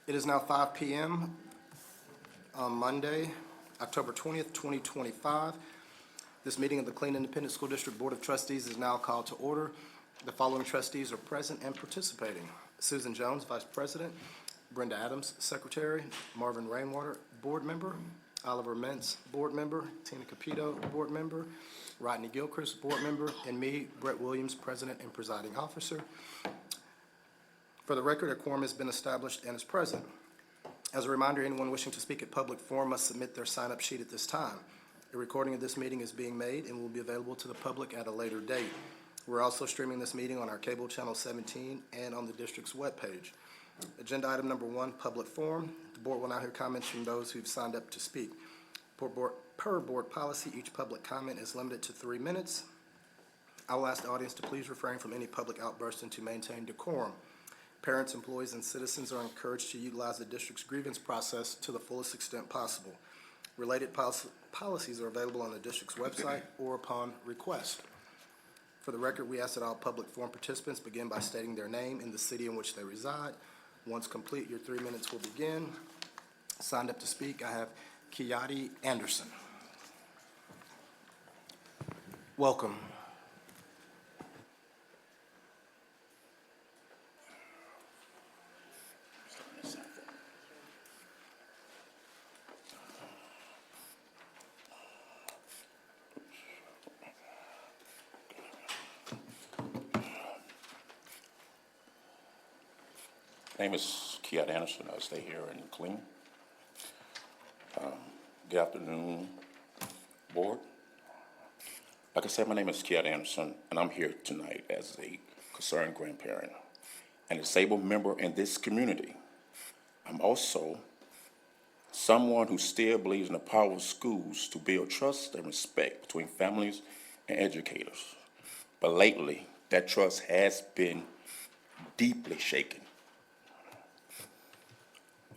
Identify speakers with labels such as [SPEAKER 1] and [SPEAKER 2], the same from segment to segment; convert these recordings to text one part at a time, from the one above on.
[SPEAKER 1] It is now 5 p.m. on Monday, October 20th, 2025. This meeting of the Clean Independent School District Board of Trustees is now called to order. The following trustees are present and participating: Susan Jones, Vice President; Brenda Adams, Secretary; Marvin Rainwater, Board Member; Oliver Mintz, Board Member; Tina Capito, Board Member; Rodney Gilchrist, Board Member; and me, Brett Williams, President and Presiding Officer. For the record, a quorum has been established and is present. As a reminder, anyone wishing to speak at public forum must submit their sign-up sheet at this time. A recording of this meeting is being made and will be available to the public at a later date. We're also streaming this meeting on our cable channel 17 and on the district's webpage. Agenda item number 1, public forum. The board will now hear comments from those who've signed up to speak. Per board policy, each public comment is limited to 3 minutes. I will ask the audience to please refrain from any public outbursts and to maintain decorum. Parents, employees, and citizens are encouraged to utilize the district's grievance process to the fullest extent possible. Related policies are available on the district's website or upon request. For the record, we ask that all public forum participants begin by stating their name and the city in which they reside. Once complete, your 3 minutes will begin. Signed up to speak, I have Kiati Anderson. Welcome.
[SPEAKER 2] My name is Kiat Anderson. I stay here in Clean. Good afternoon, board. Like I said, my name is Kiat Anderson, and I'm here tonight as a concerned grandparent and a disabled member in this community. I'm also someone who still believes in the power of schools to build trust and respect between families and educators. But lately, that trust has been deeply shaken.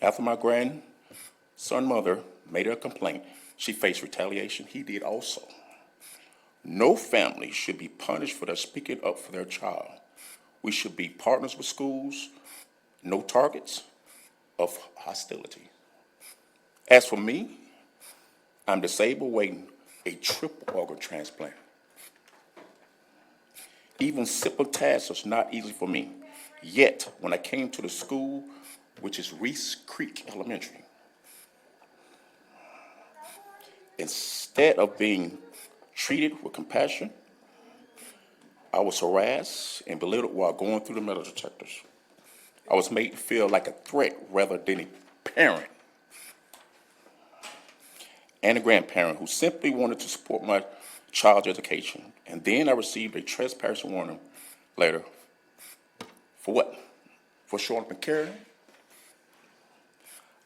[SPEAKER 2] After my grandson mother made her complaint, she faced retaliation. He did also. No family should be punished for their speaking up for their child. We should be partners with schools, no targets of hostility. As for me, I'm disabled waiting a triple organ transplant. Even simple tasks are not easy for me. Yet, when I came to the school, which is Reese Creek Elementary, instead of being treated with compassion, I was harassed and belittled while going through the metal detectors. I was made to feel like a threat rather than a parent and a grandparent who simply wanted to support my child's education. And then I received a trespass warning letter. For what? For showing up and caring?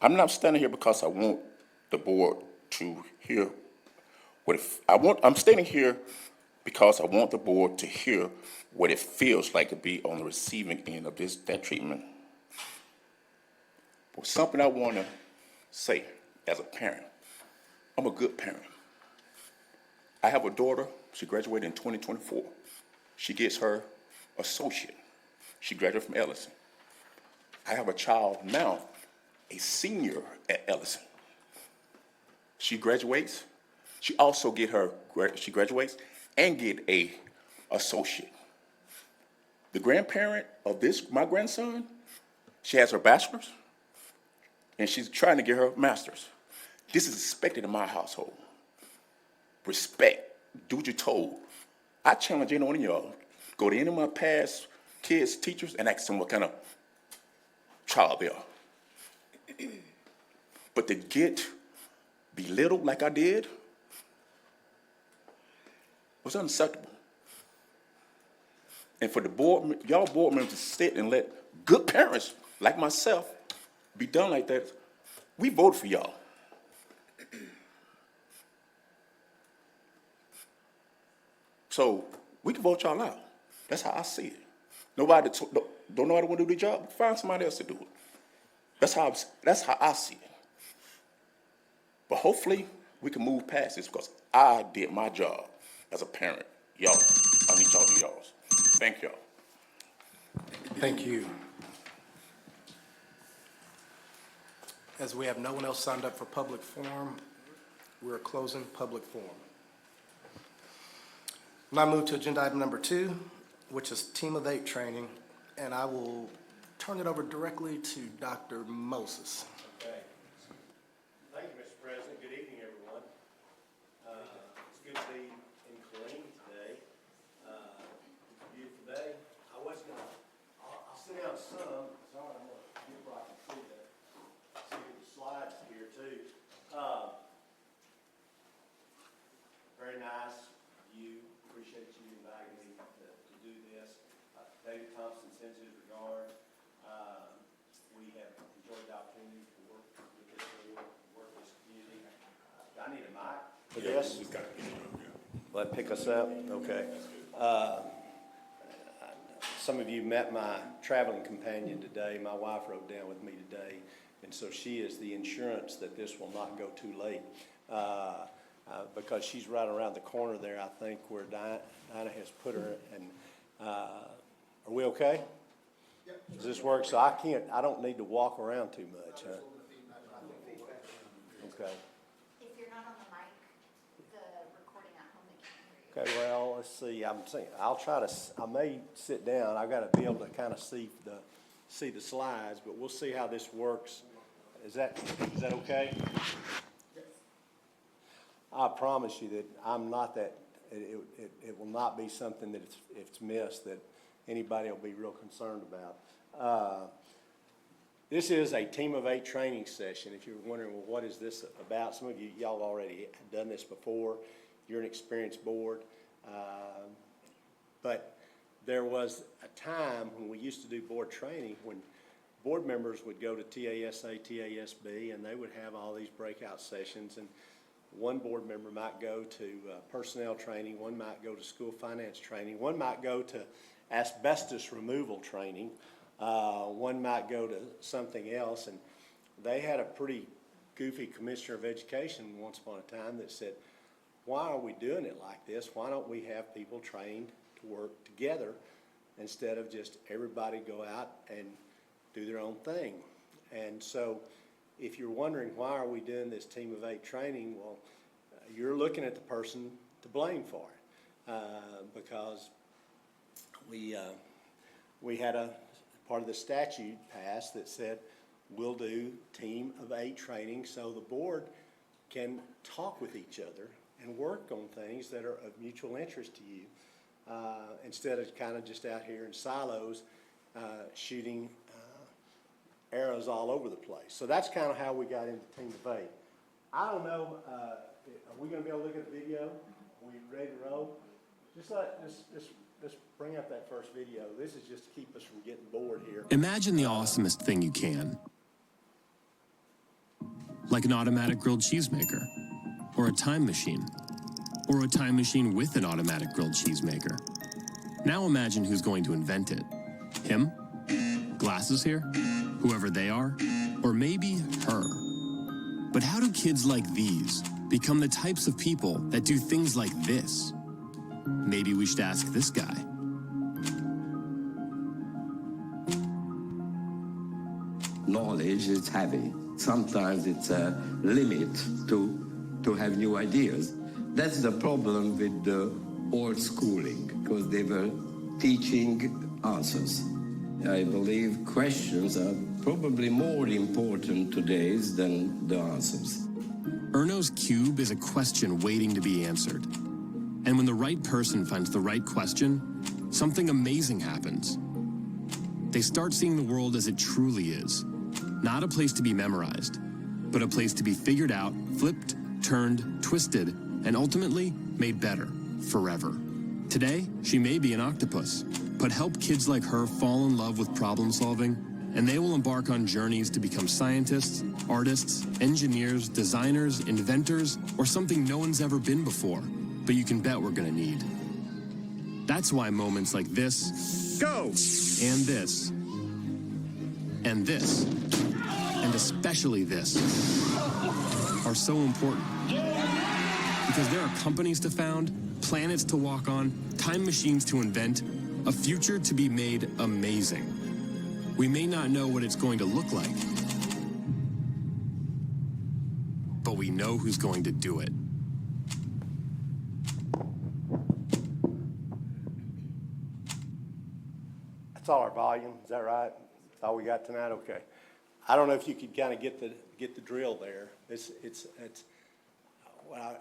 [SPEAKER 2] I'm not standing here because I want the board to hear what I'm standing here because I want the board to hear what it feels like to be on the receiving end of that treatment. But something I want to say as a parent, I'm a good parent. I have a daughter. She graduated in 2024. She gets her associate. She graduated from Ellison. I have a child now, a senior at Ellison. She graduates. She also she graduates and get a associate. The grandparent of my grandson, she has her bachelor's and she's trying to get her master's. This is expected in my household. Respect, do what you're told. I challenge any one of y'all, go to any of my past kids, teachers, and ask them what kind of child they are. But to get belittled like I did was unacceptable. And for y'all board members to sit and let good parents like myself be done like that, we voted for y'all. So we can vote y'all out. That's how I see it. Nobody don't know how to do the job. Find somebody else to do it. That's how I see it. But hopefully we can move past this because I did my job as a parent. Y'all, I need y'all to do y'all's. Thank y'all.
[SPEAKER 1] Thank you. As we have no one else signed up for public forum, we're closing public forum. Now move to agenda item number 2, which is Team of 8 training, and I will turn it over directly to Dr. Moses.
[SPEAKER 3] Okay. Thank you, Mr. President. Good evening, everyone. It's good to be in Killeen today. It's a beautiful day. I'll sit down some. Sorry, I'm gonna get where I can see the slides here too. Very nice view. Appreciate you inviting me to do this. David Thompson sends his regards. We have enjoyed the opportunity to work with this board, work with this community. Do I need a mic for this? Will that pick us up? Okay. Some of you met my traveling companion today. My wife rode down with me today, and so she is the insurance that this will not go too late. Because she's right around the corner there, I think, where Dinah has put her, and are we okay? Does this work? So I don't need to walk around too much, huh? Okay.
[SPEAKER 4] If you're not on the mic, the recording at home, they can't hear you.
[SPEAKER 3] Okay, well, let's see. I may sit down. I've got to be able to kind of see the slides, but we'll see how this works. Is that okay? I promise you that I'm not that, it will not be something that if it's missed that anybody will be real concerned about. This is a Team of 8 training session. If you're wondering, well, what is this about? Some of y'all already have done this before. You're an experienced board. But there was a time when we used to do board training when board members would go to TASA, TASB, and they would have all these breakout sessions. And one board member might go to personnel training, one might go to school finance training, one might go to asbestos removal training, one might go to something else. And they had a pretty goofy commissioner of education once upon a time that said, why are we doing it like this? Why don't we have people trained to work together instead of just everybody go out and do their own thing? And so if you're wondering why are we doing this Team of 8 training, well, you're looking at the person to blame for it, because we had a part of the statute passed that said we'll do Team of 8 training so the board can talk with each other and work on things that are of mutual interest to you, instead of kind of just out here in silos shooting arrows all over the place. So that's kind of how we got into Team of 8. I don't know, are we going to be able to look at the video? Are we ready to roll? Just bring up that first video. This is just to keep us from getting bored here.
[SPEAKER 5] Imagine the awesomest thing you can. Like an automatic grilled cheese maker, or a time machine, or a time machine with an automatic grilled cheese maker. Now imagine who's going to invent it. Him? Glasses here? Whoever they are? Or maybe her? But how do kids like these become the types of people that do things like this? Maybe we should ask this guy.
[SPEAKER 6] Knowledge is heavy. Sometimes it's a limit to have new ideas. That's the problem with the old schooling, because they were teaching answers. I believe questions are probably more important today than the answers.
[SPEAKER 5] Erno's Cube is a question waiting to be answered. And when the right person finds the right question, something amazing happens. They start seeing the world as it truly is. Not a place to be memorized, but a place to be figured out, flipped, turned, twisted, and ultimately made better, forever. Today, she may be an octopus, but help kids like her fall in love with problem solving, and they will embark on journeys to become scientists, artists, engineers, designers, inventors, or something no one's ever been before, but you can bet we're gonna need. That's why moments like this, go, and this, and this, and especially this, are so important. Because there are companies to found, planets to walk on, time machines to invent, a future to be made amazing. We may not know what it's going to look like, but we know who's going to do it.
[SPEAKER 3] That's all our volume, is that right? That's all we got tonight, okay. I don't know if you could kind of get the drill there. Well,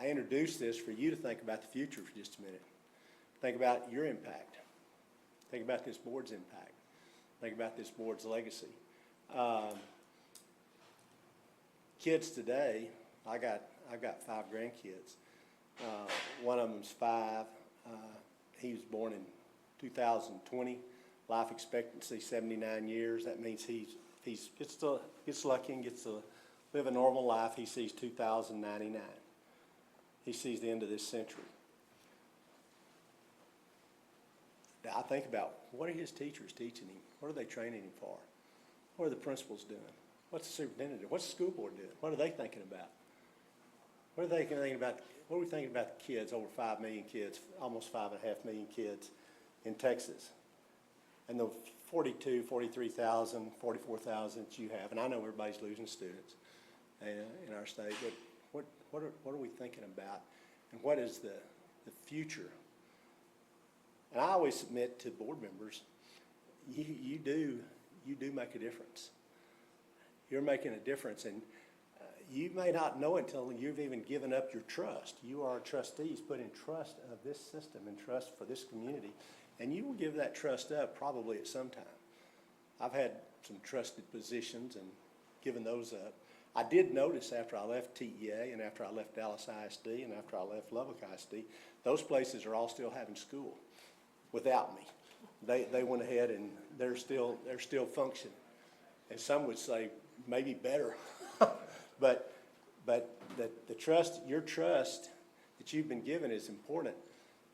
[SPEAKER 3] I introduced this for you to think about the future for just a minute. Think about your impact. Think about this board's impact. Think about this board's legacy. Kids today, I've got 5 grandkids. One of them's 5. He was born in 2020. Life expectancy 79 years. That means he gets lucky and gets to live a normal life. He sees 2099. He sees the end of this century. I think about, what are his teachers teaching him? What are they training him for? What are the principals doing? What's the superintendent doing? What's the school board doing? What are they thinking about? What are they thinking about? What are we thinking about the kids, over 5 million kids, almost 5.5 million kids in Texas? And the 42, 43,000, 44,000 that you have, and I know everybody's losing students in our state, but what are we thinking about? And what is the future? And I always submit to board members, you do make a difference. You're making a difference, and you may not know it until you've even given up your trust. You are trustees, put in trust of this system and trust for this community, and you will give that trust up probably at some time. I've had some trusted positions and given those up. I did notice after I left TEA and after I left Dallas ISD and after I left Lubbock ISD, those places are all still having school without me. They went ahead and they're still functioning. And some would say maybe better. but the trust, your trust that you've been given is important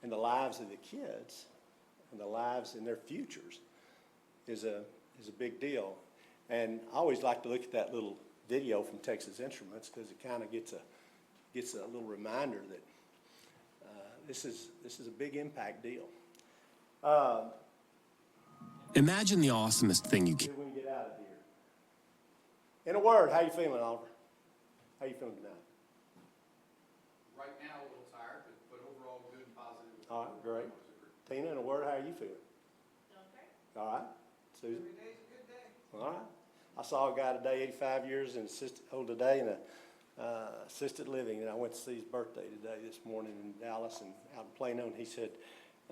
[SPEAKER 3] in the lives of the kids and the lives in their futures is a big deal. And I always like to look at that little video from Texas Instruments because it kind of gets a little reminder that this is a big impact deal.
[SPEAKER 5] Imagine the awesomest thing you
[SPEAKER 3] See
[SPEAKER 5] can.
[SPEAKER 3] if we can get out of here. In a word, how you feeling, Oliver? How you feeling tonight?
[SPEAKER 7] Right now, a little tired, but overall good and positive.
[SPEAKER 3] All right, great. Tina, in a word, how are you feeling?
[SPEAKER 4] Feeling great.
[SPEAKER 3] All right. Susan?
[SPEAKER 7] Every day's a good day.
[SPEAKER 3] All right. I saw a guy today, 85 years in assisted living, and I went to see his birthday today, this morning in Dallas and out in Plano, and he said,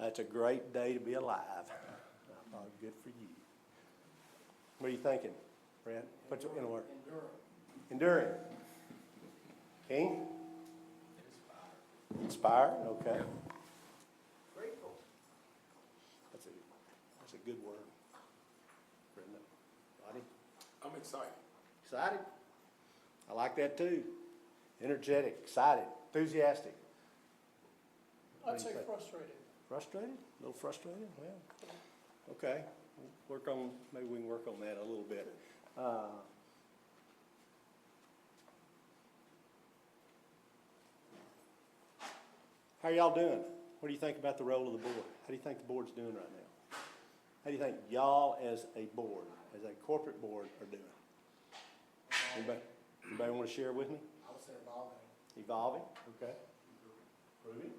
[SPEAKER 3] it's a great day to be alive. I thought, good for you. What are you thinking, Brad? Put it in a word. Enduring. King? Inspired, okay.
[SPEAKER 7] Grateful.
[SPEAKER 3] That's a good word. Brenda, Roddy?
[SPEAKER 2] I'm excited.
[SPEAKER 3] Excited? I like that too. Energetic, excited, enthusiastic.
[SPEAKER 8] I'd say frustrated.
[SPEAKER 3] Frustrated? A little frustrated? Well, okay. Maybe we can work on that a little bit. How are y'all doing? What do you think about the role of the board? How do you think the board's doing right now? How do you think y'all as a board, as a corporate board, are doing? Anybody want to share with me?
[SPEAKER 1] I would say evolving.
[SPEAKER 3] Evolving? Okay. Ruby?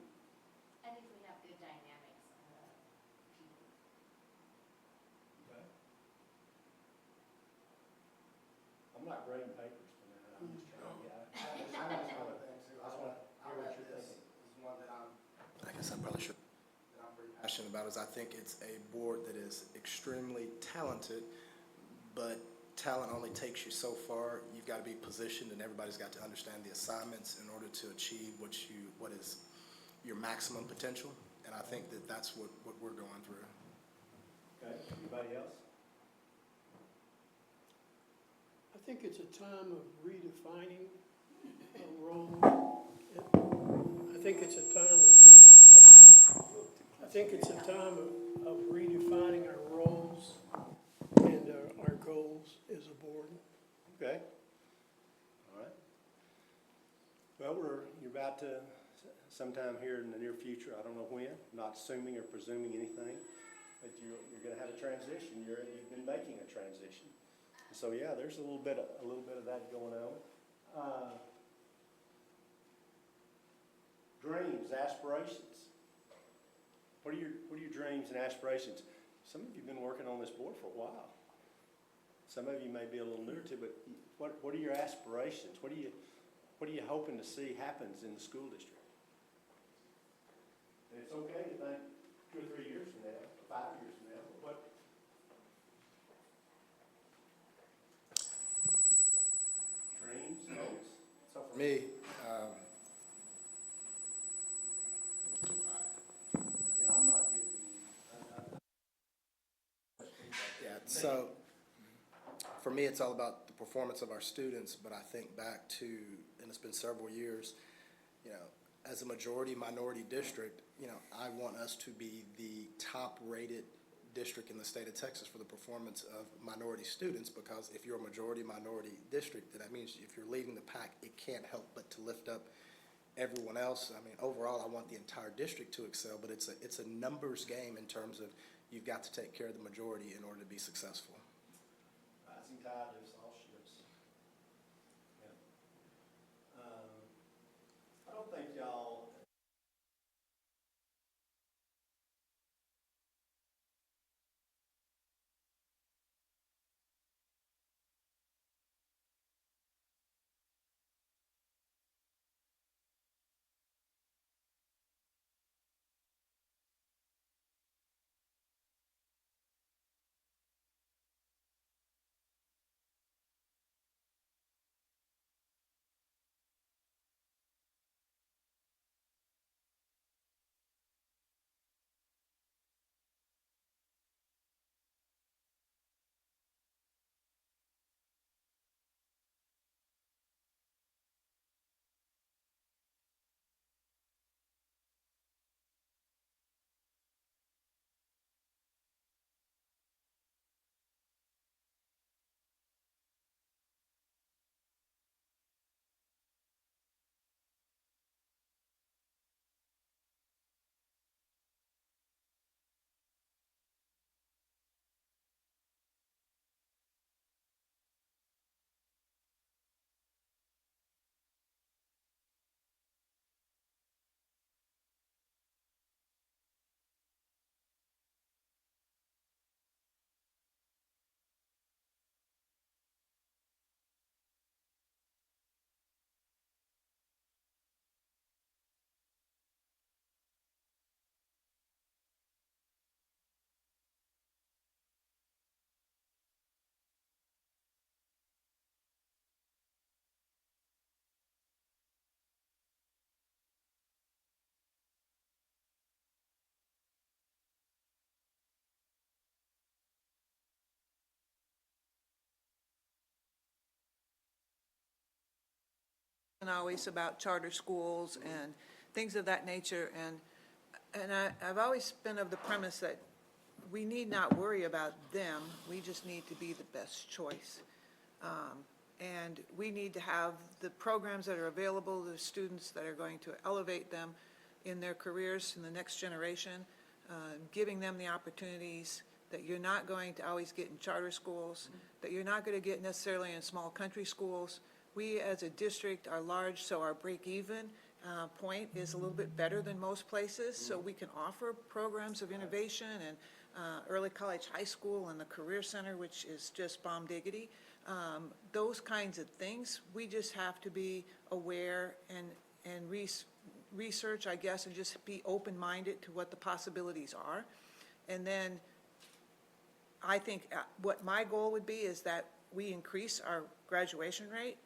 [SPEAKER 4] I think we have good dynamics people.
[SPEAKER 3] Okay. I'm not grading papers tonight, I'm just trying to get.
[SPEAKER 1] I guess I probably should. That I'm pretty passionate about is I think it's a board that is extremely talented, but talent only takes you so far. You've got to be positioned, and everybody's got to understand the assignments in order to achieve what is your maximum potential. And I think that that's what we're going through.
[SPEAKER 3] Okay, anybody else?
[SPEAKER 8] I think it's a time of redefining a role. I think it's a time of redefining our roles and our goals as a board.
[SPEAKER 3] Okay. All right. Well, you're about to, sometime here in the near future, I don't know when, not assuming or presuming anything, but you're going to have a transition. You've been making a transition. So yeah, there's a little bit of that going on. Dreams, aspirations. What are your dreams and aspirations? Some of you have been working on this board for a while. Some of you may be a little newer to, but what are your aspirations? What are you hoping to see happens in the school district? And it's okay to think 2 or 3 years from now, 5 years from now, but what? Dreams, hopes. So
[SPEAKER 1] For me,
[SPEAKER 3] yeah, I'm not getting.
[SPEAKER 1] yeah, so for me, it's all about the performance of our students, but I think back to, and it's been several years, you know, as a majority minority district, you know, I want us to be the top-rated district in the state of Texas for the performance of minority students, because if you're a majority minority district, then that means if you're leading the pack, it can't help but to lift up everyone else. I mean, overall, I want the entire district to excel, but it's a numbers game in terms of you've got to take care of the majority in order to be successful.
[SPEAKER 3] Rising tide lifts all ships. Yeah. I don't think y'all.
[SPEAKER 9] And always about charter schools and things of that nature, and I've always been of the premise that we need not worry about them, we just need to be the best choice. And we need to have the programs that are available to the students that are going to elevate them in their careers in the next generation, giving them the opportunities that you're not going to always get in charter schools, that you're not going to get necessarily in small country schools. We, as a district, are large, so our break-even point is a little bit better than most places, so we can offer programs of innovation and early college, high school, and the Career Center, which is just bomb diggity. Those kinds of things, we just have to be aware and research, I guess, and just be open-minded to what the possibilities are. And then I think what my goal would be is that we increase our graduation rate.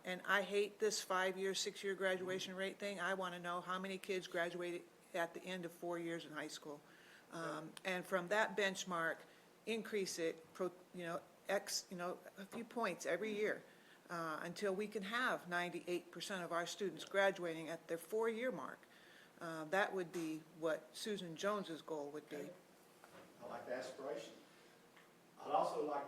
[SPEAKER 9] And I hate this 5-year, 6-year graduation rate thing. I want to know how many kids graduated at the end of 4 years in high school. And from that benchmark, increase it, a few points every year until we can have 98% of our students graduating at their 4-year mark. That would be what Susan Jones's goal would be.
[SPEAKER 3] I like the aspiration. I'd also like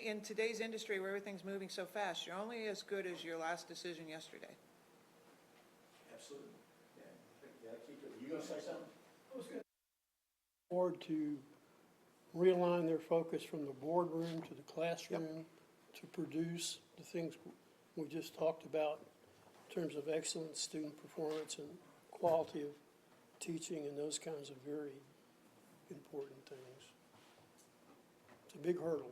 [SPEAKER 9] in today's industry where everything's moving so fast, you're only as good as your last decision yesterday.
[SPEAKER 3] Absolutely. Yeah, keep it. You gonna say something?
[SPEAKER 8] Board to realign their focus from the boardroom to the classroom to produce the things we just talked about in terms of excellent student performance and quality of teaching and those kinds of very important things. It's a big hurdle.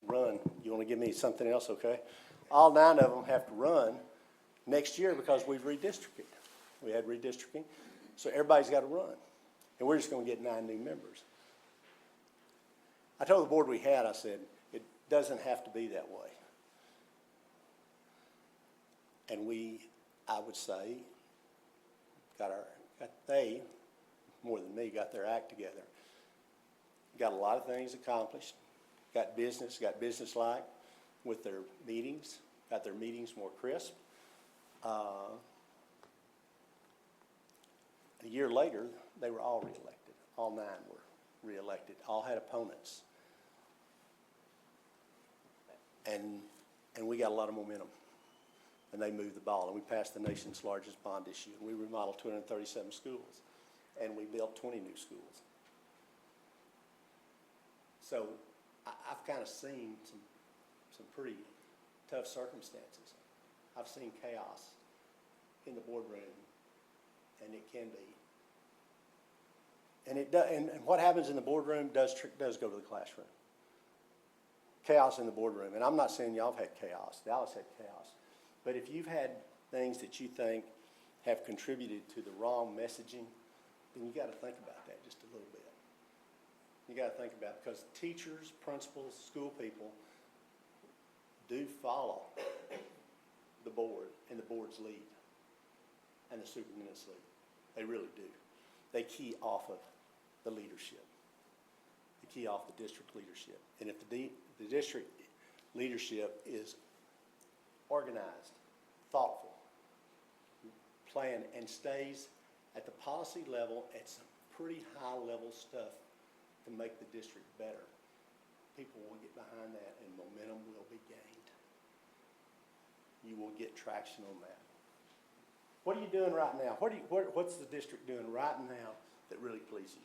[SPEAKER 3] Run. You want to give me something else, okay? All 9 of them have to run next year because we've redistricted. We had redistricting, so everybody's got to run. And we're just going to get 9 new members. I told the board we had, I said, it doesn't have to be that way. And we, I would say, they, more than me, got their act together. Got a lot of things accomplished. Got business-like with their meetings, got their meetings more crisp. A year later, they were all reelected. All 9 were reelected, all had opponents. And we got a lot of momentum. And they moved the ball, and we passed the nation's largest bond issue. And we remodeled 237 schools, and we built 20 new schools. So I've kind of seen some pretty tough circumstances. I've seen chaos in the boardroom, and it can be. And and what happens in the boardroom does go to the classroom. Chaos in the boardroom, and I'm not saying y'all have had chaos. Dallas had chaos. But if you've had things that you think have contributed to the wrong messaging, then you got to think about that just a little bit. You got to think about it, because teachers, principals, school people do follow the board and the board's lead and the superintendent's lead. They really do. They key off of the leadership. They key off the district leadership. And if the district leadership is organized, thoughtful, planned, and stays at the policy level at some pretty high-level stuff to make the district better, people will get behind that and momentum will be gained. You will get traction on that. What are you doing right now? What's the district doing right now that really pleases you?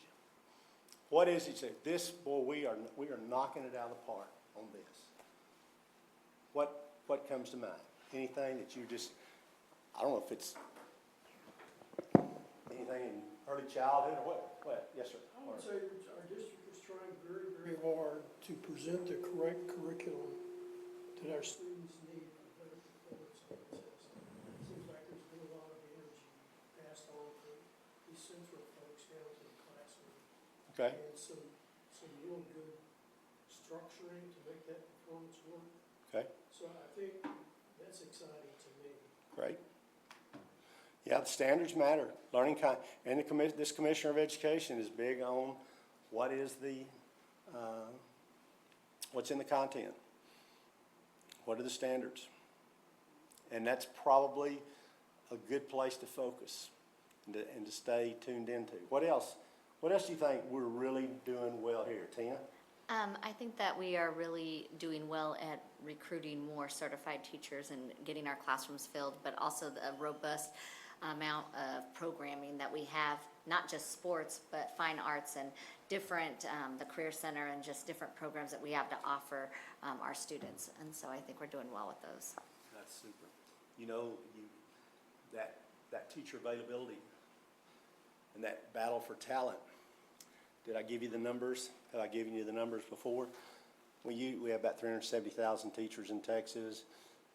[SPEAKER 3] What is it? Say, this, boy, we are knocking it out of the park on this. What comes to mind? Anything that you just, I don't know if it's anything in early childhood or what? Yes, sir.
[SPEAKER 8] I would say our district is trying very, very hard to present the correct curriculum that our students need for better performance on the test. It seems like there's been a lot of energy passed on from these central folks down to the classroom.
[SPEAKER 3] Okay.
[SPEAKER 8] And some real good structuring to make that performance work.
[SPEAKER 3] Okay.
[SPEAKER 8] So I think that's exciting to me.
[SPEAKER 3] Great. Yeah, the standards matter. And this Commissioner of Education is big on what is what's in the content. What are the standards? And that's probably a good place to focus and to stay tuned into. What else? What else do you think we're really doing well here, Tina?
[SPEAKER 10] I think that we are really doing well at recruiting more certified teachers and getting our classrooms filled, but also the robust amount of programming that we have, not just sports, but fine arts and different, the Career Center and just different programs that we have to offer our students. And so I think we're doing well with those.
[SPEAKER 3] That's super. You know, that teacher availability and that battle for talent. Did I give you the numbers? Have I given you the numbers before? We have about 370,000 teachers in Texas,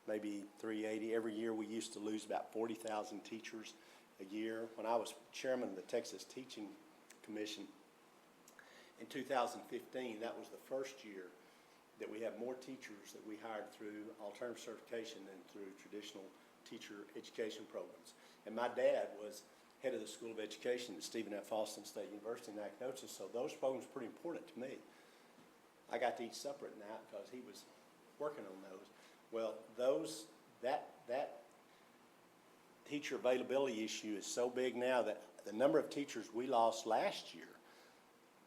[SPEAKER 3] maybe 380. Every year we used to lose about 40,000 teachers a year. When I was chairman of the Texas Teaching Commission in 2015, that was the first year that we had more teachers that we hired through alternative certification than through traditional teacher education programs. And my dad was head of the School of Education at Stephen F. Austin State University in Nacogdoches, so those programs were pretty important to me. I got to eat supper at night because he was working on those. Well, that teacher availability issue is so big now that the number of teachers we lost last year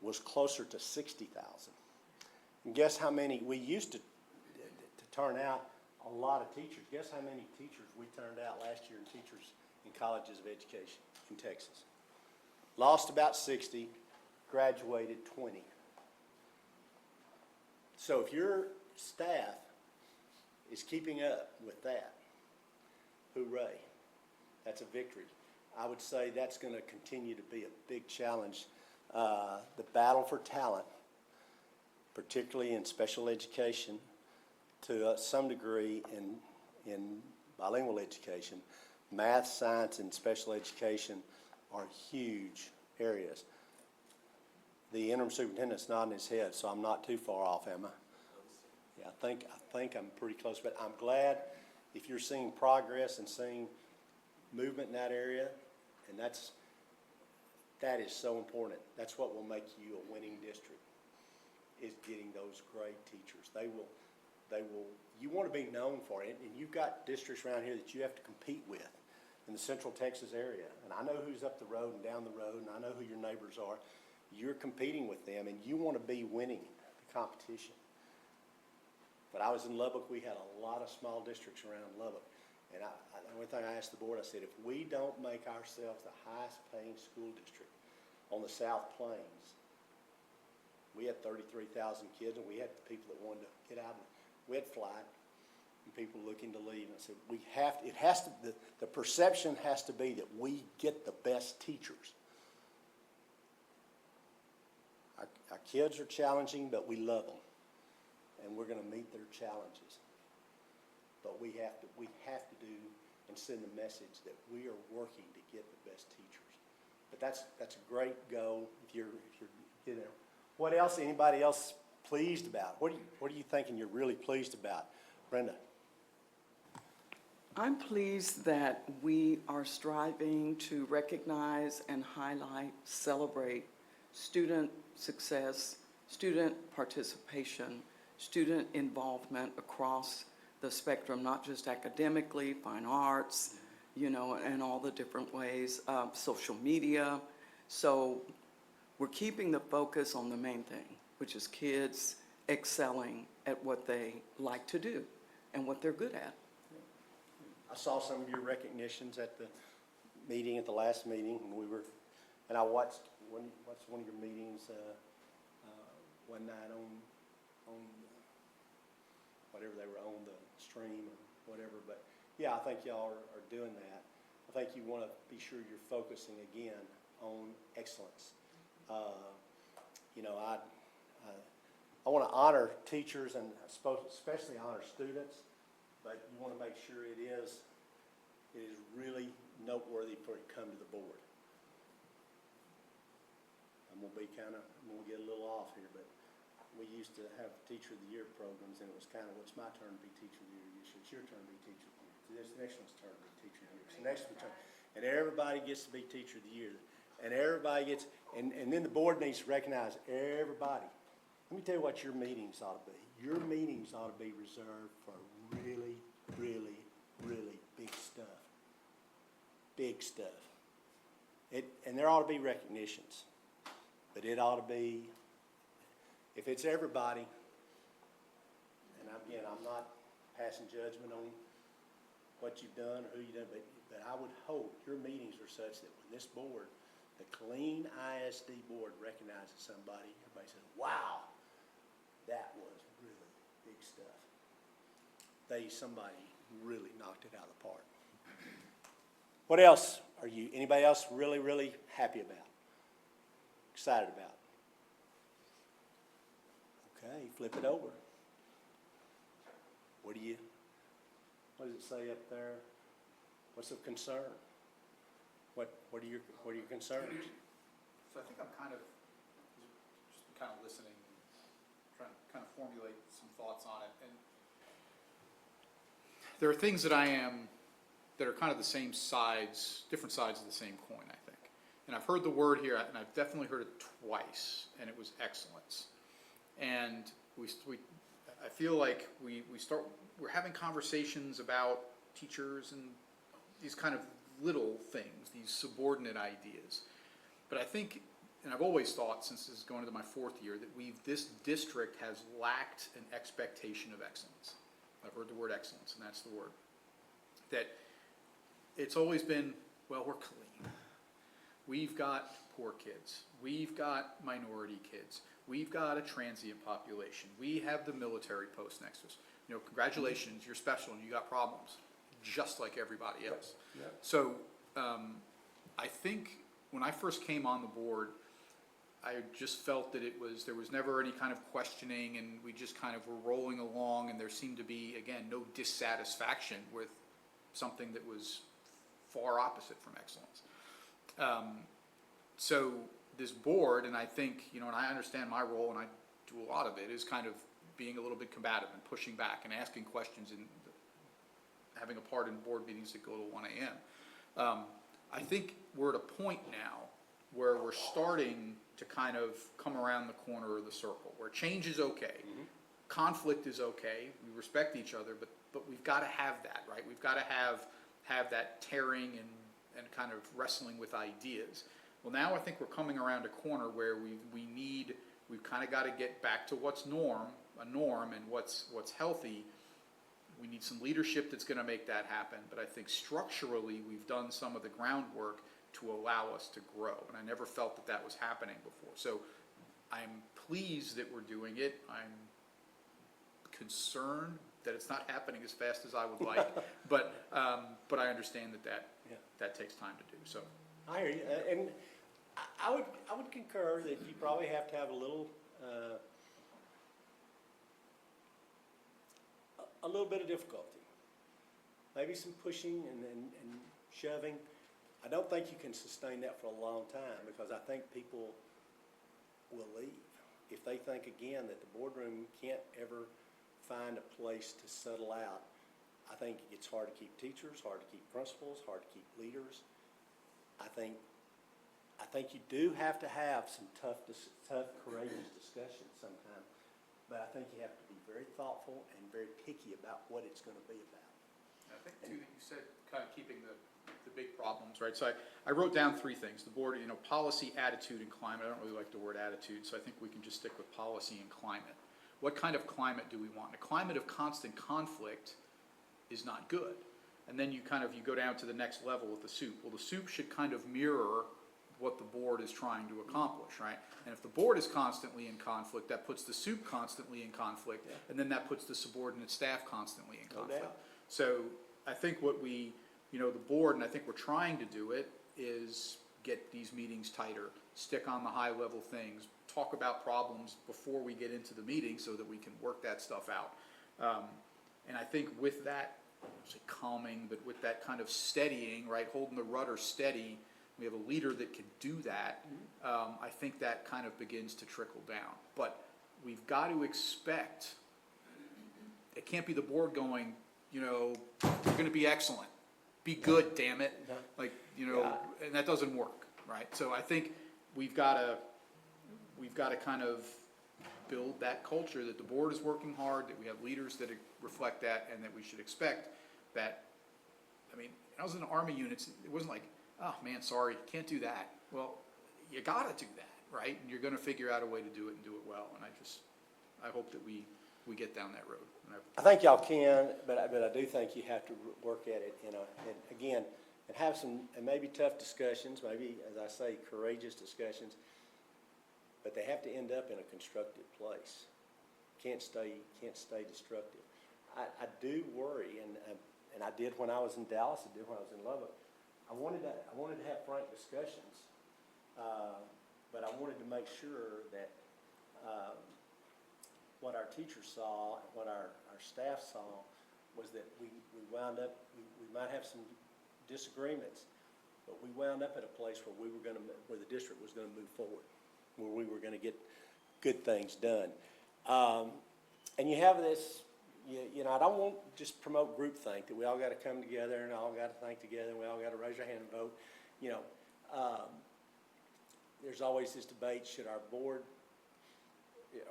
[SPEAKER 3] was closer to 60,000. And guess how many we used to turn out a lot of teachers. Guess how many teachers we turned out last year in teachers in colleges of education in Texas? Lost about 60, graduated 20. So if your staff is keeping up with that, hooray, that's a victory. I would say that's going to continue to be a big challenge. The battle for talent, particularly in special education, to some degree in bilingual education. Math, science, and special education are huge areas. The interim superintendent's nodding his head, so I'm not too far off, am I? Yeah, I think I'm pretty close, but I'm glad if you're seeing progress and seeing movement in that area, and that is so important. That's what will make you a winning district, is getting those great teachers. you want to be known for it, and you've got districts around here that you have to compete with in the Central Texas area. And I know who's up the road and down the road, and I know who your neighbors are. You're competing with them, and you want to be winning the competition. But I was in Lubbock, we had a lot of small districts around Lubbock. And the only thing I asked the board, I said, if we don't make ourselves the highest paying school district on the South Plains, we had 33,000 kids, and we had people that wanted to get out. We had flight, and people looking to leave. And I said, the perception has to be that we get the best teachers. Our kids are challenging, but we love them, and we're going to meet their challenges. But we have to do and send the message that we are working to get the best teachers. But that's a great goal if you're getting there. What else? Anybody else pleased about? What are you thinking you're really pleased about, Brenda?
[SPEAKER 11] I'm pleased that we are striving to recognize and highlight, celebrate student success, student participation, student involvement across the spectrum, not just academically, fine arts, and all the different ways, social media. So we're keeping the focus on the main thing, which is kids excelling at what they like to do and what they're good at.
[SPEAKER 3] I saw some of your recognitions at the meeting, at the last meeting, and I watched one of your meetings one night on whatever they were on the stream or whatever. But yeah, I think y'all are doing that. I think you want to be sure you're focusing again on excellence. I want to honor teachers and especially honor students, but you want to make sure it is really noteworthy before it come to the board. I'm gonna get a little off here, but we used to have Teacher of the Year programs, and it was kind of, well, it's my turn to be Teacher of the Year this year. It's your turn to be Teacher of the Year. It's the next one's turn to be Teacher of the Year. It's the next one's turn. And everybody gets to be Teacher of the Year. And everybody gets, and then the board needs to recognize everybody. Let me tell you what your meetings ought to be. Your meetings ought to be reserved for really, really, really big stuff. Big stuff. And there ought to be recognitions. But it ought to be, if it's everybody, and again, I'm not passing judgment on what you've done or who you've done, but I would hope your meetings are such that when this board, the Killeen ISD board, recognizes somebody, everybody says, wow, that was really big stuff. Somebody really knocked it out of the park. What else anybody else really, really happy about? Excited about? Okay, flip it over. What does it say up there? What's of concern? What are your concerns?
[SPEAKER 7] So I think I'm just kind of listening, and trying to kind of formulate some thoughts on it. And there are things that that are kind of the same sides, different sides of the same coin, I think. And I've heard the word here, and I've definitely heard it twice, and it was excellence. And I feel like we're having conversations about teachers and these kind of little things, these subordinate ideas. But I think, and I've always thought, since this is going into my fourth year, that this district has lacked an expectation of excellence. I've heard the word excellence, and that's the word. That it's always been, well, we're clean. We've got poor kids. We've got minority kids. We've got a transient population. We have the military post next to us. Congratulations, you're special and you got problems, just like everybody else.
[SPEAKER 3] Yep.
[SPEAKER 7] So I think when I first came on the board, I just felt that there was never any kind of questioning, and we just kind of were rolling along, and there seemed to be, again, no dissatisfaction with something that was far opposite from excellence. So this board, and I think, and I understand my role, and I do a lot of it, is kind of being a little bit combative and pushing back and asking questions and having a part in board meetings that go to 1 a.m. I think we're at a point now where we're starting to kind of come around the corner of the circle, where change is okay. conflict is okay, we respect each other, but we've gotta have that, right? We've gotta have that tearing and kind of wrestling with ideas. Well, now I think we're coming around a corner where we've kind of got to get back to what's a norm, and what's healthy. We need some leadership that's going to make that happen, but I think structurally we've done some of the groundwork to allow us to grow, and I never felt that was happening before. So I'm pleased that we're doing it. I'm concerned that it's not happening as fast as I would like, but I understand that takes time to do, so.
[SPEAKER 3] I hear you, and I would concur that you probably have to have a little bit of difficulty. Maybe some pushing and shoving. I don't think you can sustain that for a long time, because I think people will leave if they think again that the boardroom can't ever find a place to settle out. I think it's hard to keep teachers, hard to keep principals, hard to keep leaders. I think you do have to have some tough, courageous discussions sometimes, but I think you have to be very thoughtful and very picky about what it's going to be about.
[SPEAKER 7] I think too, that you said kind of keeping the big problems, right? So I wrote down three things: the board, policy, attitude, and climate. I don't really like the word attitude, so I think we can just stick with policy and climate. What kind of climate do we want? A climate of constant conflict is not good. And then you go down to the next level with the soup. Well, the soup should kind of mirror what the board is trying to accomplish, right? And if the board is constantly in conflict, that puts the soup constantly in conflict, and then that puts the subordinate staff constantly in conflict.
[SPEAKER 3] doubt.
[SPEAKER 7] So I think what the board, and I think we're trying to do it, is get these meetings tighter, stick on the high level things, talk about problems before we get into the meeting so that we can work that stuff out. And I think with that, I won't say calming, but with that kind of steadying, right, holding the rudder steady, we have a leader that can do that. I think that kind of begins to trickle down. But we've got to expect, it can't be the board going, we're going to be excellent. Be good, damn it. And that doesn't work, right? So I think we've got to kind of build that culture that the board is working hard, that we have leaders that reflect that, and that we should expect that. I mean, I was in the Army units, it wasn't like, oh man, sorry, can't do that. Well, you gotta do that, right? And you're gonna figure out a way to do it and do it well. And I hope that we get down that road.
[SPEAKER 3] I think y'all can, but I do think you have to work at it, and again, and have some, and maybe tough discussions, maybe, as I say, courageous discussions, but they have to end up in a constructive place. Can't stay destructive. I do worry, and I did when I was in Dallas, I did when I was in Lubbock. I wanted to have frank discussions, but I wanted to make sure that what our teachers saw and what our staff saw was that we wound up, we might have some disagreements, but we wound up at a place where where the district was going to move forward, where we were going to get good things done. And you have this, I don't want to just promote groupthink, that we all got to come together and all got to think together and we all got to raise our hand and vote. There's always this debate, should our board,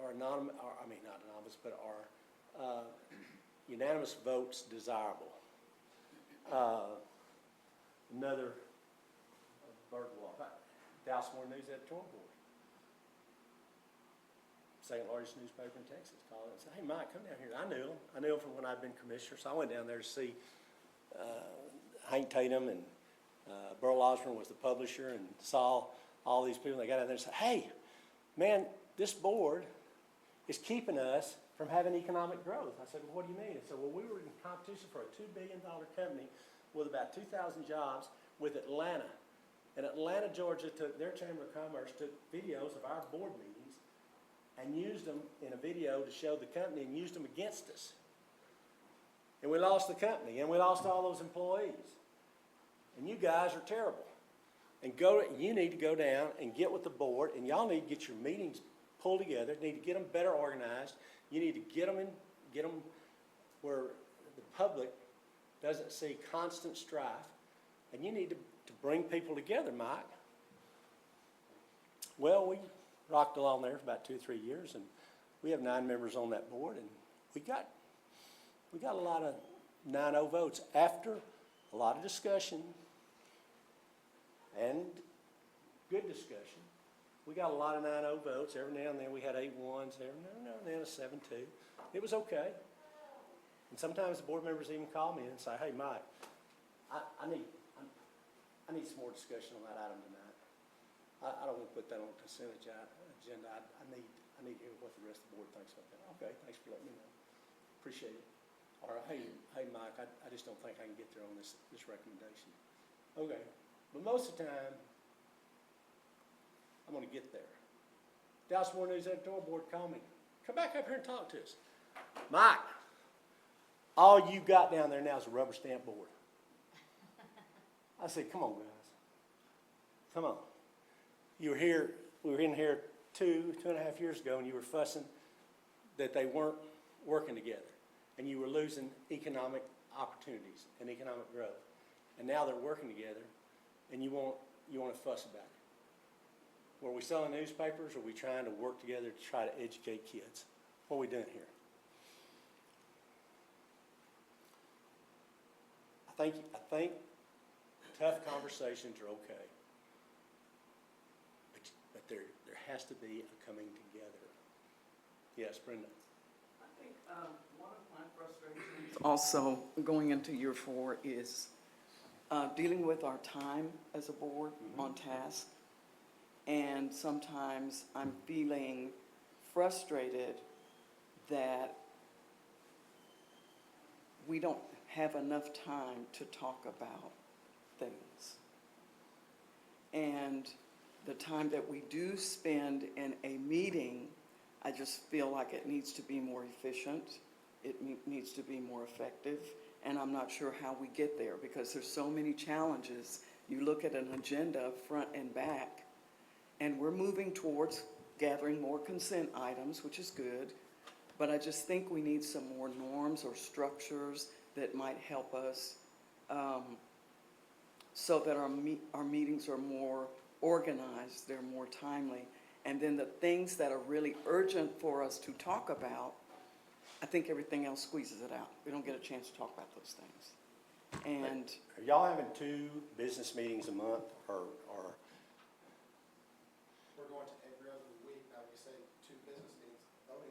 [SPEAKER 3] or not anonymous, but are unanimous votes desirable? Another bird walk. Dallas Morning News editorial board. Second largest newspaper in Texas called and said, hey, Mike, come down here. I knew him from when I'd been commissioner, so I went down there to see Hank Tatum, and Burl Osborne was the publisher, and saw all these people. They got down there and said, hey, man, this board is keeping us from having economic growth. I said, well, what do you mean? He said, well, we were in competition for a $2 billion company with about 2,000 jobs with Atlanta. And Atlanta, Georgia, their Chamber of Commerce took videos of our board meetings and used them in a video to show the company, and used them against us. And we lost the company, and we lost all those employees. And you guys are terrible. And you need to go down and get with the board, and y'all need to get your meetings pulled together, need to get them better organized. You need to get them where the public doesn't see constant strife, and you need to bring people together, Mike. Well, we rocked along there for about 2 or 3 years, and We have 9 members on that board, and we got a lot of 9-0 votes after a lot of discussion and good discussion. We got a lot of 9-0 votes. Every now and then we had 8-1s, every now and then a 7-2. It was okay. And sometimes the board members even call me and say, hey, Mike, I need some more discussion on that item tonight. I don't want to put that on the consent agenda. I need to hear what the rest of the board thinks about that. Okay, thanks for letting me know. Appreciate it. Or, hey, Mike, I just don't think I can get there on this recommendation. Okay, but most of the time, I'm gonna get there. Dallas Morning News editorial board called me. Come back up here and talk to us. Mike, all you got down there now is a rubber stamp board. I said, come on, guys. Come on. We were in here 2.5 years ago, and you were fussing that they weren't working together, and you were losing economic opportunities and economic growth. And now they're working together, and you want to fuss about it. Were we selling newspapers, or are we trying to work together to try to educate kids? What are we doing here? I think tough conversations are okay. But there has to be a coming together. Yes, Brenda?
[SPEAKER 11] I think one of my frustrations also going into year 4 is dealing with our time as a board on task. And sometimes I'm feeling frustrated that we don't have enough time to talk about things. And the time that we do spend in a meeting, I just feel like it needs to be more efficient. It needs to be more effective. And I'm not sure how we get there because there's so many challenges. You look at an agenda front and back, and we're moving towards gathering more consent items, which is good. But I just think we need some more norms or structures that might help us so that our meetings are more organized, they're more timely. And then the things that are really urgent for us to talk about, I think everything else squeezes it out. We don't get a chance to talk about those things. And
[SPEAKER 3] Are y'all having 2 business meetings a month, or?
[SPEAKER 1] We're going to every other week. Now, when you say 2 business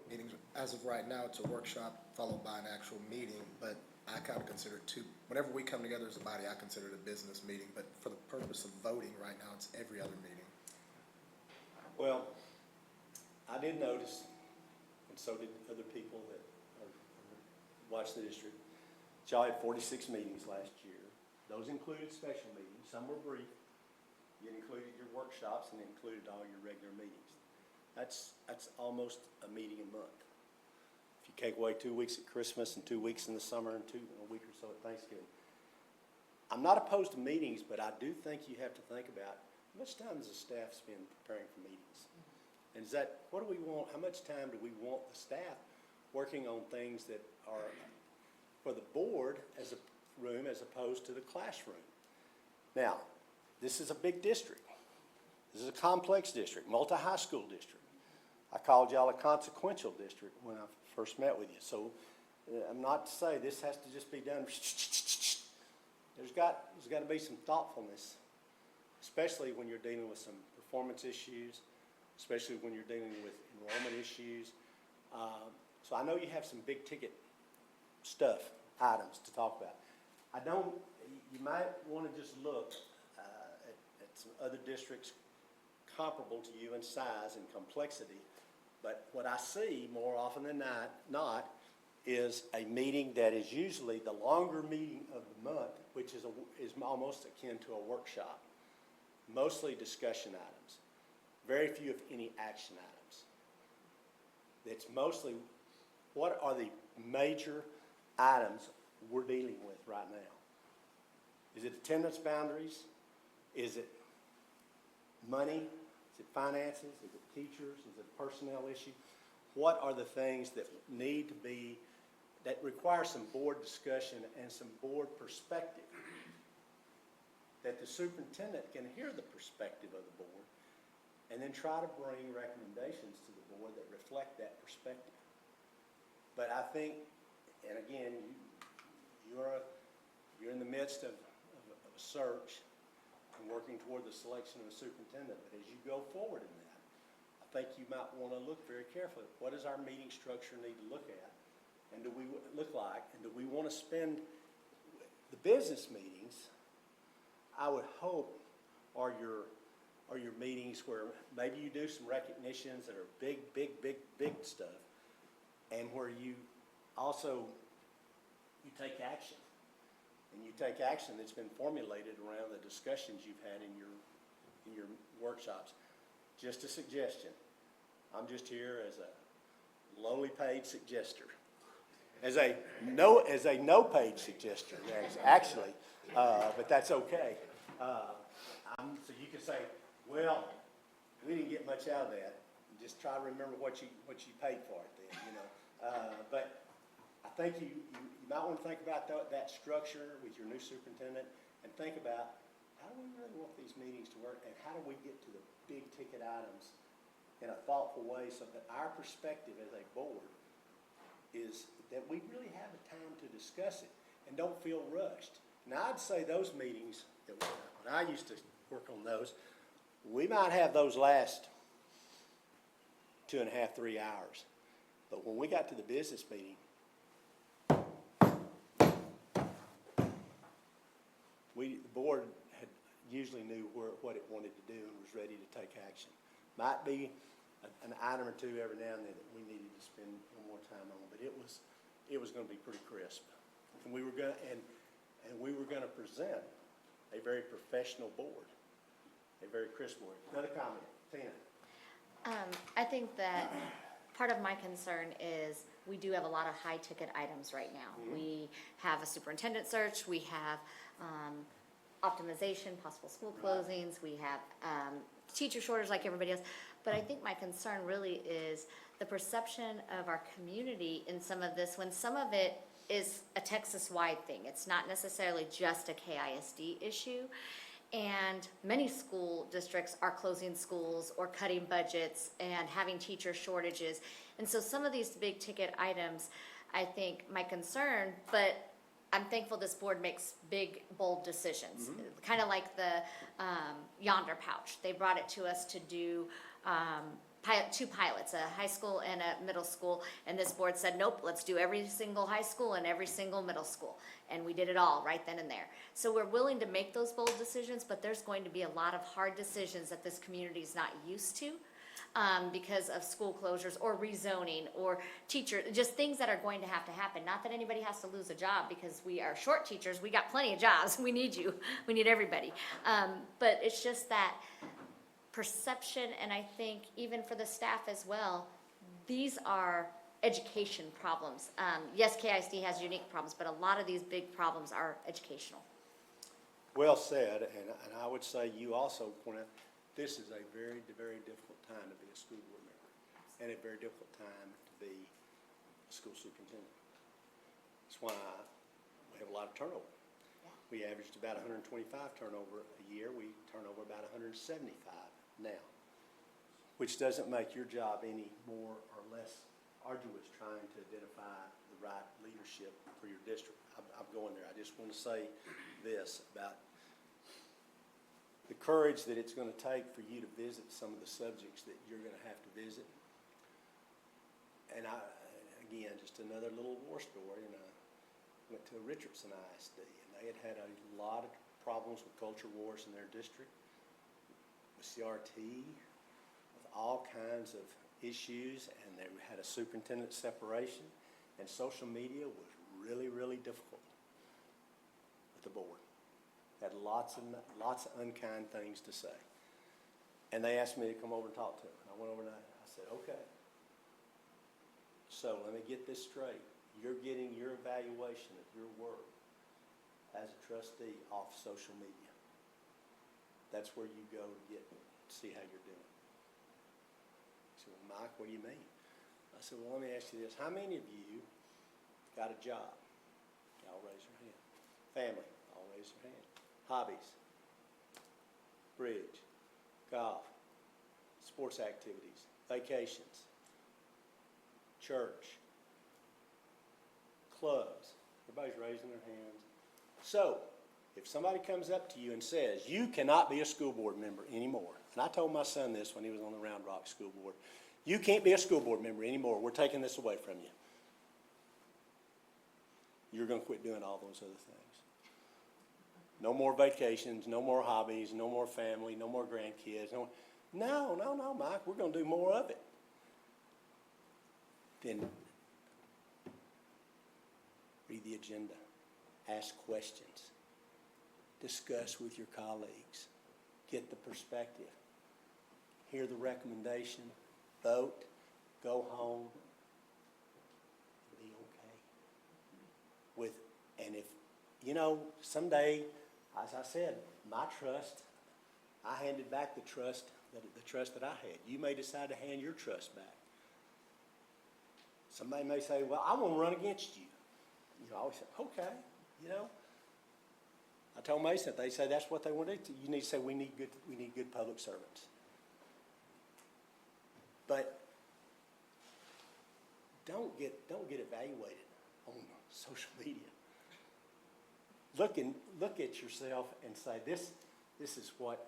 [SPEAKER 1] meetings, as of right now, it's a workshop followed by an actual meeting, but I kind of consider it 2. Whenever we come together as a body, I consider it a business meeting, but for the purpose of voting right now, it's every other meeting.
[SPEAKER 3] Well, I did notice, and so did other people that watch the district, that y'all had 46 meetings last year. Those included special meetings. Some were brief. You included your workshops and included all your regular meetings. That's almost a meeting a month. If you take away 2 weeks at Christmas and 2 weeks in the summer and a week or so at Thanksgiving. I'm not opposed to meetings, but I do think you have to think about how much time does the staff spend preparing for meetings? And is that, what do we want, how much time do we want the staff working on things that are for the board as a room as opposed to the classroom? Now, this is a big district. This is a complex district, multi-high school district. I called y'all a consequential district when I first met with you. So I'm not to say this has to just be done. There's got to be some thoughtfulness, especially when you're dealing with some performance issues, especially when you're dealing with enrollment issues. So I know you have some big ticket items to talk about. You might want to just look at some other districts comparable to you in size and complexity. But what I see more often than not is a meeting that is usually the longer meeting of the month, which is almost akin to a workshop. Mostly discussion items. Very few, if any, action items. It's mostly what are the major items we're dealing with right now. Is it attendance boundaries? Is it money? Is it finances? Is it teachers? Is it a personnel issue? What are the things that need to be, that require some board discussion and some board perspective? That the superintendent can hear the perspective of the board and then try to bring recommendations to the board that reflect that perspective. But I think, and again, you're in the midst of a search and working toward the selection of a superintendent, but as you go forward in that, I think you might want to look very carefully. What does our meeting structure need to look at? And do we look like, and do we want to spend the business meetings, I would hope, are your meetings where maybe you do some recognitions that are big stuff, and where you also, you take action. And you take action that's been formulated around the discussions you've had in your workshops. Just a suggestion. I'm just here as a lowly paid suggester. As a no paid suggester, actually, but that's okay. So you can say, well, we didn't get much out of that. Just try to remember what you paid for it then, you know. But I think you might want to think about that structure with your new superintendent, and think about, how do we really want these meetings to work, and how do we get to the big ticket items in a thoughtful way, so that our perspective as a board is that we really have the time to discuss it and don't feel rushed. Now, I'd say those meetings, when I used to work on those, we might have those last 2.5, 3 hours. But when we got to the business meeting, the board usually knew what it wanted to do and was ready to take action. Might be an item or two every now and then that we needed to spend more time on, but it was going to be pretty crisp. And we were going to present a very professional board, a very crisp board. Another comment, Tina.
[SPEAKER 10] I think that part of my concern is we do have a lot of high-ticket items right now. We have a superintendent search, we have optimization, possible school closings, we have teacher shortage like everybody else. But I think my concern really is the perception of our community in some of this, when some of it is a Texas-wide thing. It's not necessarily just a KISD issue. And many school districts are closing schools or cutting budgets and having teacher shortages. And so some of these big ticket items, I think my concern, but I'm thankful this board makes big, bold decisions. Kind of like the Yonder Pouch. They brought it to us to do two pilots, a high school and a middle school, and this board said, nope, let's do every single high school and every single middle school. And we did it all right then and there. So we're willing to make those bold decisions, but there's going to be a lot of hard decisions that this community is not used to because of school closures or rezoning or teacher, just things that are going to happen. Not that anybody has to lose a job because we are short teachers. We got plenty of jobs. We need you. We need everybody. But it's just that perception, and I think even for the staff as well, these are education problems. Yes, KISD has unique problems, but a lot of these big problems are educational.
[SPEAKER 3] Well said, and I would say you also point out, this is a very, very difficult time to be a school board member, and a very difficult time to be a school superintendent. That's why we have a lot of turnover. We averaged about 125 turnover a year. We turn over about 175 now, which doesn't make your job any more or less arduous trying to identify the right leadership for your district. I'm going there. I just want to say this about the courage that it's going to take for you to visit some of the subjects that you're going to have to visit. And again, just another little war story, and I went to Richardson ISD, and they had a lot of problems with culture wars in their district, with CRT, with all kinds of issues, and they had a superintendent separation, and social media was really, really difficult with the board. Had lots of unkind things to say. And they asked me to come over and talk to them. And I went over and I said, okay. So let me get this straight. You're getting your evaluation of your work as a trustee off social media. That's where you go to see how you're doing. He said, well, Mike, what do you mean? I said, well, let me ask you this. How many of you got a job? Y'all raise your hand. Family, all raise your hand. Hobbies, bridge, golf, sports activities, vacations, church, clubs. Everybody's raising their hands. So, if somebody comes up to you and says, you cannot be a school board member anymore, and I told my son this when he was on the Round Rock School Board, you can't be a school board member anymore, we're taking this away from you. You're gonna quit doing all those other things. No more vacations, no more hobbies, no more family, no more grandkids, no, Mike, we're gonna do more of it. Then read the agenda, ask questions, discuss with your colleagues, get the perspective, hear the recommendation, vote, go home, be okay. And if, someday, as I said, my trust, I handed back the trust that I had. You may decide to hand your trust back. Somebody may say, well, I want to run against you. I always say, okay, I told Mason, if they say that's what they want to do, you need to say we need good public servants. But don't get evaluated on social media. Look at yourself and say this is what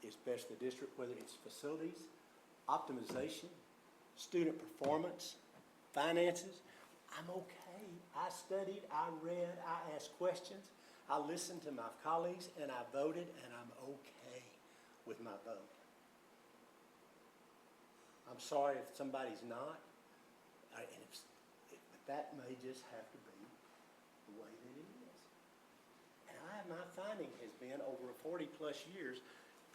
[SPEAKER 3] is best for the district, whether it's facilities, optimization, student performance, finances. I'm okay. I studied, I read, I asked questions, I listened to my colleagues, and I voted, and I'm okay with my vote. I'm sorry if somebody's not, but that may just have to be the way that it is. And my finding has been over 40-plus years,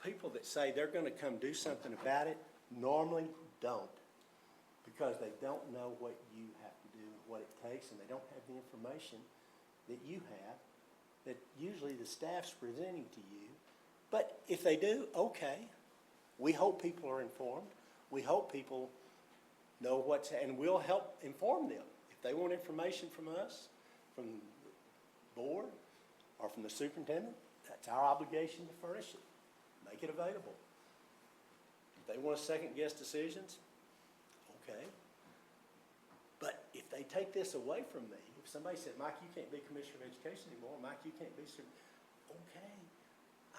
[SPEAKER 3] people that say they're going to come do something about it normally don't, because they don't know what you have to do, what it takes, and they don't have the information that you have, that usually the staff's presenting to you. But if they do, okay. We hope people are informed. We hope people know and we'll help inform them. If they want information from us, from the board, or from the superintendent, that's our obligation to furnish it, make it available. If they want to second-guess decisions, okay. But if they take this away from me, if somebody said, Mike, you can't be Commissioner of Education anymore, Mike, you can't be okay.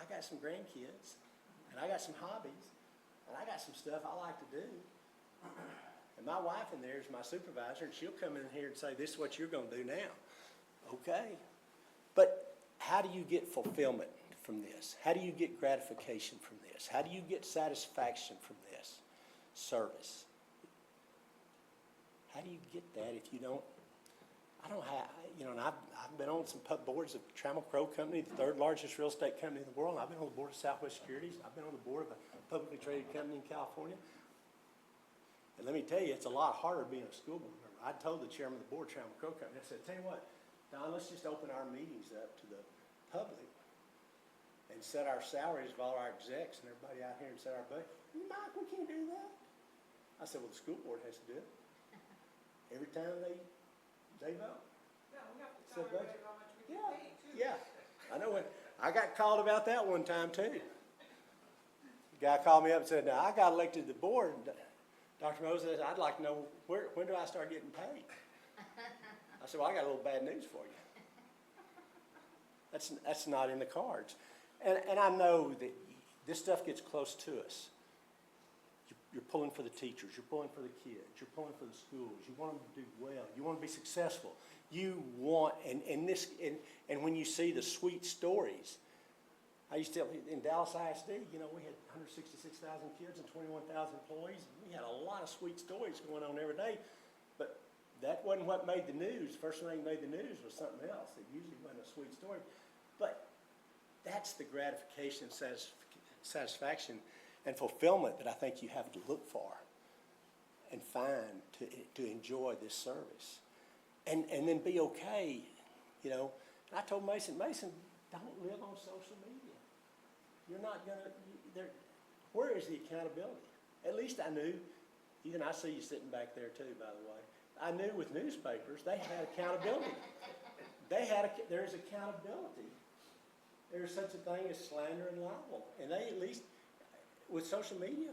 [SPEAKER 3] I got some grandkids, and I got some hobbies, and I got some stuff I like to do. And my wife in there is my supervisor, and she'll come in here and say, this is what you're going to do now. Okay. But how do you get fulfillment from this? How do you get gratification from this? How do you get satisfaction from this service? How do you get that if you don't? I don't have, and I've been on some boards of Trammell Crow Company, the third largest real estate company in the world. I've been on the board of Southwest Securities. I've been on the board of a publicly traded company in California. And let me tell you, it's a lot harder being a school board member. I told the chairman of the board of Trammell Crow Company, I said, tell you what, Don, let's just open our meetings up to the public and set our salaries of all our execs and everybody out here and set our budget. Mike, we can't do that. I said, well, the school board has to do it. Every time they vote.
[SPEAKER 9] Yeah, we have to tell everybody how much we get paid, too.
[SPEAKER 3] Yeah, I know. I got called about that one time, too. The guy called me up and said, now, I got elected to the board. Dr. Moses, I'd like to know, when do I start getting paid? I said, well, I got a little bad news for you. That's not in the cards. And I know that this stuff gets close to us. You're pulling for the teachers, you're pulling for the kids, you're pulling for the schools, you want them to do well, you want to be successful. You want, and when you see the sweet stories, I used to, in Dallas ISD, we had 166,000 kids and 21,000 employees. We had a lot of sweet stories going on every day, but that wasn't what made the news. First thing that made the news was something else. It usually wasn't a sweet story. But that's the gratification, satisfaction, and fulfillment that I think you have to look for and find to enjoy this service. And then be okay, And I told Mason, don't live on social media. You're not going to, where is the accountability? At least I knew, even I see you sitting back there too, by the way. I knew with newspapers, they had accountability. There's accountability. There's such a thing as slander and libel. And they at least, with social media,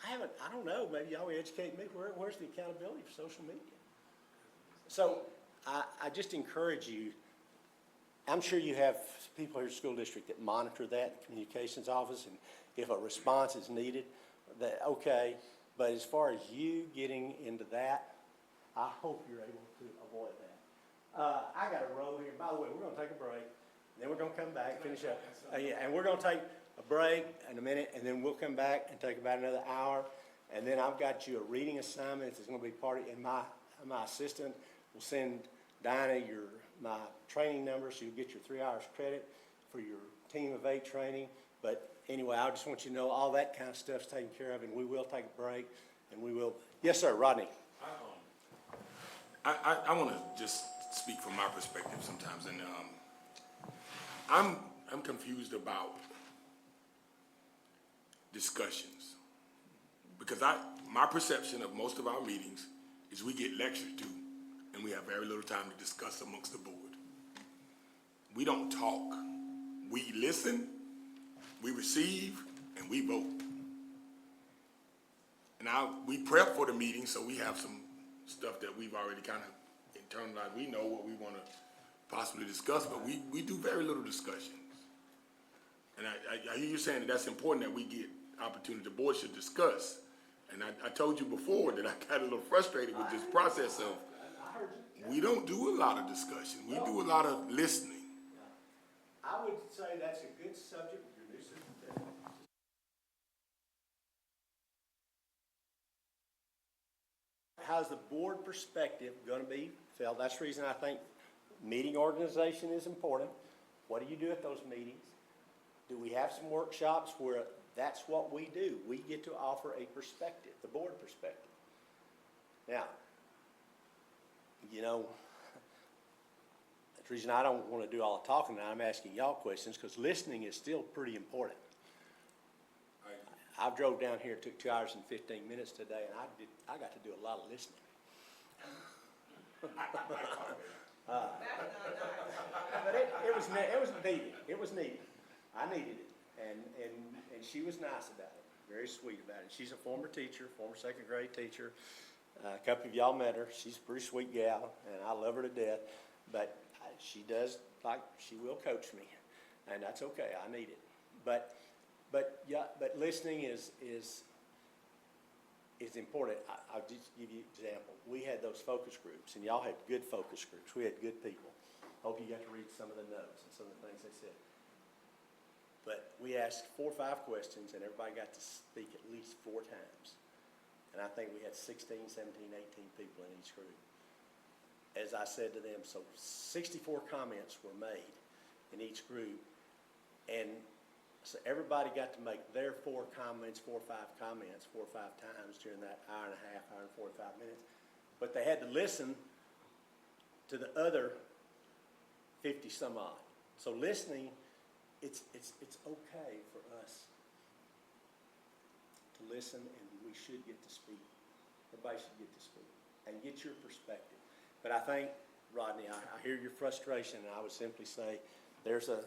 [SPEAKER 3] I don't know, maybe y'all will educate me, where's the accountability for social media? So, I just encourage you, I'm sure you have people here at the school district that monitor that, communications office, and if a response is needed, that, okay, but as far as you getting into that, I hope you're able to avoid that. I got a row here, by the way, we're gonna take a break, then we're gonna come back and finish up. Yeah, and we're gonna take a break in a minute, and then we'll come back and take about another hour, and then I've got you a reading assignment, it's gonna be part of, and my assistant will send Dinah my training number, so you'll get your 3 hours credit for your Team of 8 training. But anyway, I just want you to know all that kind of stuff's taken care of, and we will take a break, and we will. Yes, sir, Rodney.
[SPEAKER 12] I want to just speak from my perspective sometimes, and I'm confused about discussions, because my perception of most of our meetings is we get lectured to, and we have very little time to discuss amongst the board. We don't talk. We listen, we receive, and we vote. And we prep for the meeting, so we have some stuff that we've already kind of internalized. We know what we want to possibly discuss, but we do very little discussions. And I hear you saying that that's important, that we get opportunity, the board should discuss. And I told you before that I got a little frustrated with this process of, we don't do a lot of discussion. We do a lot of listening.
[SPEAKER 3] I would say that's a good subject with your new superintendent. How's the board perspective going to be felt? That's the reason I think meeting organization is important. What do you do at those meetings? Do we have some workshops where that's what we do? We get to offer a perspective, the board perspective. Now, you know, that's the reason I don't want to do all the talking, and I'm asking y'all questions, because listening is still pretty important. I drove down here, it took 2 hours and 15 minutes today, and I got to do a lot of listening. But it was needed. It was needed. I needed it, and she was nice about it, very sweet about it. She's a former teacher, former second grade teacher. A couple of y'all met her. She's a pretty sweet gal, and I love her to death. But she does, like, she will coach me, and that's okay. I need it. But listening is important. I'll just give you an example. We had those focus groups, and y'all had good focus groups. We had good people. Hope you got to read some of the notes and some of the things they said. But we asked 4 or 5 questions, and everybody got to speak at least 4 times. And I think we had 16, 17, 18 people in each group. As I said to them, so 64 comments were made in each group. And so everybody got to make their 4 comments, 4 or 5 comments, 4 or 5 times during that hour and a half, hour and 45 minutes. But they had to listen to the other 50 some odd. So listening, it's okay for us to listen, and we should get to speak. Everybody should get to speak and get your perspective. But I think, Rodney, I hear your frustration, and I would simply say there's a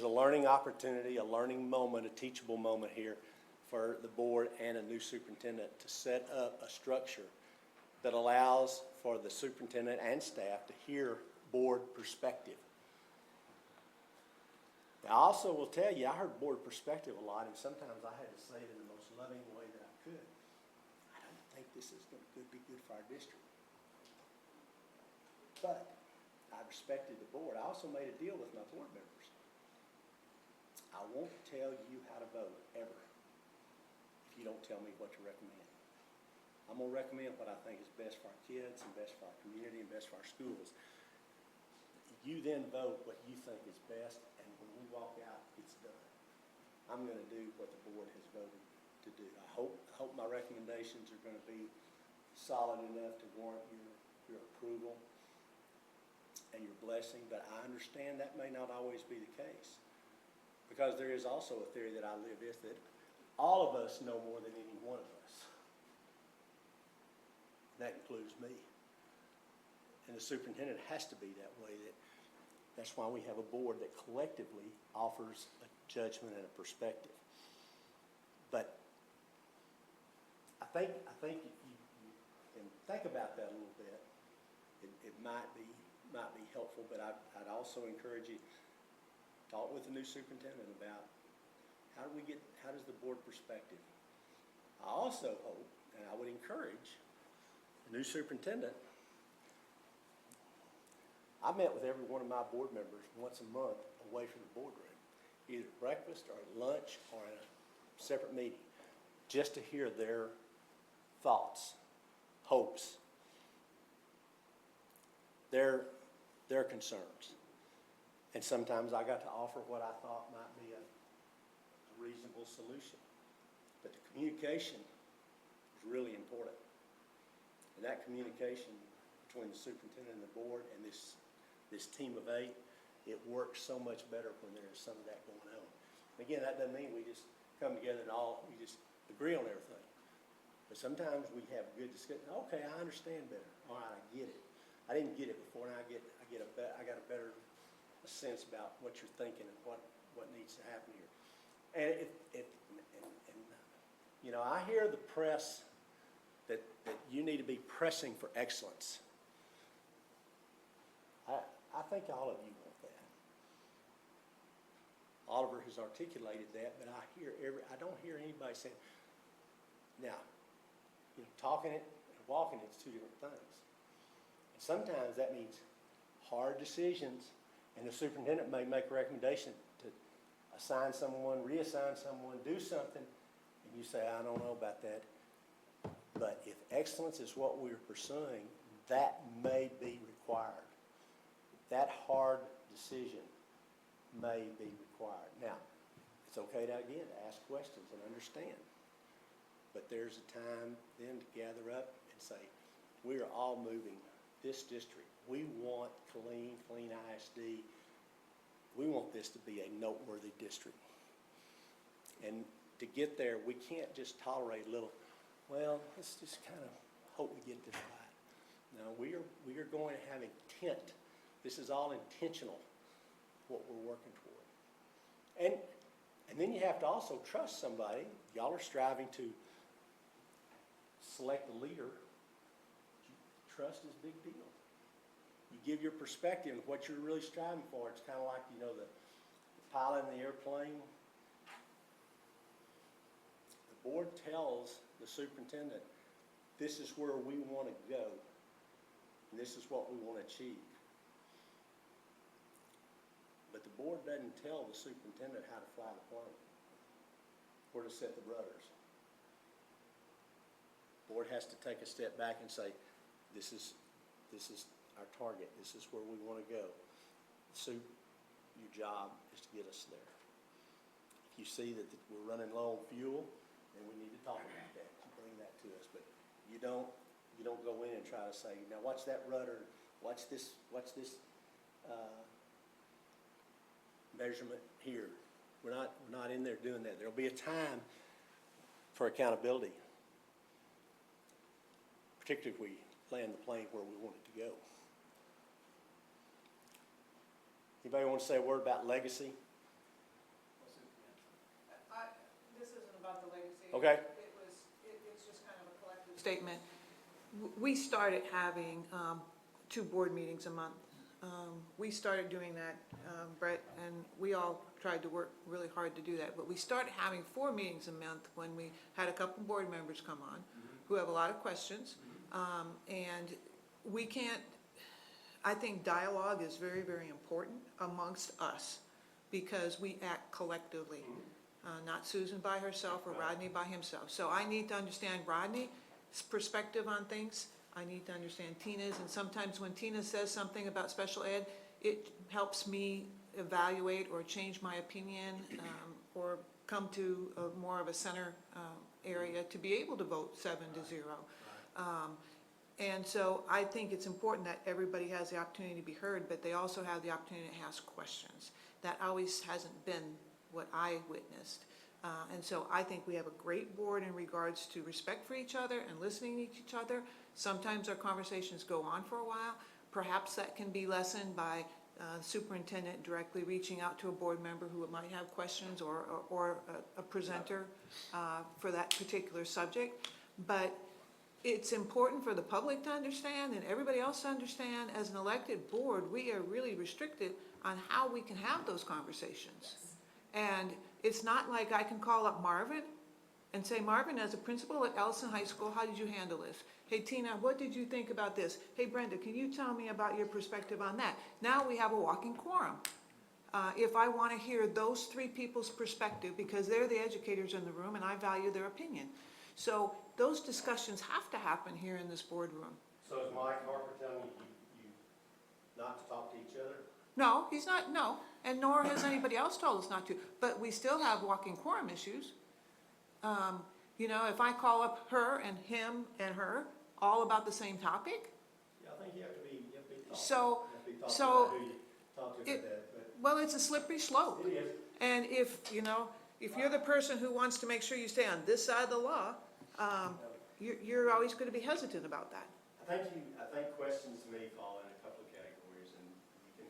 [SPEAKER 3] learning opportunity, a learning moment, a teachable moment here for the board and a new superintendent to set up a structure that allows for the superintendent and staff to hear board perspective. I also will tell you, I heard board perspective a lot, and sometimes I had to say it in the most loving way that I could. I don't think this is going to be good for our district. But I respected the board. I also made a deal with my board members. I won't tell you how to vote, ever, if you don't tell me what to recommend. I'm going to recommend what I think is best for our kids and best for our community and best for our schools. You then vote what you think is best, and when we walk out, it's done. I'm going to do what the board has voted to do. I hope my recommendations are going to be solid enough to warrant your approval and your blessing, but I understand that may not always be the case, because there is also a theory that I live with, that all of us know more than any one of us. That includes me. And the superintendent has to be that way. That's why we have a board that collectively offers a judgment and a perspective. But think if you can think about that a little bit, it might be helpful, but I'd also encourage you, talk with the new superintendent about how does the board perspective? I also hope, and I would encourage the new superintendent, I met with every one of my board members once a month away from the boardroom, either at breakfast or at lunch or in a separate meeting, just to hear their thoughts, hopes, their concerns. And sometimes I got to offer what I thought might be a reasonable solution. But the communication is really important. And that communication between the superintendent and the board and this team of 8, it works so much better when there's some of that going on. Again, that doesn't mean we just come together and we just agree on everything. But sometimes we have good discussion. Okay, I understand better. All right, I get it. I didn't get it before, and I got a better sense about what you're thinking and what needs to happen here. And you know, I hear the press that you need to be pressing for excellence. I think all of you want that. Oliver has articulated that, but I don't hear anybody saying, now, you know, talking it and walking it's two different things. And sometimes that means hard decisions, and the superintendent may make a recommendation to assign someone, reassign someone, do something, and you say, I don't know about that. But if excellence is what we're pursuing, that may be required. That hard decision may be required. Now, it's okay to, again, ask questions and understand. But there's a time then to gather up and say, we are all moving this district. We want Killeen ISD. We want this to be a noteworthy district. And to get there, we can't just tolerate a little, well, let's just kind of hope we get this right. No, we are going to have intent. This is all intentional, what we're working toward. And then you have to also trust somebody. Y'all are striving to select a leader. Trust is a big deal. You give your perspective of what you're really striving for. It's kind of like, you know, the pilot in the airplane. The board tells the superintendent, this is where we want to go, and this is what we want to achieve. But the board doesn't tell the superintendent how to fly the plane, or to set the rudders. The board has to take a step back and say, this is our target. This is where we want to go. So your job is to get us there. If you see that we're running low on fuel, then we need to talk about that. You bring that to us, but you don't go in and try to say, now watch that rudder, watch this measurement here. We're not in there doing that. There'll be a time for accountability, particularly if we land the plane where we want it to go. Anybody want to say a word about legacy?
[SPEAKER 9] This isn't about the legacy.
[SPEAKER 3] Okay.
[SPEAKER 9] It's just kind of a collective statement. We started having 2 board meetings a month. We started doing that, Brett, and we all tried to work really hard to do that. But we started having 4 meetings a month when we had a couple board members come on who have a lot of questions. And we can't, I think dialogue is very, very important amongst us because we act collectively, not Susan by herself or Rodney by himself. So I need to understand Rodney's perspective on things. I need to understand Tina's, and sometimes when Tina says something about special ed, it helps me evaluate or change my opinion or come to more of a center area to be able to vote 7-0. And so I think it's important that everybody has the opportunity to be heard, but they also have the opportunity to ask questions. That always hasn't been what I witnessed. And so I think we have a great board in regards to respect for each other and listening to each other. Sometimes our conversations go on for a while. Perhaps that can be lessened by superintendent directly reaching out to a board member who might have questions or a presenter for that particular subject. But it's important for the public to understand and everybody else to understand, as an elected board, we are really restricted on how we can have those conversations. And it's not like I can call up Marvin and say, Marvin, as a principal at Ellison High School, how did you handle this? Hey, Tina, what did you think about this? Hey, Brenda, can you tell me about your perspective on that? Now we have a walking quorum. If I want to hear those three people's perspective, because they're the educators in the room and I value their opinion. So those discussions have to happen here in this boardroom.
[SPEAKER 3] So is Mike Harper telling you not to talk to each other?
[SPEAKER 9] No, he's not, no, and nor has anybody else told us not to, but we still have walking quorum issues. You know, if I call up her and him and her, all about the same topic,
[SPEAKER 3] Yeah, I think you have to be thoughtful.
[SPEAKER 9] So-
[SPEAKER 3] You have to be thoughtful
[SPEAKER 9] so
[SPEAKER 3] about who you talk to
[SPEAKER 9] it-
[SPEAKER 3] for that,
[SPEAKER 9] well, it's a slippery slope.
[SPEAKER 3] but it is.
[SPEAKER 9] And if, you know, if you're the person who wants to make sure you stay on this side of the law, you're always gonna be hesitant about that.
[SPEAKER 3] I think questions to me fall in a couple of categories, and you can,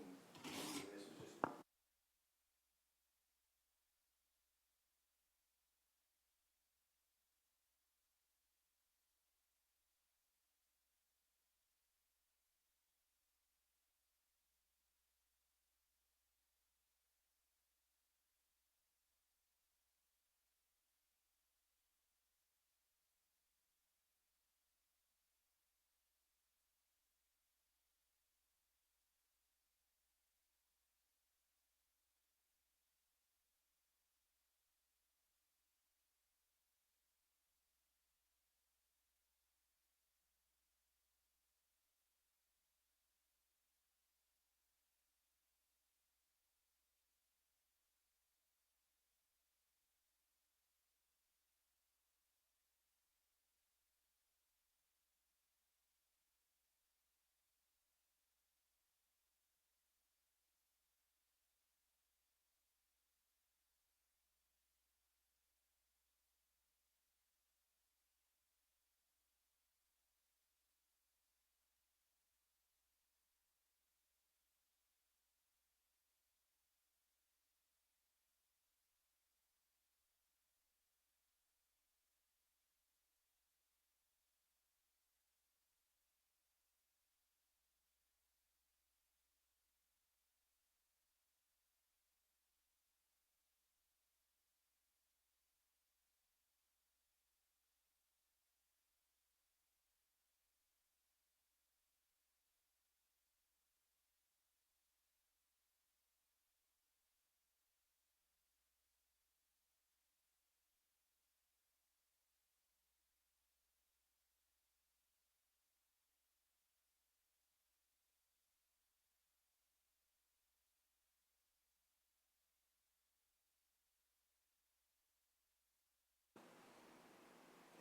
[SPEAKER 3] this is just.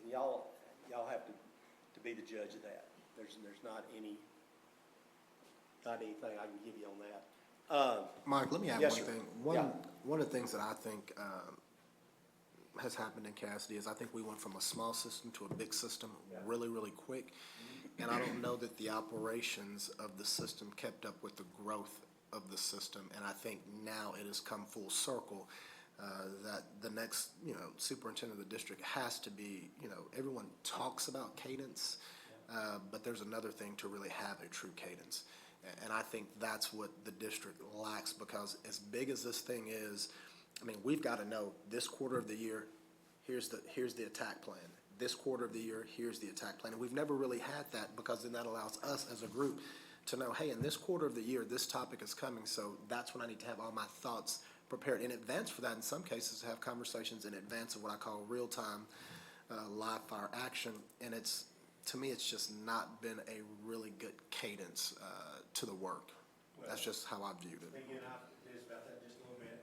[SPEAKER 3] And y'all have to be the judge of that. There's not anything I can give you on that.
[SPEAKER 1] Mike, let me add
[SPEAKER 3] Yes,
[SPEAKER 1] one
[SPEAKER 3] sir.
[SPEAKER 1] thing.
[SPEAKER 3] Yeah.
[SPEAKER 1] One of the things that I think has happened in Cassidy is I think we went from a small system to a big system really, really quick. And I don't know that the operations of the system kept up with the growth of the system. And I think now it has come full circle that the next, superintendent of the district has to be, everyone talks about cadence, but there's another thing to really have a true cadence. And I think that's what the district lacks, because as big as this thing is, I mean, we've got to know this quarter of the year, here's the attack plan. This quarter of the year, here's the attack plan. And we've never really had that, because then that allows us as a group to know, hey, in this quarter of the year, this topic is coming, so that's when I need to have all my thoughts prepared in advance for that. In some cases, to have conversations in advance of what I call real-time live fire action. And to me, it's just not been a really good cadence to the work. That's just how I viewed it.
[SPEAKER 3] Again, I just about that just a little bit.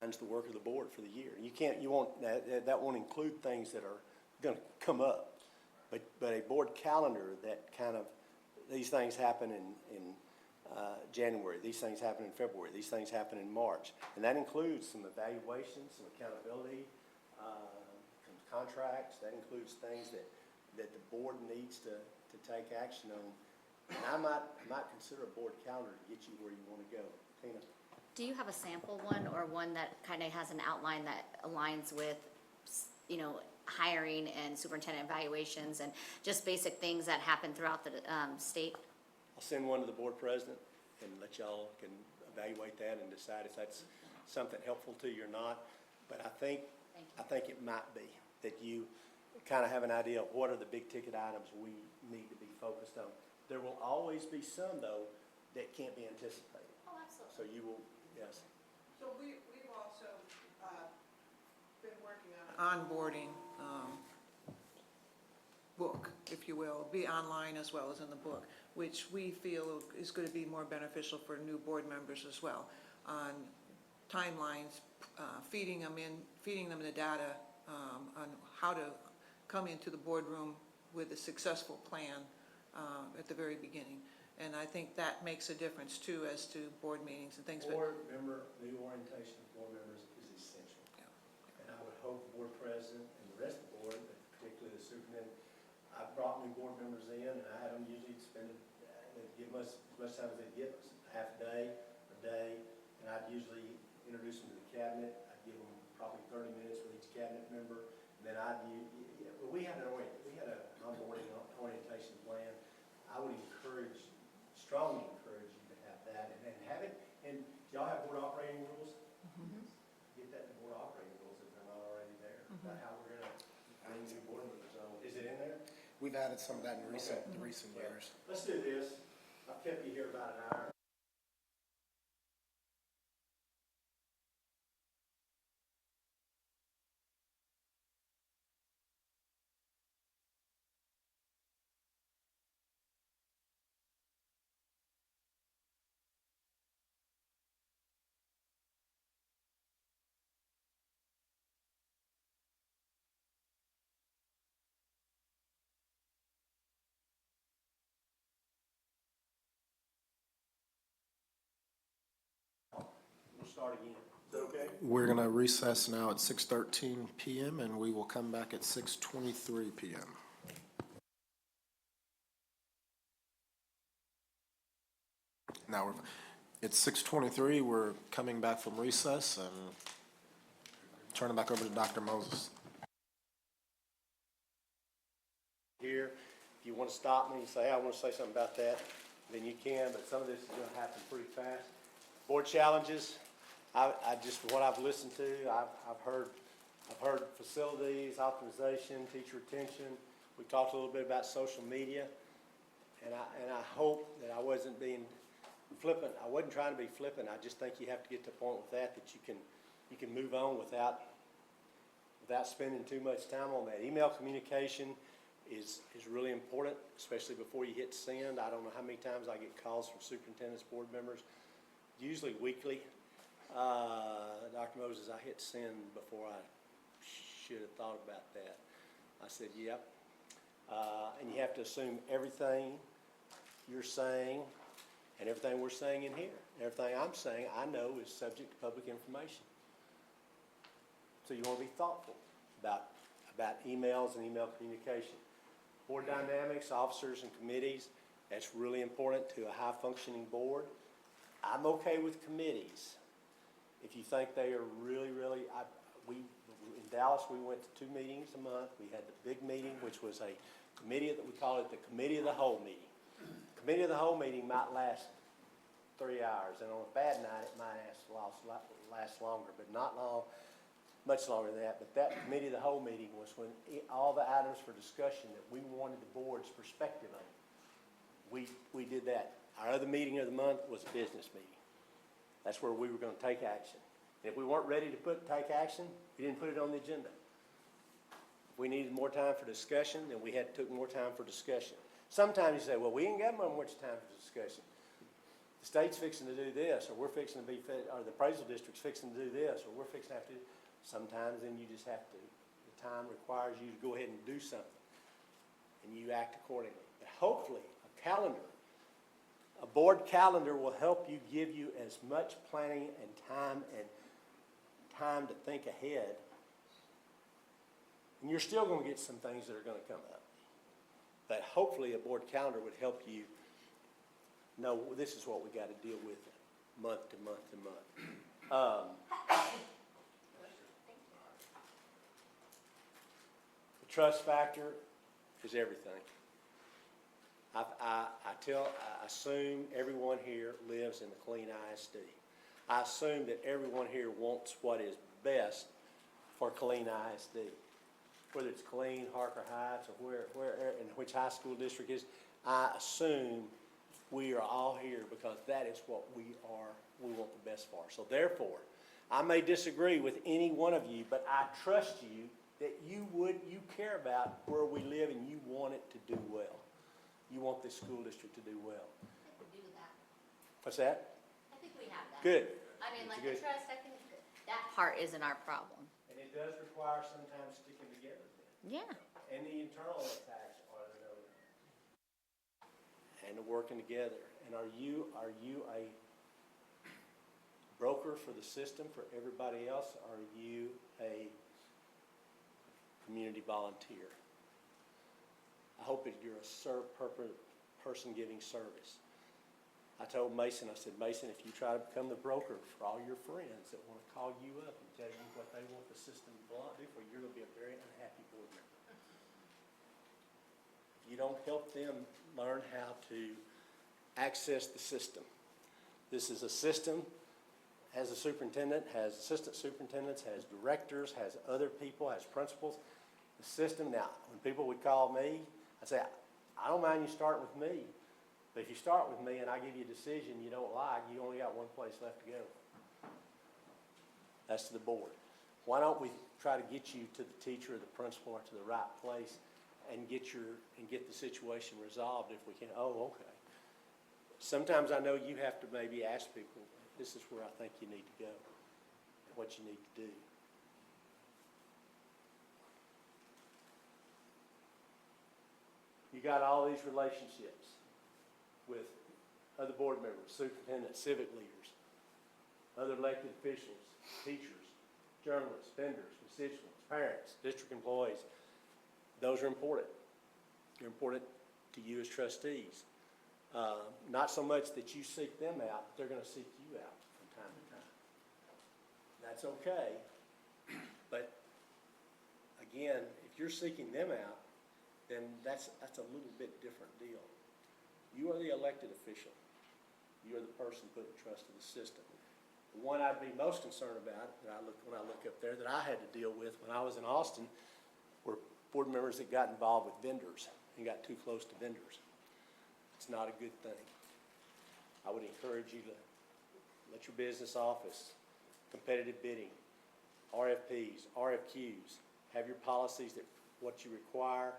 [SPEAKER 3] That's the work of the board for the year. That won't include things that are gonna come up. But a board calendar that kind of, these things happen in January, these things happen in February, these things happen in March. And that includes some evaluations, some accountability, some contracts. That includes things that the board needs to take action on. And I might consider a board calendar to get you where you want to go. Tina?
[SPEAKER 10] Do you have a sample one, or one that kind of has an outline that aligns with hiring and superintendent evaluations and just basic things that happen throughout the state?
[SPEAKER 3] I'll send one to the board president and let y'all can evaluate that and decide if that's something helpful to you or not. But I think it might be that you kind of have an idea of what are the big ticket items we need to be focused on. There will always be some though that can't be anticipated.
[SPEAKER 10] Oh, absolutely.
[SPEAKER 3] So you will, yes.
[SPEAKER 9] So we've also been working on onboarding book, if you will, be online as well as in the book, which we feel is going to be more beneficial for new board members as well, on timelines, feeding them the data on how to come into the boardroom with a successful plan at the very beginning. And I think that makes a difference too as to board meetings and things.
[SPEAKER 3] Board member, new orientation of board members is essential.
[SPEAKER 9] Yeah.
[SPEAKER 3] And I would hope the board president and the rest of the board, but particularly the superintendent, I brought new board members in and I had them usually spend, they'd give us as much time as they'd give us, half a day, and I'd usually introduce them to the cabinet. I'd give them probably 30 minutes with each cabinet member, and then we had an onboarding orientation plan. I would strongly encourage you to have that and have it, and y'all have board operating rules? Get that in board operating rules if they're not already there, about how we're gonna bring new board members on. Is it in there?
[SPEAKER 1] We've added some of that in recent
[SPEAKER 3] Yeah.
[SPEAKER 1] years.
[SPEAKER 3] Let's do this. I've kept you here about an hour. We'll start again. Is that okay?
[SPEAKER 1] We're going to recess now at 6:13 PM, and we will come back at 6:23 PM. Now, it's 6:23, we're coming back from recess, and turning back over to Dr. Moses.
[SPEAKER 3] Here, if you want to stop me and say, hey, I want to say something about that, then you can, but some of this is going to happen pretty fast. Board challenges, what I've listened to, I've heard facilities, optimization, teacher retention. We talked a little bit about social media, and I hope that I wasn't being flippant. I wasn't trying to be flippant. I just think you have to get to a point with that you can move on without spending too much time on that. Email communication is really important, especially before you hit send. I don't know how many times I get calls from superintendents, board members, usually weekly. Dr. Moses, I hit send before I should have thought about that. I said, yep. And you have to assume everything you're saying and everything we're saying in here, everything I'm saying, I know is subject to public information. So you want to be thoughtful about emails and email communication. Board dynamics, officers and committees, that's really important to a high-functioning board. I'm okay with committees. If you think they are really, in Dallas, we went to 2 meetings a month. We had the big meeting, which was a committee, we call it the Committee of the Whole meeting. Committee of the Whole meeting might last 3 hours, and on a bad night, it might last longer, but not long, much longer than that. But that Committee of the Whole meeting was when all the items for discussion that we wanted the board's perspective on, we did that. Our other meeting of the month was a business meeting. That's where we were going to take action. And if we weren't ready to take action, we didn't put it on the agenda. If we needed more time for discussion, then we took more time for discussion. Sometimes you say, well, we ain't got much time for discussion. The state's fixing to do this, or we're fixing to or the appraisal district's fixing to do this, or we're fixing to have to. Sometimes then you just have to. The time requires you to go ahead and do something, and you act accordingly. But hopefully, a board calendar will help you, give you as much planning and time to think ahead. And you're still going to get some things that are going to come up. But hopefully a board calendar would help you know this is what we got to deal with month to month to month. trust factor is everything. I assume everyone here lives in the Killeen ISD. I assume that everyone here wants what is best for Killeen ISD. Whether it's Killeen, Harker Heights, or where, and which high school district is, I assume we are all here because that is what we want the best for. So therefore, I may disagree with any one of you, but I trust you that you care about where we live and you want it to do well. You want this school district to do well.
[SPEAKER 10] I think we do that.
[SPEAKER 3] What's that?
[SPEAKER 10] I think we have that.
[SPEAKER 3] Good.
[SPEAKER 10] I mean, like
[SPEAKER 3] Good.
[SPEAKER 10] the trust, I think that part isn't our problem.
[SPEAKER 3] And it does require sometimes sticking together then.
[SPEAKER 10] Yeah.
[SPEAKER 3] And the internal attacks are another. And the working together. And are you a broker for the system for everybody else? Or are you a community volunteer? I hope that you're a person giving service. I told Mason, I said, Mason, if you try to become the broker for all your friends that want to call you up and tell you what they want the system to do for you, you're going to be a very unhappy board member. You don't help them learn how to access the system. This is a system, has a superintendent, has assistant superintendents, has directors, has other people, has principals. The system, now, when people would call me, I'd say, I don't mind you starting with me, but if you start with me and I give you a decision you don't like, you only got one place left to go. That's to the board. Why don't we try to get you to the teacher or the principal or to the right place and get the situation resolved if we can? Oh, okay. Sometimes I know you have to maybe ask people, this is where I think you need to go, what you need to do. You got all these relationships with other board members, superintendents, civic leaders, other elected officials, teachers, journalists, vendors, constituents, parents, district employees. Those are important. They're important to you as trustees. Not so much that you seek them out, but they're going to seek you out from time to time. That's okay. But again, if you're seeking them out, then that's a little bit different deal. You are the elected official. You are the person putting trust in the system. The one I'd be most concerned about, when I look up there, that I had to deal with when I was in Austin, were board members that got involved with vendors and got too close to vendors. It's not a good thing. I would encourage you to let your business office, competitive bidding, RFPs, RFQs, have your policies that what you require.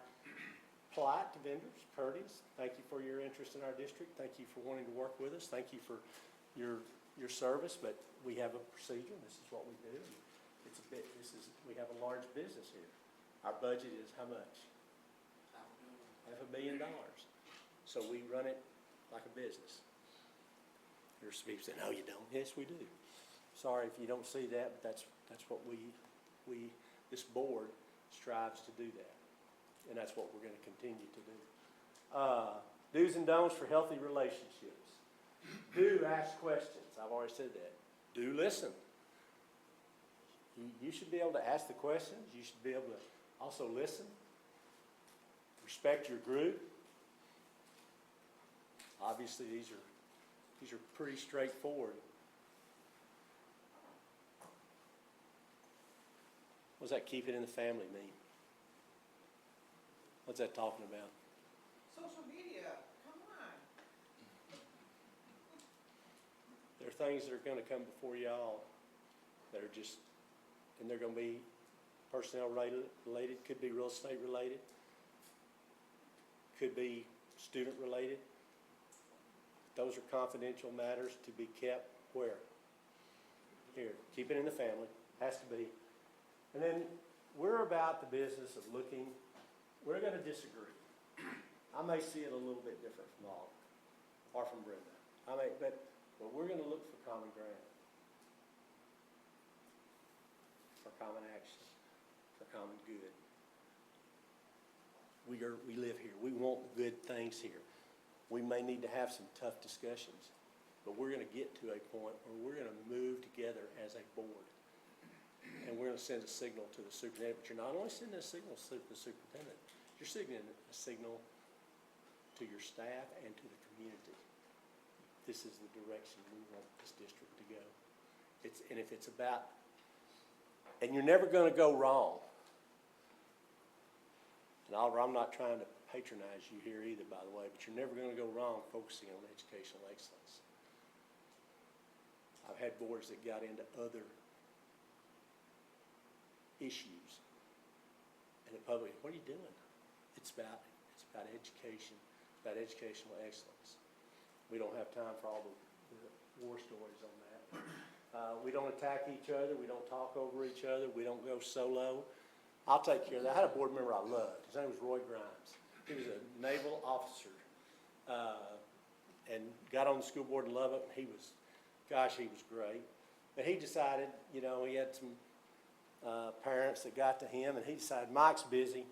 [SPEAKER 3] Polite to vendors, courteous. Thank you for your interest in our district. Thank you for wanting to work with us. Thank you for your service, but we have a procedure. This is what we do. We have a large business here. Our budget is how much? $500,000. So we run it like a business. There's some people saying, no, you don't. Yes, we do. Sorry if you don't see that, but that's what this board strives to do that. And that's what we're going to continue to do. Do's and don'ts for healthy relationships. Do ask questions. I've already said that. Do listen. You should be able to ask the questions. You should be able to also listen. Respect your group. Obviously, these are pretty straightforward. What does that keep it in the family mean? What's that talking about?
[SPEAKER 9] Social media, come on.
[SPEAKER 3] There are things that are going to come before y'all that are just, and they're going to be personnel related, could be real estate related, could be student related. Those are confidential matters to be kept where? Here, keep it in the family, has to be. And then we're about the business of looking. We're going to disagree. I may see it a little bit different from all, or from Brenda. But we're going to look for common ground, for common action, for common good. We live here. We want good things here. We may need to have some tough discussions, but we're going to get to a point where we're going to move together as a board. and we're gonna send a signal to the superintendent, but you're not only sending a signal to the superintendent, you're sending a signal to your staff and to the community. This is the direction we want this district to go. And if it's about, and you're never gonna go wrong. And Oliver, I'm not trying to patronize you here either, by the way, but you're never gonna go wrong focusing on educational excellence. I've had boards that got into other issues. And the public, what are you doing? It's about education, it's about educational excellence. We don't have time for all the war stories on that. We don't attack each other, we don't talk over each other, we don't go solo. I'll take care of that. I had a board member I loved. His name was Roy Grimes. He was a naval officer, and got on the school board and loved it. He was great. But he decided, you know, he had some parents that got to him, and he decided, Mike's busy.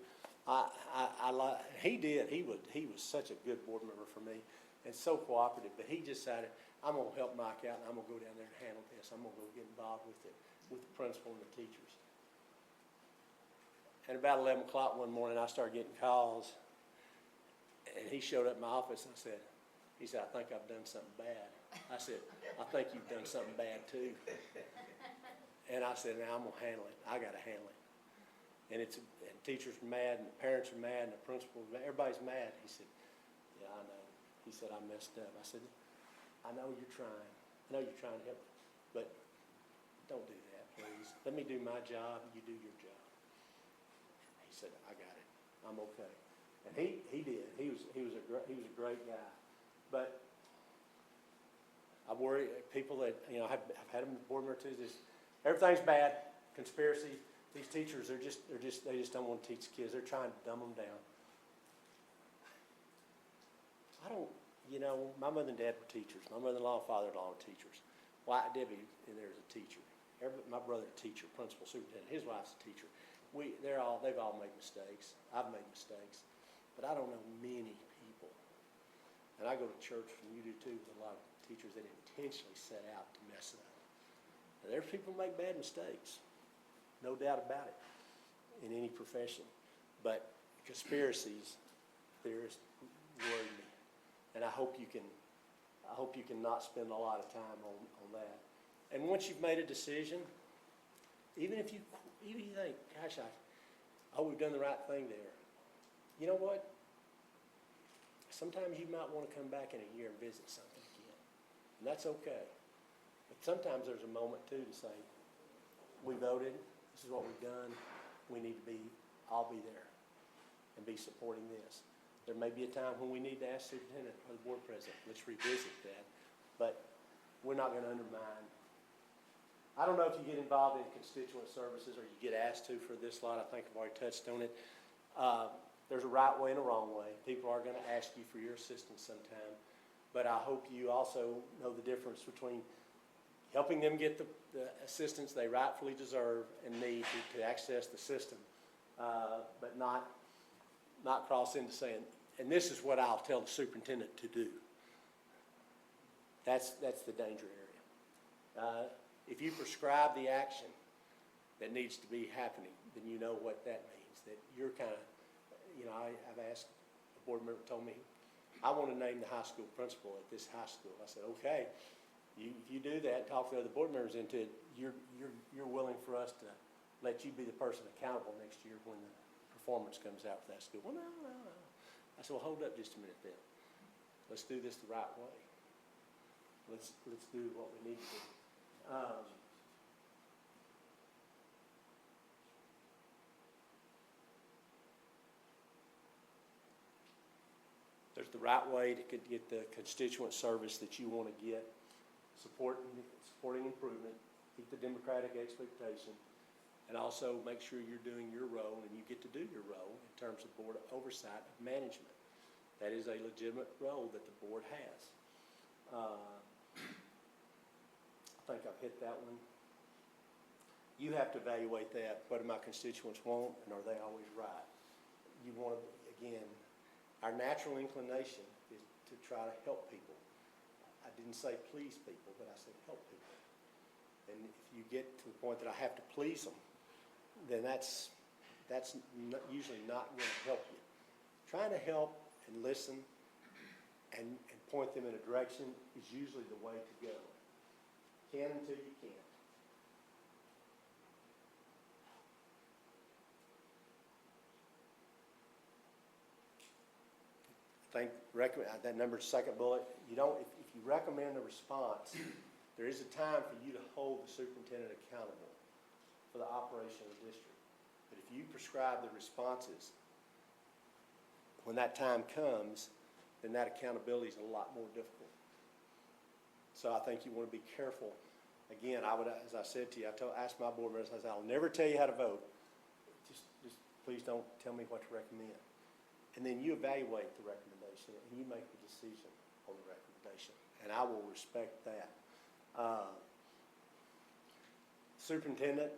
[SPEAKER 3] He did. He was such a good board member for me, and so cooperative. But he decided, I'm gonna help Mike out, and I'm gonna go down there and handle this. I'm gonna go get involved with it, with the principal and the teachers. And about 11 o'clock one morning, I started getting calls, and he showed up in my office and he said, I think I've done something bad. I said, I think you've done something bad too. And I said, now I'm gonna handle it. I gotta handle it. And teachers are mad, and the parents are mad, and the principal's mad. Everybody's mad. He said, yeah, I know. He said, I messed up. I said, I know you're trying. I know you're trying to help, but don't do that, please. Let me do my job, you do your job. He said, I got it. I'm okay. And he did. He was a great guy. But I worry people that, you know, I've had them board member too. Everything's bad. Conspiracy. These teachers, they just don't want to teach kids. They're trying to dumb them down. You know, my mother and dad were teachers. My mother-in-law and father-in-law were teachers. Wyatt Debbie in there is a teacher. My brother a teacher, principal, superintendent. His wife's a teacher. They've all made mistakes. I've made mistakes, but I don't know many people. And I go to church, and you do too, with a lot of teachers that intentionally set out to mess up. Now, there's people who make bad mistakes, no doubt about it, in any profession. But conspiracies, theorists worry me, and I hope you can not spend a lot of time on that. And once you've made a decision, even if you think, gosh, we've done the right thing there. You know what? Sometimes you might want to come back in a year and visit something again. And that's okay. But sometimes there's a moment too to say, we voted, this is what we've done, I'll be there and be supporting this. There may be a time when we need to ask the superintendent or the board president, let's revisit that. But we're not going to undermine. I don't know if you get involved in constituent services or you get asked to for this lot. I think I've already touched on it. There's a right way and a wrong way. People are going to ask you for your assistance sometime. But I hope you also know the difference between helping them get the assistance they rightfully deserve and need to access the system, but not cross into saying, and this is what I'll tell the superintendent to do. That's the danger area. If you prescribe the action that needs to be happening, then you know what that means, that you're kind of, you know, I've asked, a board member told me, I want to name the high school principal at this high school. I said, okay, if you do that, talk the other board members into it, you're willing for us to let you be the person accountable next year when the performance comes out for that school. Well, no. I said, well, hold up just a minute then. Let's do this the right way. Let's do what we need to do. There's the right way to get the constituent service that you want to get, supporting improvement, keep the democratic expectation, and also make sure you're doing your role and you get to do your role in terms of board oversight of management. That is a legitimate role that the board has. I think I've hit that one. You have to evaluate that. What do my constituents want, and are they always right? You want to, again, our natural inclination is to try to help people. I didn't say please people, but I said help people. and if you get to the point that I have to please them, then that's usually not going to help you. Trying to help and listen and point them in a direction is usually the way to go. Can until you can't. That number, second bullet, you don't, if you recommend a response, there is a time for you to hold the superintendent accountable for the operation of the district. But if you prescribe the responses, when that time comes, then that accountability is a lot more difficult. So I think you want to be careful. Again, I would, as I said to you, asked my board members, I said, I'll never tell you how to vote. Just please don't tell me what to recommend. And then you evaluate the recommendation and you make the decision on the recommendation. And I will respect that. Superintendent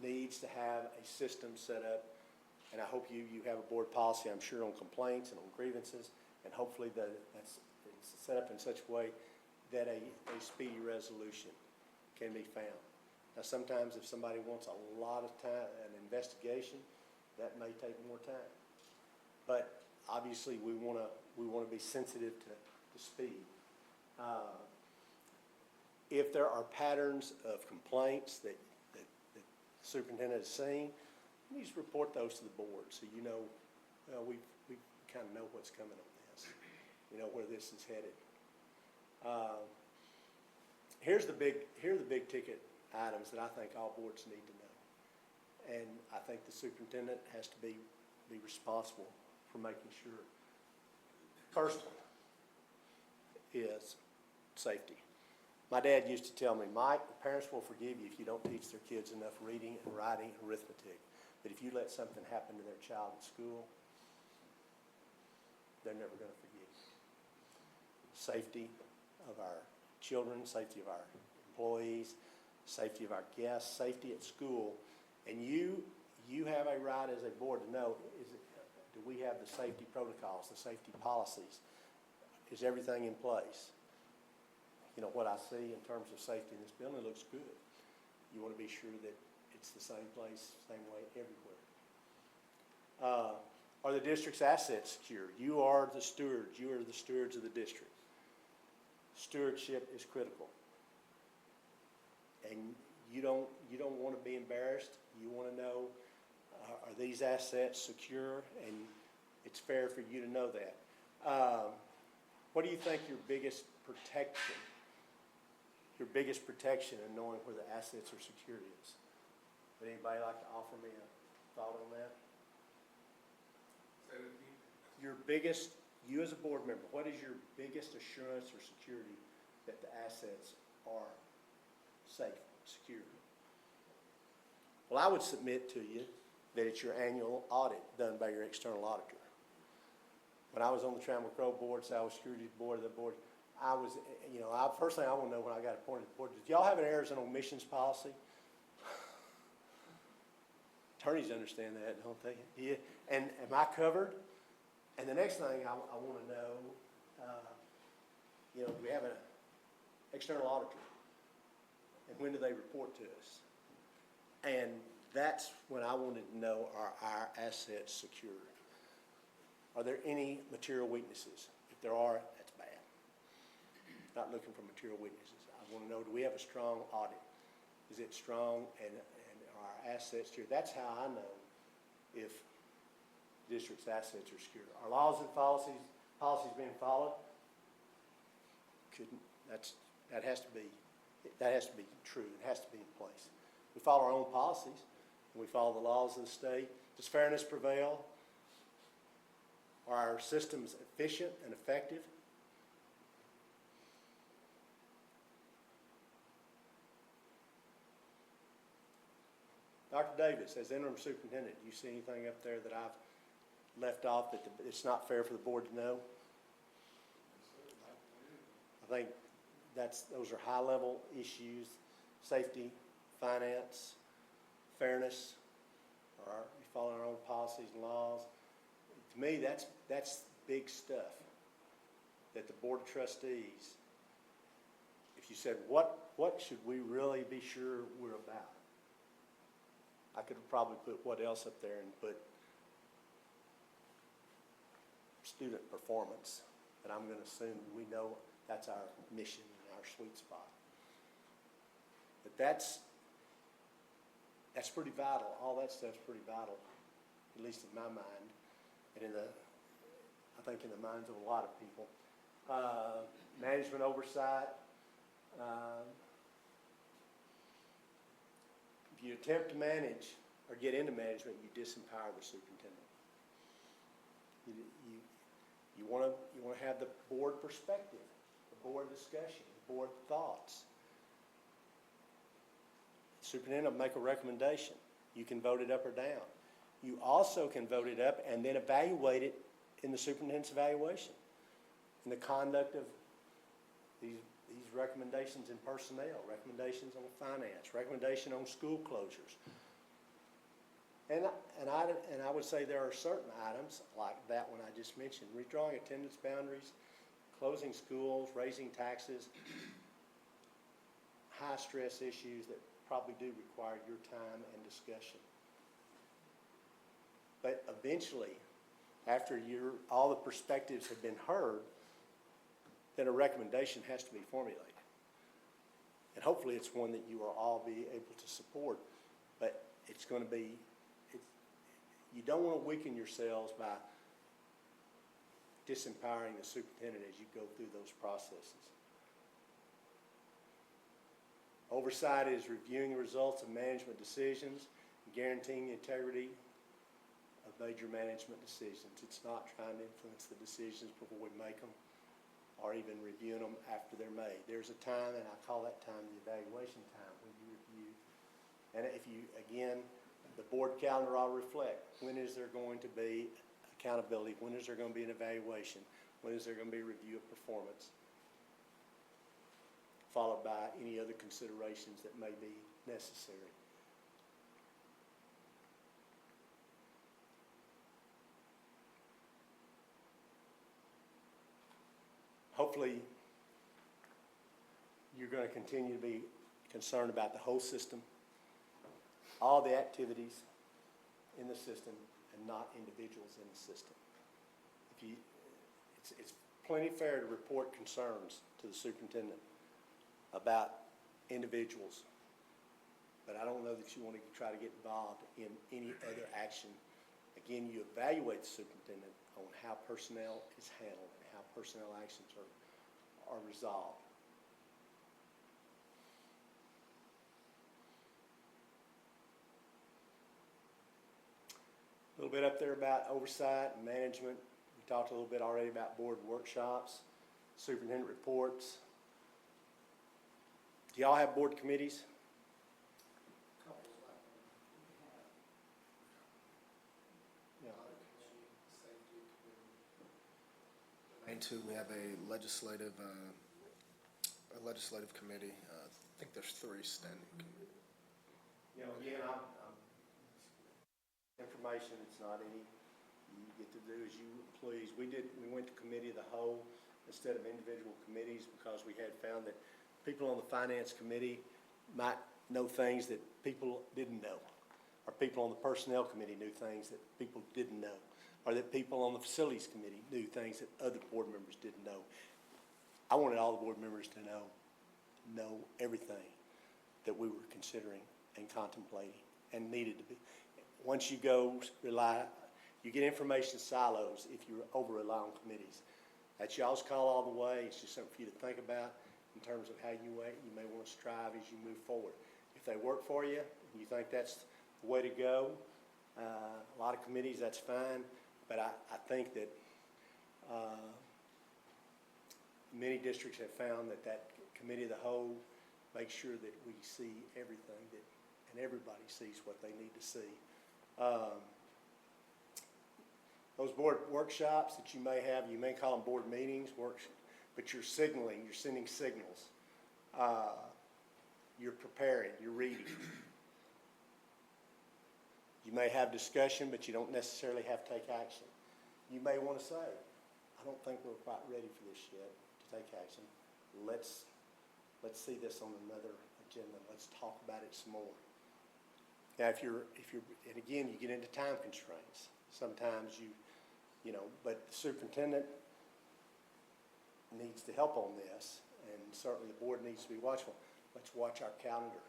[SPEAKER 3] needs to have a system set up, and I hope you have a board policy, I'm sure, on complaints and on grievances, and hopefully that's set up in such a way that a speedy resolution can be found. Now, sometimes if somebody wants a lot of time, an investigation, that may take more time. But obviously, we want to be sensitive to speed. If there are patterns of complaints that the superintendent has seen, you just report those to the board, so you know, we kind of know what's coming on this. You know where this is headed. Here are the big ticket items that I think all boards need to know, and I think the superintendent has to be responsible for making sure. First one is safety. My dad used to tell me, Mike, parents will forgive you if you don't teach their kids enough reading and writing and arithmetic. But if you let something happen to their child at school, they're never going to forgive you. Safety of our children, safety of our employees, safety of our guests, safety at school. And you have a right as a board to know, do we have the safety protocols, the safety policies? Is everything in place? You know, what I see in terms of safety in this building looks good. You want to be sure that it's the same place, same way everywhere. Are the district's assets secure? You are the stewards. You are the stewards of the district. Stewardship is critical. And you don't want to be embarrassed. You want to know, are these assets secure? And it's fair for you to know that. What do you think your biggest protection in knowing where the assets are secure is? Would anybody like to offer me a thought on that? You as a board member, what is your biggest assurance or security that the assets are safe, secure? Well, I would submit to you that it's your annual audit done by your external auditor. When I was on the Trammell Crow board, cybersecurity board, first thing I want to know when I got appointed to the board, did y'all have an Arizona omissions policy? Attorneys understand that, don't they? Yeah. And am I covered? And the next thing I want to know, do we have an external auditor? And when do they report to us? And that's when I wanted to know, are our assets secure? Are there any material weaknesses? If there are, that's bad. Not looking for material weaknesses. I want to know, do we have a strong audit? Is it strong and are our assets secure? That's how I know if district's assets are secure. Are laws and policies being followed? That has to be true. It has to be in place. We follow our own policies and we follow the laws of the state. Does fairness prevail? Are our systems efficient and effective? Dr. Davis, as interim superintendent, do you see anything up there that I've left off that it's not fair for the board to know? I think those are high-level issues: safety, finance, fairness. Are we following our own policies and laws? To me, that's big stuff that the Board of Trustees, if if you said, what should we really be sure we're about? I could probably put what else up there and put student performance, but I'm gonna assume we know that's our mission and our sweet spot. But that's pretty vital. All that stuff's pretty vital, at least in my mind, and I think in the minds of a lot of people. Management oversight. If you attempt to manage or get into management, you disempower the superintendent. You want to have the board perspective, the board discussion, the board thoughts. The superintendent will make a recommendation. You can vote it up or down. You also can vote it up and then evaluate it in the superintendent's evaluation, in the conduct of these recommendations in personnel, recommendations on finance, recommendation on school closures. And I would say there are certain items like that one I just mentioned, redrawing attendance boundaries, closing schools, raising taxes, high stress issues that probably do require your time and discussion. But eventually, after all the perspectives have been heard, then a recommendation has to be formulated. And hopefully it's one that you will all be able to support, but it's going to be, you don't want to weaken yourselves by disempowering the superintendent as you go through those processes. Oversight is reviewing the results of management decisions, guaranteeing the integrity of major management decisions. It's not trying to influence the decisions before we make them or even reviewing them after they're made. There's a time, and I call that time the evaluation time, when you review. And if you, again, the board calendar I'll reflect. When is there going to be accountability? When is there going to be an evaluation? When is there going to be a review of performance? Followed by any other considerations that may be necessary. Hopefully, you're going to continue to be concerned about the whole system, all the activities in the system, and not individuals in the system. It's plenty fair to report concerns to the superintendent about individuals, but I don't know that you want to try to get involved in any other action. Again, you evaluate the superintendent on how personnel is handled and how personnel actions are resolved. A little bit up there about oversight and management. We talked a little bit already about board workshops, superintendent reports. Do y'all have board committees?
[SPEAKER 1] And two, we have a legislative committee. I think there's 3 standing committees.
[SPEAKER 3] You know, again, information, it's not any, you get to do as you please. We went to committee of the whole instead of individual committees because we had found that people on the finance committee might know things that people didn't know, or people on the personnel committee knew things that people didn't know, or that people on the facilities committee knew things that other board members didn't know. I wanted all the board members to know everything that we were considering and contemplating and needed to be. Once you you get information silos if you over-rely on committees. That's y'all's call all the way. It's just something for you to think about in terms of how you may want to strive as you move forward. If they work for you and you think that's the way to go, a lot of committees, that's fine. But I think that many districts have found that committee of the whole makes sure that we see everything and everybody sees what they need to see. Those board workshops that you may have, you may call them board meetings, but you're signaling, you're sending signals. You're preparing, you're reading. You may have discussion, but you don't necessarily have to take action. You may want to say, I don't think we're quite ready for this yet to take action. Let's let's see this on another agenda, let's talk about it some more. Now, if you're, and again, you get into time constraints. Sometimes you know, but the superintendent needs to help on this, and certainly the board needs to be watchful. Let's watch our calendar.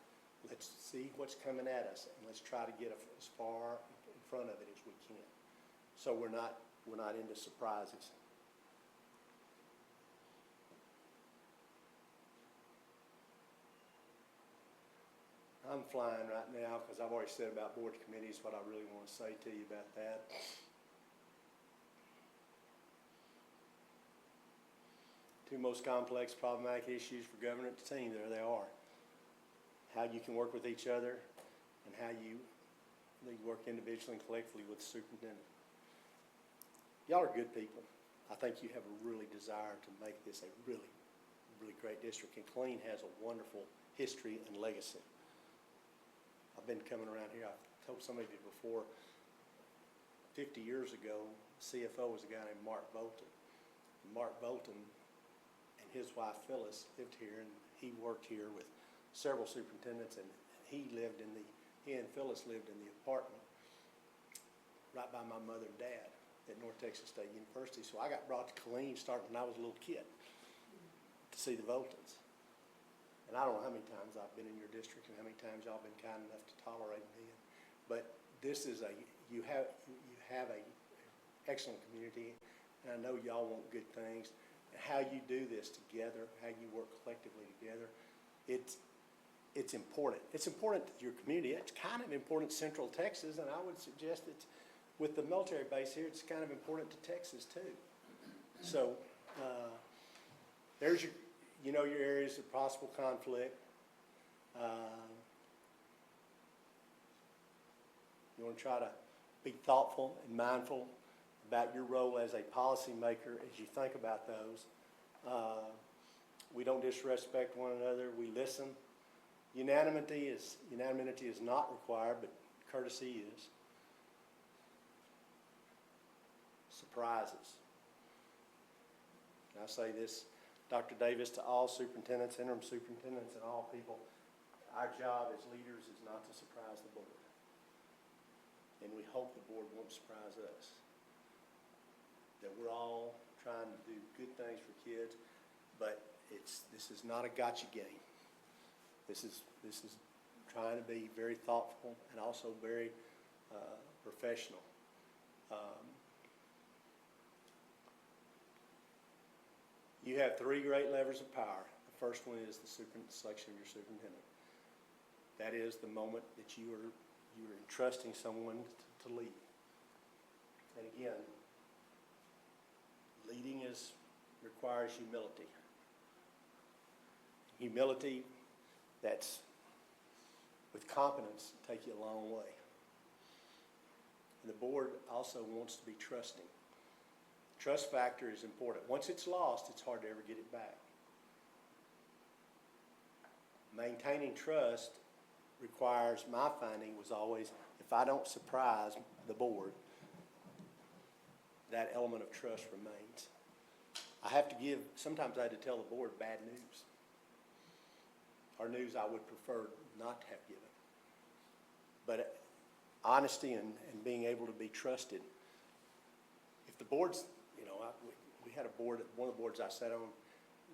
[SPEAKER 3] Let's see what's coming at us, and let's try to get as far in front of it as we can. So we're not into surprises. I'm flying right now because I've already said about board committees what I really want to say to you about that. Two most complex problematic issues for governance team, there they are. How you can work with each other and how you work individually and collectively with the superintendent. Y'all are good people. I think you have a really desire to make this a really, really great district, and Killeen has a wonderful history and legacy. I've been coming around here, I've told some of you before, 50 years ago, CFO was a guy named Mark Bolton. Mark Bolton and his wife Phyllis lived here, and he worked here with several superintendents, and he and Phyllis lived in the apartment right by my mother and dad at North Texas State University. So I got brought to Killeen starting when I was a little kid to see the Boltons. And I don't know how many times I've been in your district and how many times y'all been kind enough to tolerate me. But this is you have a excellent community, and I know y'all want good things. And how you do this together, how you work collectively together, it's important. It's important to your community. It's kind of important to Central Texas, and I would suggest that with the military base here, it's kind of important to Texas too. So there's your areas of possible conflict. You want to try to be thoughtful and mindful about your role as a policymaker as you think about those. We don't disrespect one another. We listen. Unanimity is not required, but courtesy is. Surprises. And I say this, Dr. Davis, to all superintendents, interim superintendents, and all people, our job as leaders is not to surprise the board. And we hope the board won't surprise us. That we're all trying to do good things for kids, but this is not a gotcha game. This is trying to be very thoughtful and also very professional. You have three great levers of power. The first one is the selection of your superintendent. That is the moment that you are entrusting someone to lead. And again, leading requires humility. Humility that's with competence take you a long way. And the board also wants to be trusting. Trust factor is important. Once it's lost, it's hard to ever get it back. Maintaining trust requires, my finding was always, if I don't surprise the board, that element of trust remains. Sometimes I had to tell the board bad news, or news I would prefer not to have given. But honesty and being able to be trusted. If the board's, we had a board, one of the boards I sat on,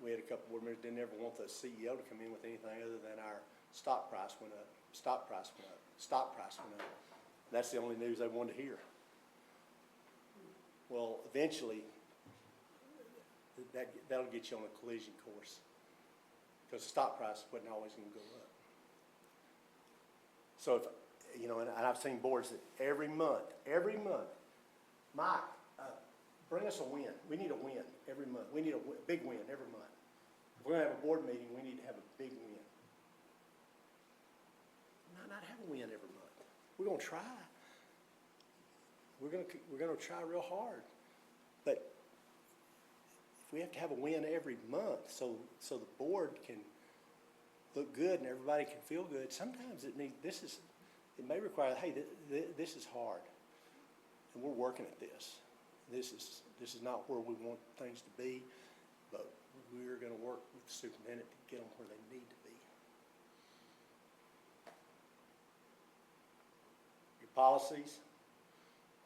[SPEAKER 3] we had a couple board members didn't ever want the CEO to come in with anything other than our stock price went up, stock price went up, stock price went up. That's the only news they wanted to hear. Well, eventually, that'll get you on a collision course, because the stock price wasn't always going to go up. So and I've seen boards that every month, Mike, bring us a win. We need a win every month. We need a big win every month. If we're going to have a board meeting, we need to have a big win. Not have a win every month. We're going to try. We're going to try real hard. But if we have to have a win every month so the board can look good and everybody can feel good, sometimes it may require, hey, this is hard, and we're working at this. This is not where we want things to be, but we're gonna work with the superintendent to get them where they need to be. Your policies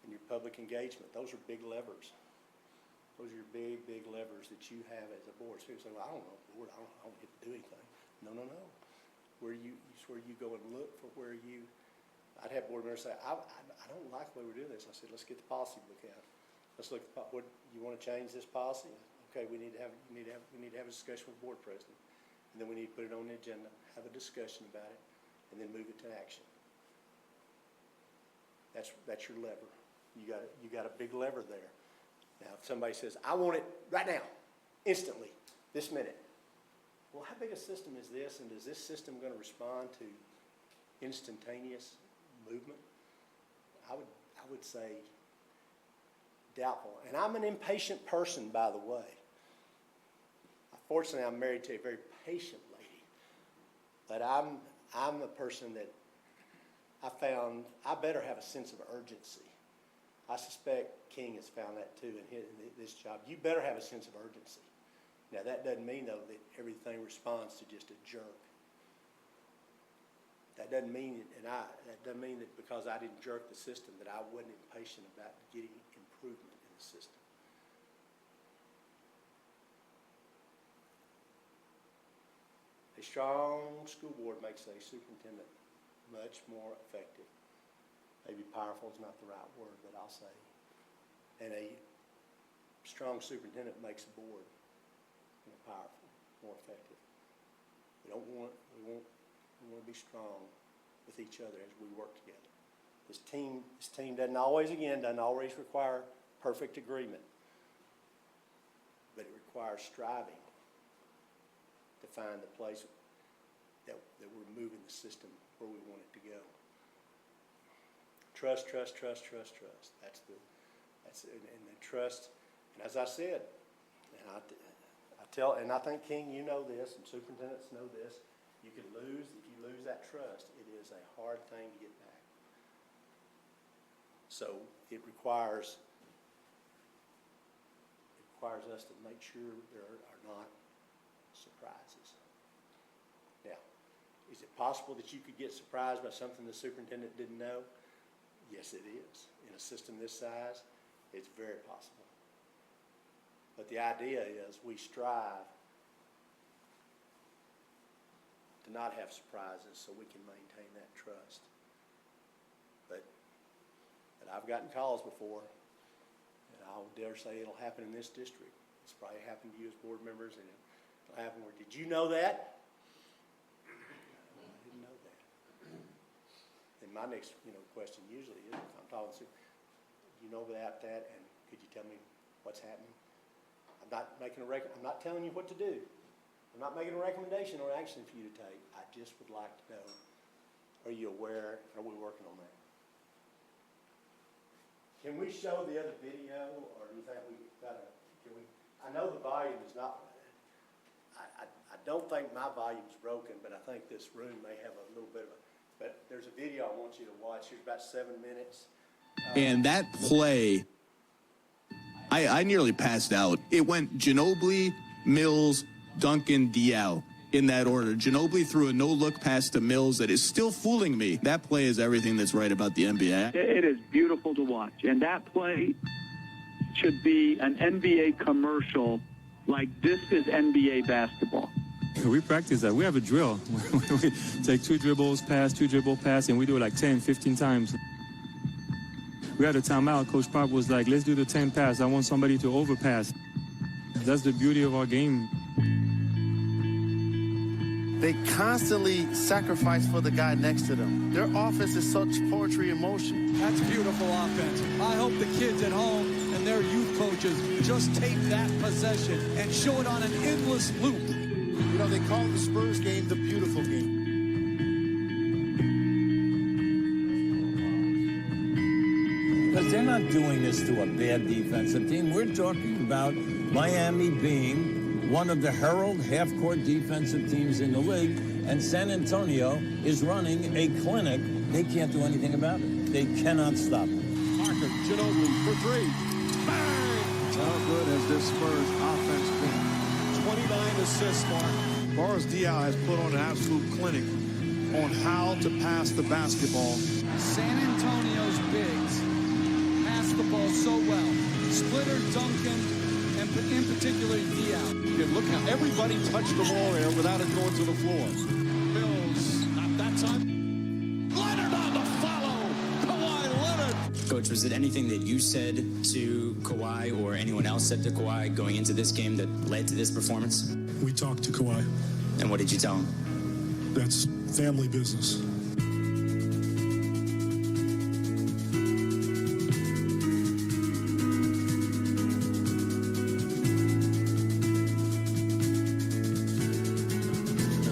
[SPEAKER 3] and your public engagement, those are big levers. Those are your big, big levers that you have as a board. So you say, well, I don't know, board, I don't get to do anything. No. It's where you go and look for where you, I'd have board members say, I don't like the way we're doing this. I said, let's get the policy book out. Let's look at what, you want to change this policy? Okay, we need to have a discussion with the board president. And then we need to put it on the agenda, have a discussion about it, and then move it to action. That's your lever. You got a big lever there. Now, if somebody says, I want it right now, instantly, this minute. Well, how big a system is this, and is this system going to respond to instantaneous movement? I would say doubtful. And I'm an impatient person, by the way. Fortunately, I'm married to a very patient lady. But I'm a person that I found I better have a sense of urgency. I suspect King has found that too in this job. You better have a sense of urgency. Now, that doesn't mean, though, that everything responds to just a jerk. That doesn't mean, that because I didn't jerk the system that I wasn't impatient about getting improvement in the system. A strong school board makes a superintendent much more effective. Maybe powerful is not the right word, but I'll say. And a strong superintendent makes a board powerful, more effective. We want to be strong with each other as we work together. This team doesn't always require perfect agreement, but it requires striving to find the place that we're moving the system where we want it to go. Trust. That's the trust. And as I said, and I think, King, you know this, and superintendents know this, if you lose that trust, it is a hard thing to get back. So it requires us to make sure there are not surprises. Now, is it possible that you could get surprised by something the superintendent didn't know? Yes, it is. In a system this size, it's very possible. But the idea is we strive to not have surprises so we can maintain that trust. But I've gotten calls before, and I'll dare say it'll happen in this district. It's probably happened to you as board members, and it'll happen where, did you know that? I didn't know that. And my next question usually is, if I'm talking to you know about that, and could you tell me what's happening? I'm not telling you what to do. I'm not making a recommendation or action for you to take. I just would like to know, are you aware? Are we working on that? Can we show the other video, or do you think I know the volume is not, I don't think my volume's broken, but I think this room may have a little bit of but there's a video I want you to watch. Here's about 7 minutes.
[SPEAKER 13] And that play, I nearly passed out. It went Ginobili, Mills, Duncan, Dial in that order. Ginobili threw a no-look pass to Mills that is still fooling me. That play is everything that's right about the NBA.
[SPEAKER 14] It is beautiful to watch. And that play should be an NBA commercial like this is NBA basketball.
[SPEAKER 15] We practice that. We have a drill. We take 2 dribbles, pass, and we do it like 10, 15 times. We had a timeout. Coach Pop was like, let's do the 10 pass. I want somebody to overpass. That's the beauty of our game.
[SPEAKER 16] They constantly sacrifice for the guy next to them. Their offense is such poetry in motion.
[SPEAKER 17] That's beautiful offense. I hope the kids at home and their youth coaches just tape that possession and show it on an endless loop.
[SPEAKER 16] You know, they call the Spurs game the beautiful game.
[SPEAKER 18] Because they're not doing this to a bad defensive team. We're talking about Miami being one of the herald half-court defensive teams in the league, and San Antonio is running a clinic. They can't do anything about it. They cannot stop it.
[SPEAKER 17] Parker, Ginobili for 3. Bang!
[SPEAKER 19] How good has this Spurs offense been?
[SPEAKER 17] 29 assists, Mark.
[SPEAKER 16] Boris Diaw has put on an absolute clinic on how to pass the basketball.
[SPEAKER 17] San Antonio's bigs pass the ball so well. Splitter, Duncan, and in particular Diaw.
[SPEAKER 16] Yeah, look how everybody touched the ball there without it going to the floor.
[SPEAKER 17] Mills, not that time. Leonard on the follow. Kawhi Leonard.
[SPEAKER 19] Coach, was it anything that you said to Kawhi or anyone else said to Kawhi going into this game that led to this performance?
[SPEAKER 20] We talked to Kawhi.
[SPEAKER 19] And what did you tell him?
[SPEAKER 20] That's family business.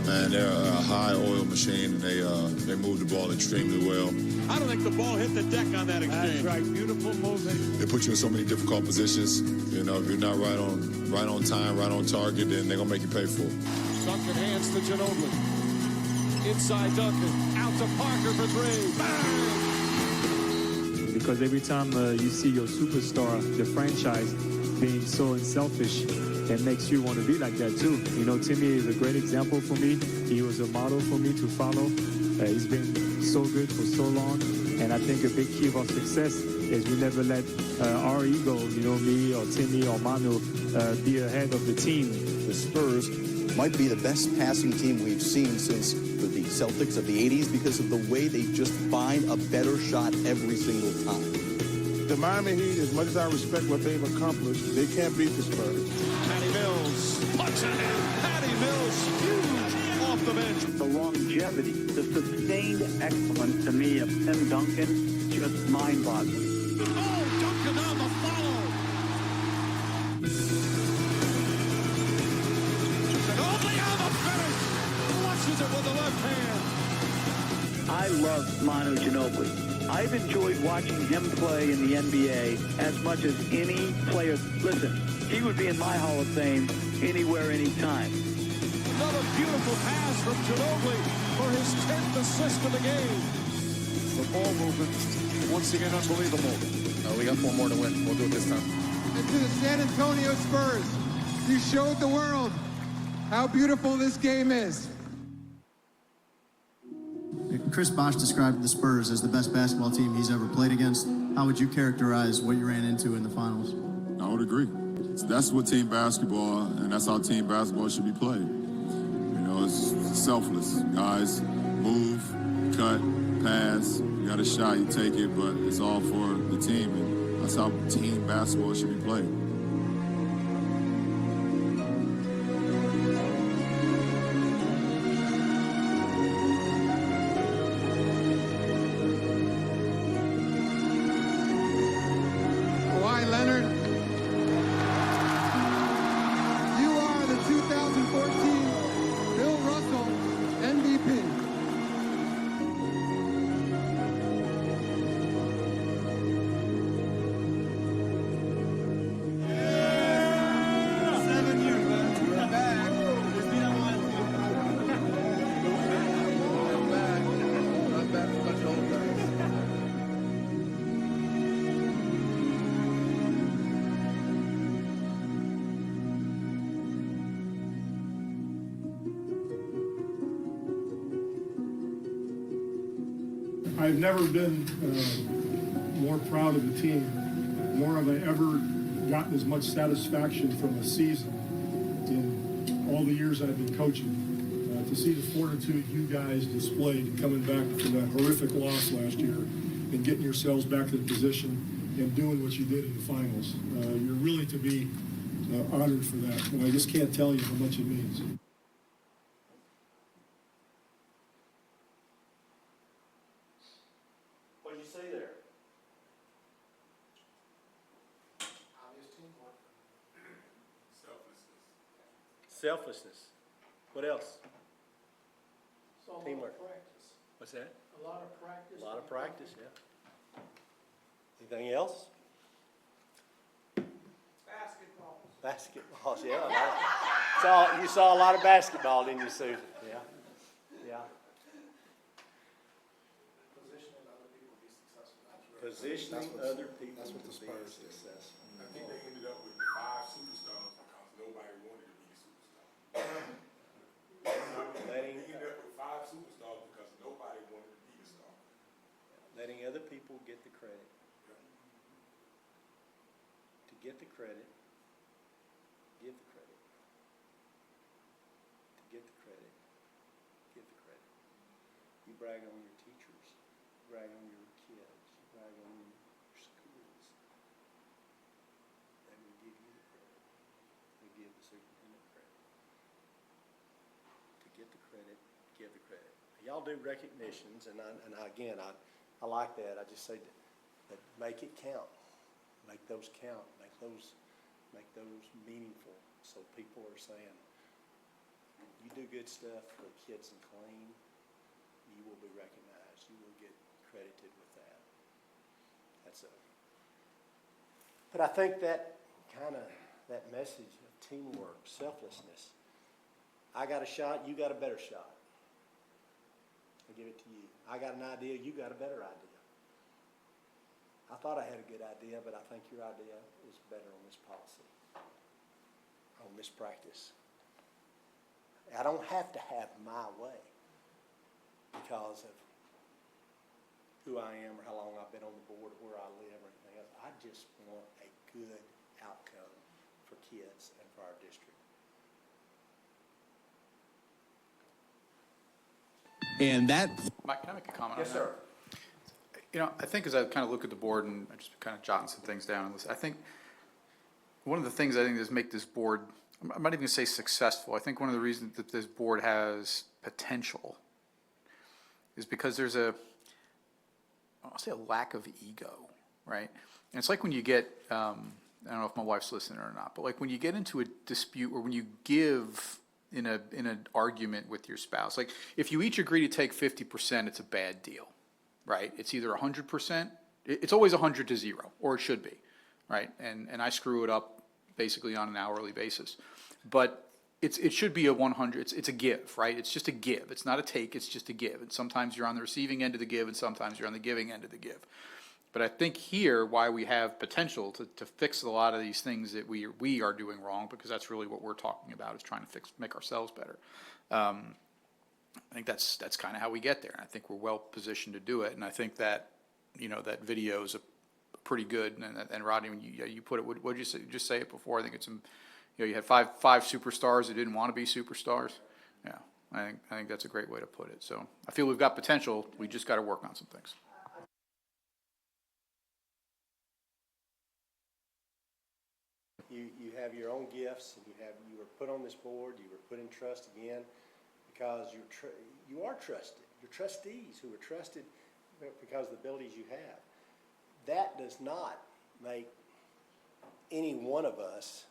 [SPEAKER 21] And they're a high oil machine, and they move the ball extremely well.
[SPEAKER 16] I don't think the ball hit the deck on that exchange. That's right. Beautiful movement.
[SPEAKER 21] They put you in so many difficult positions. You know, if you're not right on time, right on target, then they're gonna make you pay for it.
[SPEAKER 17] Duncan hands to Ginobili. Inside Duncan. Out to Parker for three. Bang!
[SPEAKER 15] Because every time you see your superstar, the franchise, being so unselfish, it makes you want to be like that too. You know, Timmy is a great example for me. He was a model for me to follow. He's been so good for so long. And I think a big key of our success is we never let our ego, you know, me or Timmy or Manu, be ahead of the team.
[SPEAKER 22] The Spurs might be the best passing team we've seen since the Celtics of the 80s because of the way they just find a better shot every single time.
[SPEAKER 16] The Miami Heat, as much as I respect what they've accomplished, they can't beat the Spurs.
[SPEAKER 17] Patty Mills. Punch it in. Patty Mills. Huge off the bench.
[SPEAKER 14] The longevity, the sustained excellence to me of Tim Duncan, just mind-boggling.
[SPEAKER 17] Oh, Duncan on the follow. Ginobili on the finish. Flushes it with the left hand.
[SPEAKER 14] I love Manu Ginobili. I've enjoyed watching him play in the NBA as much as any player. Listen, he would be in my Hall of Fame anywhere, anytime.
[SPEAKER 17] Another beautiful pass from Ginobili for his 10th assist of the game.
[SPEAKER 16] The ball movement, once again, unbelievable.
[SPEAKER 1] We got one more to win. We'll do it this time.
[SPEAKER 23] And to the San Antonio Spurs, you showed the world how beautiful this game is.
[SPEAKER 24] Chris Bosh described the Spurs as the best basketball team he's ever played against. How would you characterize what you ran into in the finals?
[SPEAKER 21] I would agree. That's what team basketball, and that's how team basketball should be played. You know, it's selfless. Guys move, cut, pass. You got a shot, you take it, but it's all for the team, and that's how team basketball should be played.
[SPEAKER 23] Kawhi Leonard, you are the 2014 Bill Russell MVP.
[SPEAKER 20] I've never been more proud of the team, nor have I ever gotten as much satisfaction from a season in all the years I've been coaching. To see the fortitude you guys displayed coming back from that horrific loss last year and getting yourselves back in position and doing what you did in the finals. You're really to be honored for that, and I just can't tell you how much it means.
[SPEAKER 3] What did you say there?
[SPEAKER 1] Obvious teamwork.
[SPEAKER 3] Selflessness. What else?
[SPEAKER 8] It's all
[SPEAKER 3] Teamwork.
[SPEAKER 8] about practice.
[SPEAKER 3] What's that?
[SPEAKER 8] A lot of practice.
[SPEAKER 3] A lot of practice, yeah. Anything else? Basketballs, yeah. You saw a lot of basketball, didn't you, Susan? Yeah. Yeah. Positioning other people
[SPEAKER 1] That's what the
[SPEAKER 3] to be
[SPEAKER 1] Spurs did.
[SPEAKER 3] successful.
[SPEAKER 12] I think they ended up with 5 superstars because nobody wanted to be a superstar.
[SPEAKER 3] people get the credit. To get the credit, give the credit. To get the credit, give the credit. You brag on your teachers, you brag on your kids, you brag on your schools. They will give you the credit. They give the superintendent credit. To get the credit, give the credit. Y'all do recognitions, and again, I like that. I just say that make it count. Make those count. Make those meaningful. So people are saying, you do good stuff for kids in Killeen, you will be recognized. You will get credited with that. But I think that message of teamwork, selflessness. I got a shot, you got a better shot. I give it to you. I got an idea, you got a better idea. I thought I had a good idea, but I think your idea is better on this policy, on this practice. I don't have to have my way because of who I am or how long I've been on the board or where I live or anything else. I just want a good outcome for kids and for our district.
[SPEAKER 13] And that.
[SPEAKER 7] Mike, can I make a comment on that?
[SPEAKER 3] Yes, sir.
[SPEAKER 7] You know, I think as I kind of look at the board and I just kind of jotting some things down, I think one of the things I think that make this board, I'm not even going to say successful, I think one of the reasons that this board has potential is because there's I'll say a lack of ego, right? And it's like when you get, I don't know if my wife's listening or not, but like when you get into a dispute or when you give in an argument with your spouse, like if you each agree to take 50%, it's a bad deal, right? It's either 100%, it's always 100 to 0, or it should be, right? And I screw it up basically on an hourly basis, but it should be a 100. It's a give, right? It's just a give. It's not a take. It's just a give. And sometimes you're on the receiving end of the give, and sometimes you're on the giving end of the give. But I think here, why we have potential to fix a lot of these things that we are doing wrong, because that's really what we're talking about, is trying to make ourselves better. I think that's kind of how we get there. And I think we're well positioned to do it. And I think that, you know, that video is pretty good. And Rodney, when you put it, what did you say? Just say it before. I think it's, you know, you had five superstars who didn't want to be superstars. Yeah, I think that's a great way to put it. So I feel we've got potential. We just got to work on some things.
[SPEAKER 3] You have your own gifts, and you were put on this board. You were put in trust again because you are trusted. You're trustees who are trusted because of the abilities you have. That does not make any one of us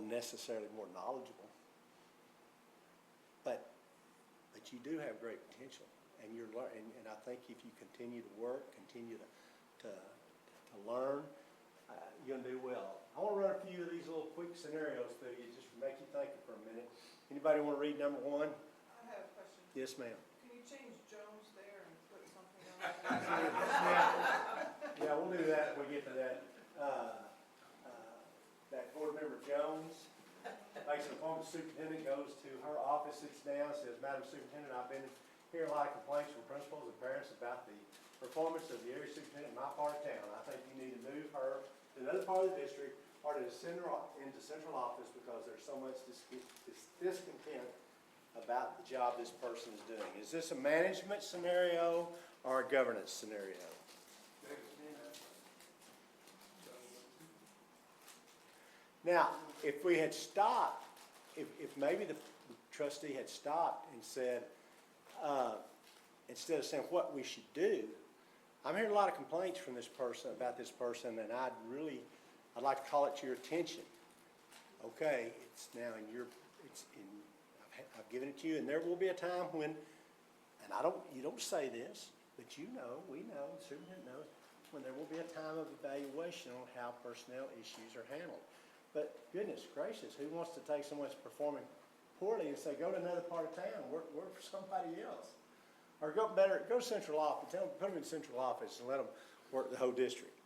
[SPEAKER 3] necessarily more knowledgeable, but you do have great potential, and you're learning. And I think if you continue to work, continue to learn, you're gonna do well. I want to run a few of these little quick scenarios through you, just to make you think for a minute. Anybody want to read number one?
[SPEAKER 9] I have a question.
[SPEAKER 3] Yes, ma'am.
[SPEAKER 9] Can you change Jones there and put something else?
[SPEAKER 3] Yeah, we'll do that if we get to that. That board member Jones makes an appointment, superintendent goes to her office, sits down, says, "Madam Superintendent, I've been hearing a lot of complaints from principals and parents about the performance of the area superintendent in my part of town. I think you need to move her to another part of the district or to send her into central office because there's so much discontent about the job this person is doing." Is this a management scenario or a governance scenario? Now, if we had stopped, if maybe the trustee had stopped and said, instead of saying what we should do, I'm hearing a lot of complaints from this person about this person, and I'd like to call it to your attention. Okay, it's now I've given it to you, and there will be a time when, and you don't say this, but we know, the superintendent knows, when there will be a time of evaluation on how personnel issues are handled. But goodness gracious, who wants to take someone that's performing poorly and say, go to another part of town, work for somebody else? Or go to central office, put them in central office and let them work the whole district.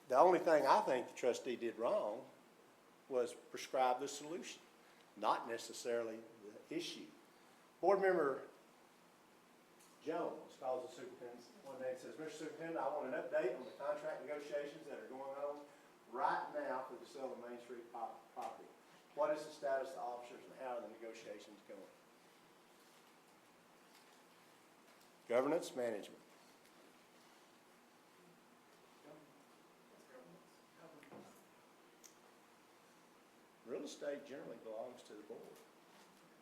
[SPEAKER 3] The only thing I think the trustee did wrong was prescribe the solution, not necessarily the issue. Board member Jones calls the superintendent one day and says, Mr. Superintendent, I want an update on the contract negotiations that are going on right now for the sale of Main Street property. What is the status of the officers and how are the negotiations going? Governance management. Real estate generally belongs to the board.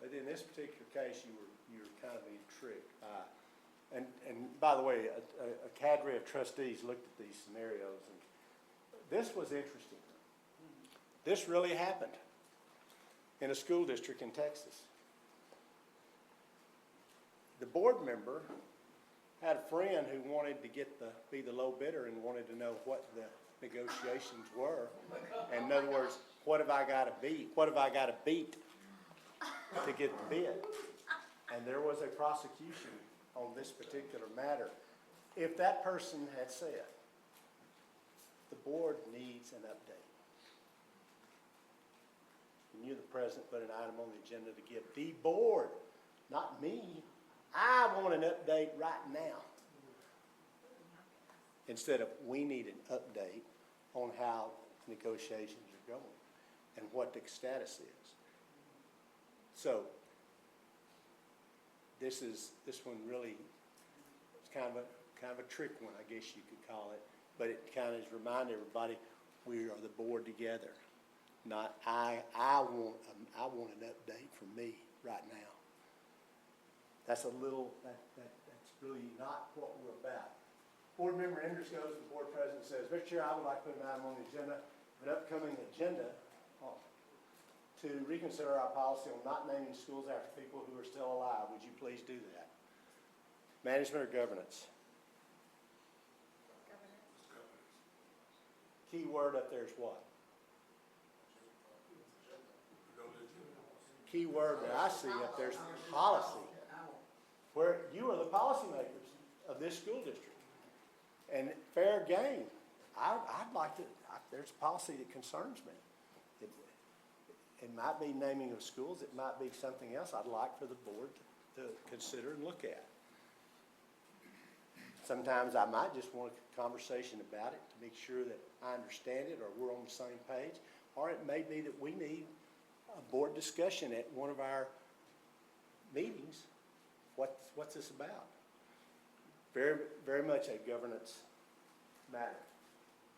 [SPEAKER 3] But in this particular case, you were kind of being tricked by, and by the way, a cadre of trustees looked at these scenarios, and this was interesting. This really happened in a school district in Texas. The board member had a friend who wanted to be the low bidder and wanted to know what the negotiations were. And in other words, what have I got to beat? What have I got to beat to get the bid? And there was a prosecution on this particular matter. If that person had said, the board needs an update, and you, the president, put an item on the agenda to give the board, not me, I want an update right now. Instead of, we need an update on how negotiations are going and what the status is. So, this one really is kind of a trick one, I guess you could call it. But it kind of is remind everybody, we are the board together. Not I want an update from me right now. That's that's really not what we're about. Board member Enders goes to the board president and says, Mr. Chair, I would like to put an item on the agenda, an upcoming agenda to reconsider our policy on not naming schools after people who are still alive. Would you please do that? Management or governance? Key word up there is what? Key word that I see up there is policy, where you are the policymakers of this school district. And fair game, I'd like to, there's a policy that concerns me. It might be naming of schools, it might be something else I'd like for the board to consider and look at. Sometimes I might just want a conversation about it to make sure that I understand it or we're on the same page. Or it may be that we need a board discussion at one of our meetings. What's this about? Very, very much a governance matter.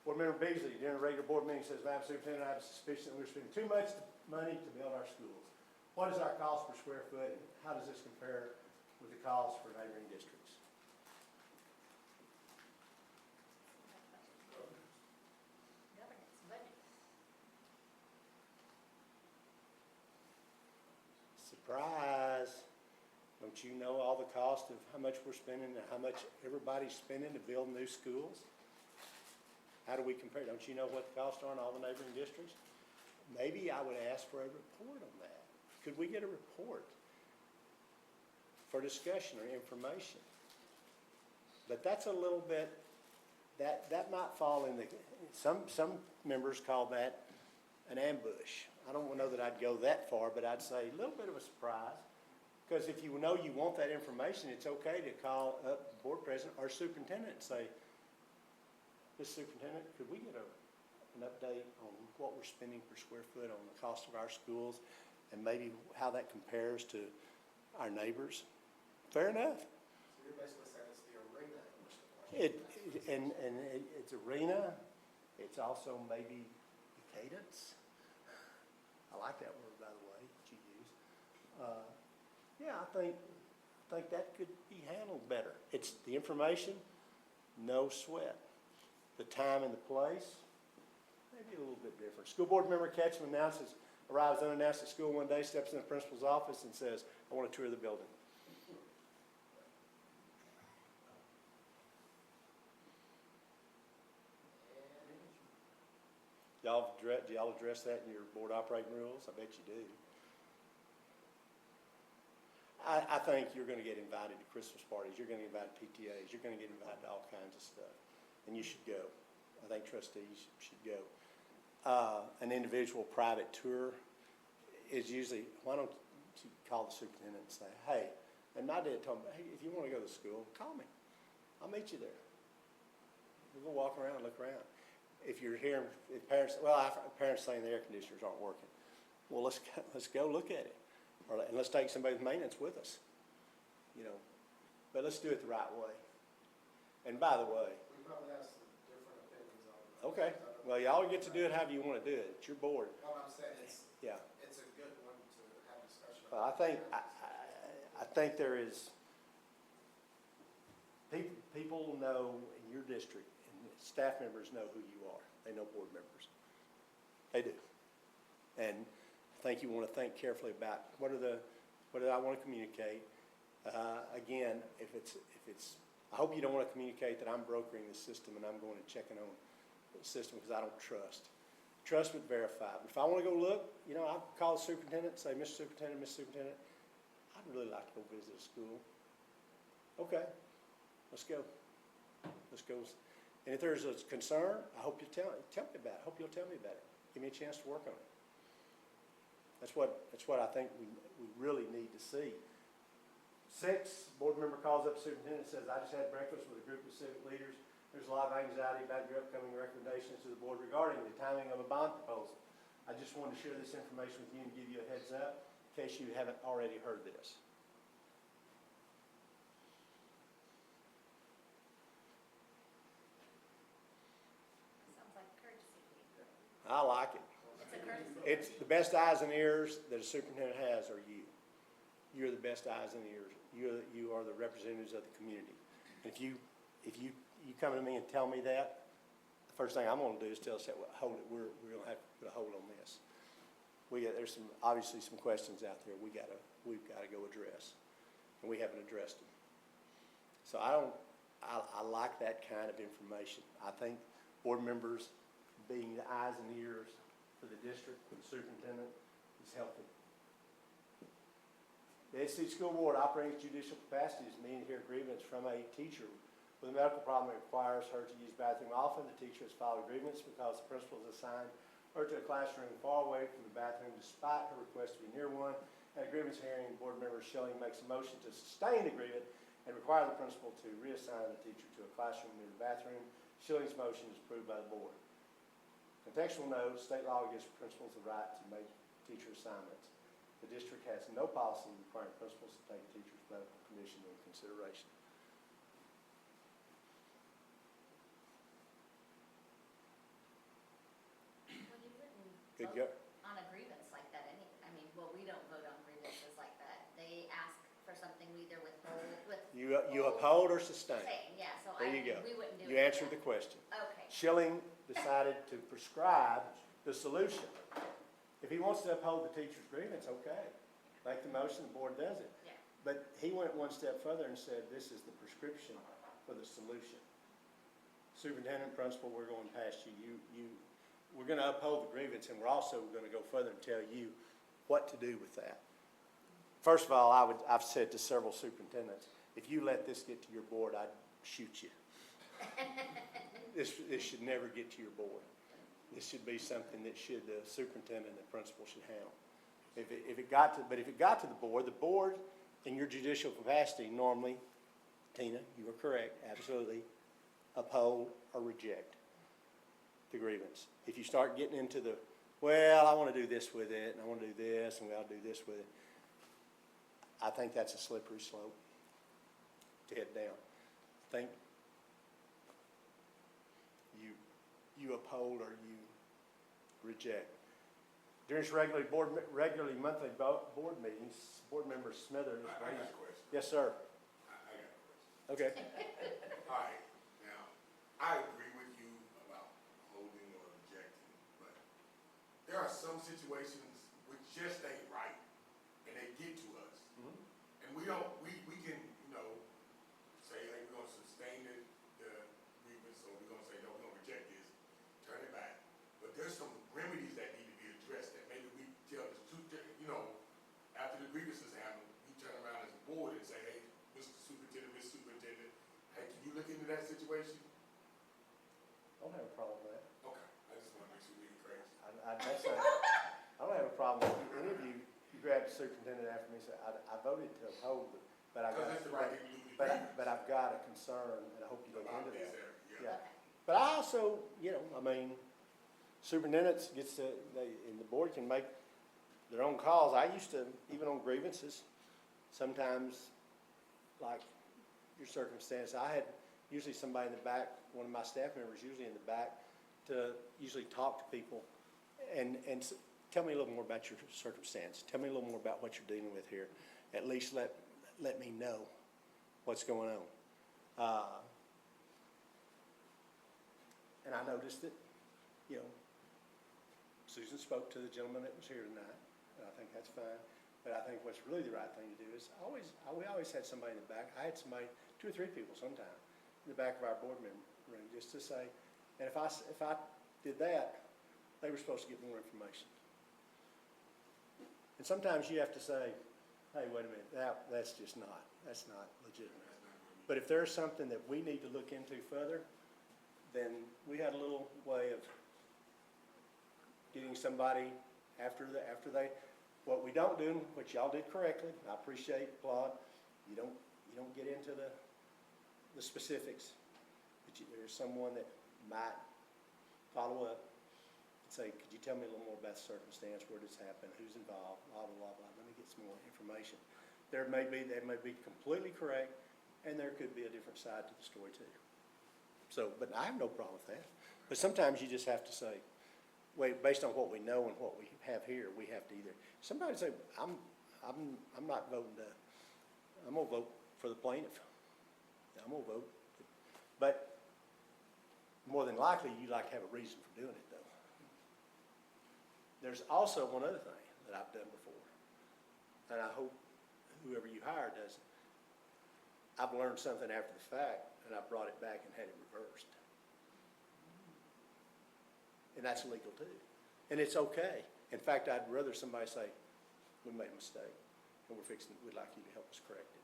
[SPEAKER 3] Board Member Beasley, during a regular board meeting, says, Madam Superintendent, I have a suspicion that we're spending too much money to build our schools. What is our cost per square foot, and how does this compare with the cost for neighboring districts? Surprise! Don't you know all the cost of how much we're spending and how much everybody's spending to build new schools? How do we compare? Don't you know what the costs are in all the neighboring districts? Maybe I would ask for a report on that. Could we get a report for discussion or information? But that's a little bit, that might fall in the, some members call that an ambush. I don't know that I'd go that far, but I'd say a little bit of a surprise. Because if you know you want that information, it's okay to call up the board president or superintendent and say, Mr. Superintendent, could we get an update on what we're spending per square foot on the cost of our schools and maybe how that compares to our neighbors? Fair enough.
[SPEAKER 1] So you're basically saying it's the arena.
[SPEAKER 3] It's arena. It's also maybe the cadence. I like that word, by the way, that you use. Yeah, I think that could be handled better. It's the information, no sweat. The time and the place, maybe a little bit different. School board member Ketchum arrives unannounced at school one day, steps in the principal's office and says, I want to tour the building. Do y'all address that in your board operating rules? I bet you do. I think you're going to get invited to Christmas parties. You're going to get invited to PTAs. You're going to get invited to all kinds of stuff. And you should go. I think trustees should go. An individual private tour is usually, why don't you call the superintendent and say, hey, And my dad told me, hey, if you want to go to school, call me. I'll meet you there. We'll go walk around, look around. If you're hearing, if parents, parents saying the air conditioners aren't working. Well, let's go look at it. And let's take somebody with maintenance with us, you know. But let's do it the right way. And by the way.
[SPEAKER 1] We probably have some different opinions on it.
[SPEAKER 3] Okay, well, y'all get to do it however you want to do it. It's your board.
[SPEAKER 1] Well, I'm saying it's a good one to have discussion
[SPEAKER 3] Well,
[SPEAKER 1] about.
[SPEAKER 3] I think there is, people know in your district, and staff members know who you are. They know board members. They do. And I think you want to think carefully about what do I want to communicate? Again, if it's, I hope you don't want to communicate that I'm brokering the system and I'm going and checking on the system because I don't trust. Trust but verify. But if I want to go look, you know, I'll call the superintendent and say, Mr. Superintendent, I'd really like to go visit a school. Okay, let's go. Let's go. And if there's a concern, I hope you tell me about it. I hope you'll tell me about it. Give me a chance to work on it. That's what I think we really need to see. 6, board member calls up the superintendent and says, I just had breakfast with a group of civic leaders. There's a lot of anxiety about your upcoming recommendations to the board regarding the timing of a bond proposal. I just wanted to share this information with you and give you a heads up in case you haven't already heard this.
[SPEAKER 10] Sounds like courtesy.
[SPEAKER 3] I like it.
[SPEAKER 10] It's a courtesy.
[SPEAKER 3] It's the best eyes and ears that a superintendent has are you. You're the best eyes and ears. You are the representatives of the community. If you come to me and tell me that, the first thing I'm going to do is tell us that hold it. We're going to have to put a hold on this. There's obviously some questions out there we've got to go address, and we haven't addressed them. So I like that kind of information. I think board members being the eyes and ears for the district, for the superintendent, is healthy. The SC School Board operating its judicial capacity is meeting to hear grievance from a teacher with a medical problem that requires her to use the bathroom often. The teacher has filed a grievance because the principal has assigned her to a classroom far away from the bathroom despite her request to be near one. At a grievance hearing, board member Schilling makes a motion to sustain the grievance and require the principal to reassign the teacher to a classroom near the bathroom. Schilling's motion is approved by the board. Contextual note, state law gives principals the right to make teacher assignments. The district has no policy requiring principals to take a teacher's medical condition into consideration.
[SPEAKER 10] Well, you wouldn't
[SPEAKER 3] Good
[SPEAKER 10] vote
[SPEAKER 3] go.
[SPEAKER 10] on a grievance like that we don't vote on grievances like that. They ask for something we either withhold,
[SPEAKER 3] You uphold or sustain.
[SPEAKER 10] yeah, so
[SPEAKER 3] There you go.
[SPEAKER 10] we wouldn't do it.
[SPEAKER 3] You answered the question.
[SPEAKER 10] Okay.
[SPEAKER 3] Schilling decided to prescribe the solution. If he wants to uphold the teacher's grievance, okay. Make the motion, the board does it.
[SPEAKER 10] Yeah.
[SPEAKER 3] But he went one step further and said, this is the prescription for the solution. Superintendent, principal, we're going past you. We're going to uphold the grievance, and we're also going to go further and tell you what to do with that. First of all, I've said to several superintendents, if you let this get to your board, I'd shoot you. This should never get to your board. This should be something that the superintendent and principal should handle. If it got to the board in your judicial capacity normally, Tina, you are correct, absolutely, uphold or reject the grievance. If you start getting into I want to do this with it, and I want to do this, and I'll do this with it, I think that's a slippery slope to head down. I think you uphold or you reject. During regularly monthly board meetings, board member Smithers.
[SPEAKER 12] I got a question.
[SPEAKER 3] Yes, sir.
[SPEAKER 12] I got a question.
[SPEAKER 3] Okay.
[SPEAKER 12] All right, now, I agree with you about holding or rejecting, but there are some situations which just ain't right, and they get to us. And we can, say, hey, we're gonna sustain the grievance, or we're gonna say, no, we're gonna reject this, turn it back. But there's some remedies that need to be addressed that maybe we tell the after the grievance is handled, we turn around as a board and say, hey, Mr. Superintendent, hey, can you look into that situation?
[SPEAKER 3] I don't have a problem with that.
[SPEAKER 12] Okay, I just wanna make sure we ain't crazy.
[SPEAKER 3] I don't have a problem with any of you. You grab the superintendent after me and say, I voted to uphold but I got,
[SPEAKER 12] That's the right thing to do.
[SPEAKER 3] but I've got a concern, and I hope you look into
[SPEAKER 12] Yes,
[SPEAKER 3] that.
[SPEAKER 12] sir. Yeah.
[SPEAKER 3] But I also, I mean, superintendents gets to, and the board can make their own calls. I used to, even on grievances, sometimes, like your circumstance, I had usually somebody in the back, one of my staff members usually in the back, to usually talk to people and tell me a little more about your circumstance. Tell me a little more about what you're dealing with here. At least let me know what's going on. And I noticed that, Susan spoke to the gentleman that was here tonight, and I think that's fine. But I think what's really the right thing to do is we always had somebody in the back. I had somebody, 2 or 3 people sometime, in the back of our board member room, just to say, and if I did that, they were supposed to get more information. And sometimes you have to say, hey, wait a minute, that's not legitimate. But if there's something that we need to look into further, then we had a little way of getting somebody after they, what we don't do, which y'all did correctly, I appreciate, applaud, you don't get into the specifics, but there's someone that might follow up and say, could you tell me a little more about the circumstance, where this happened, who's involved, blah, blah, blah, blah, let me get some more information. They may be completely correct, and there could be a different side to the story too. So, but I have no problem with that. But sometimes you just have to say, wait, based on what we know and what we have here, we have to either, somebody say, I'm not voting I'm gonna vote for the plaintiff. I'm gonna vote. But more than likely, you like to have a reason for doing it though. There's also one other thing that I've done before, and I hope whoever you hire does it. I've learned something after the fact, and I brought it back and had it reversed. And that's legal too. And it's okay. In fact, I'd rather somebody say, we made a mistake, and we'd like you to help us correct it.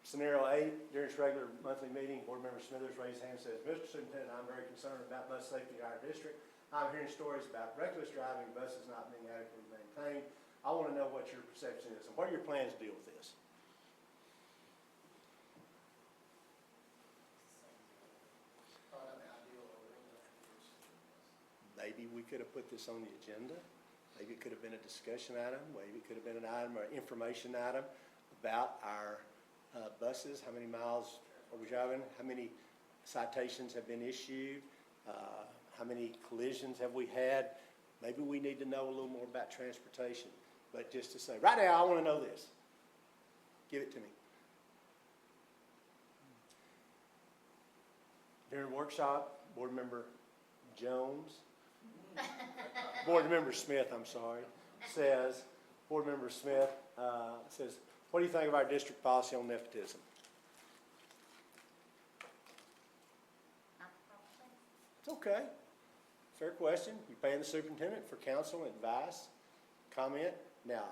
[SPEAKER 3] Scenario 8, during its regular monthly meeting, Board Member Smithers raised his hand and says, Mr. Superintendent, I'm very concerned about bus safety in our district. I'm hearing stories about reckless driving, buses not being adequately maintained. I want to know what your perception is, and what are your plans to deal with this? Maybe we could have put this on the agenda. Maybe it could have been a discussion item. Maybe it could have been an item or information item about our buses. How many miles are we driving? How many citations have been issued? How many collisions have we had? Maybe we need to know a little more about transportation. But just to say, right now, I want to know this. Give it to me. During the workshop, Board Member Jones, Board Member Smith, I'm sorry, says, Board Member Smith says, what do you think of our district policy on nepotism? It's okay. Fair question. You're paying the superintendent for counsel and advice, comment. Now,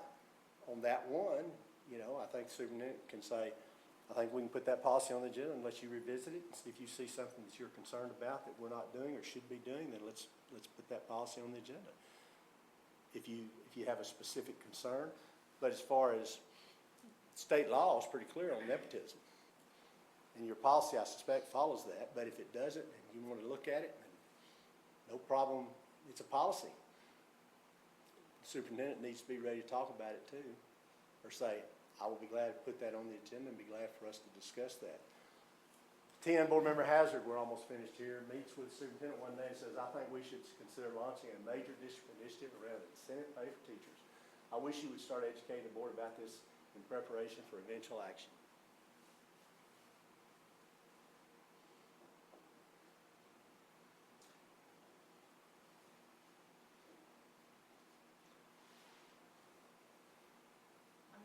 [SPEAKER 3] on that one, I think the superintendent can say, I think we can put that policy on the agenda and let you revisit it. And see if you see something that you're concerned about that we're not doing or should be doing, then let's put that policy on the agenda. If you have a specific concern, but as far as state law is pretty clear on nepotism. And your policy, I suspect, follows that, but if it doesn't and you want to look at it, no problem, it's a policy. The superintendent needs to be ready to talk about it too, or say, I will be glad to put that on the agenda and be glad for us to discuss that. 10, Board Member Hazard, we're almost finished here, meets with the superintendent one day and says, I think we should consider launching a major district initiative around incentive pay for teachers. I wish you would start educating the board about this in preparation for eventual action.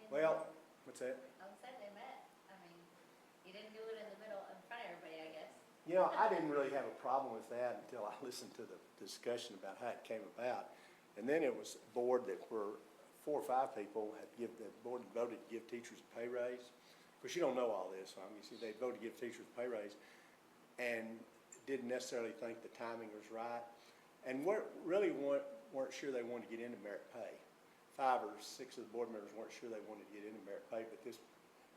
[SPEAKER 3] Well, what's that?
[SPEAKER 10] I said they met. I mean, you didn't do it in the middle, in front of everybody, I guess.
[SPEAKER 3] I didn't really have a problem with that until I listened to the discussion about how it came about. And then it was a board that were 4 or 5 people the board voted to give teachers a pay raise. Of course, you don't know all this. They voted to give teachers a pay raise and didn't necessarily think the timing was right. And weren't sure they wanted to get into merit pay. 5 or 6 of the board members weren't sure they wanted to get into merit pay, but this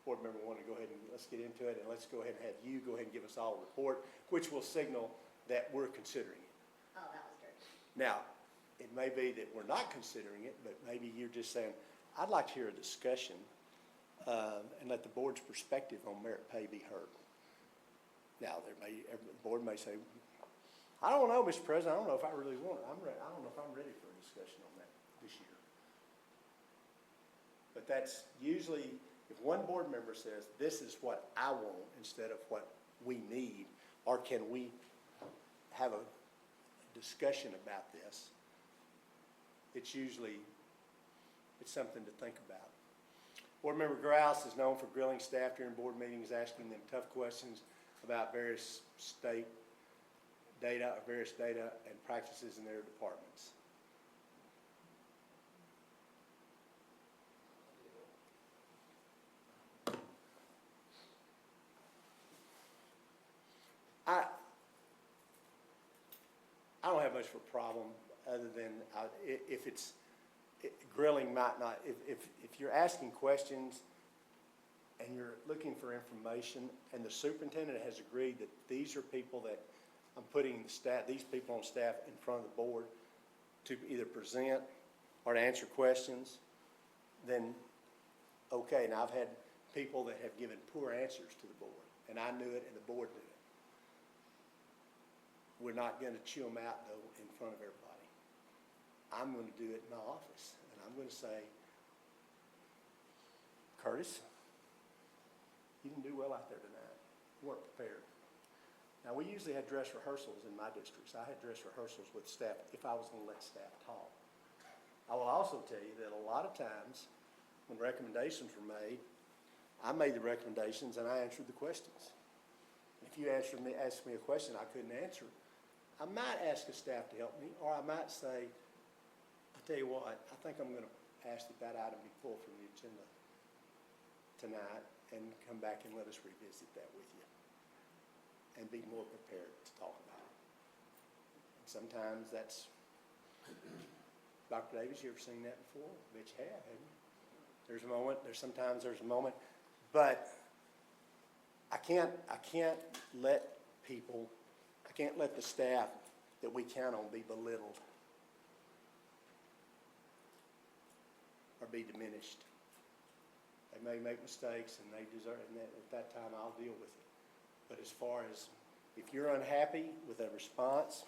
[SPEAKER 3] board member wanted to go ahead and let's get into it, and let's go ahead and have you go ahead and give us all a report, which will signal that we're considering it.
[SPEAKER 10] Oh, that was dirty.
[SPEAKER 3] Now, it may be that we're not considering it, but maybe you're just saying, I'd like to hear a discussion and let the board's perspective on merit pay be heard. Now, the board may say, I don't know, Mr. President, I don't know if I really want it. I don't know if I'm ready for a discussion on that this year. But that's usually, if one board member says, this is what I want instead of what we need, or can we have a discussion about this, it's something to think about. Board Member Grouse is known for grilling staff during board meetings, asking them tough questions about various state data, or various data and practices in their departments. I don't have much of a problem other than if it's grilling might not, if you're asking questions and you're looking for information and the superintendent has agreed that these are people that I'm putting these people on staff in front of the board to either present or to answer questions, then okay. Now I've had people that have given poor answers to the board, and I knew it and the board knew it. We're not going to chew them out, though, in front of everybody. I'm going to do it in my office, and I'm going to say, Curtis, you didn't do well out there tonight. You weren't prepared. Now, we usually had dress rehearsals in my districts. I had dress rehearsals with staff if I was going to let staff talk. I will also tell you that a lot of times when recommendations were made, I made the recommendations and I answered the questions. If you asked me a question I couldn't answer, I might ask a staff to help me, or I might say, I'll tell you what, I think I'm going to ask that item be pulled from the agenda tonight and come back and let us revisit that with you and be more prepared to talk about it. And sometimes that's, Dr. Davis, you ever seen that before? I bet you have, haven't you? Sometimes there's a moment, but I can't let the staff that we count on be belittled or be diminished. They may make mistakes and they deserve, and at that time I'll deal with it. But as far as, if you're unhappy with a response,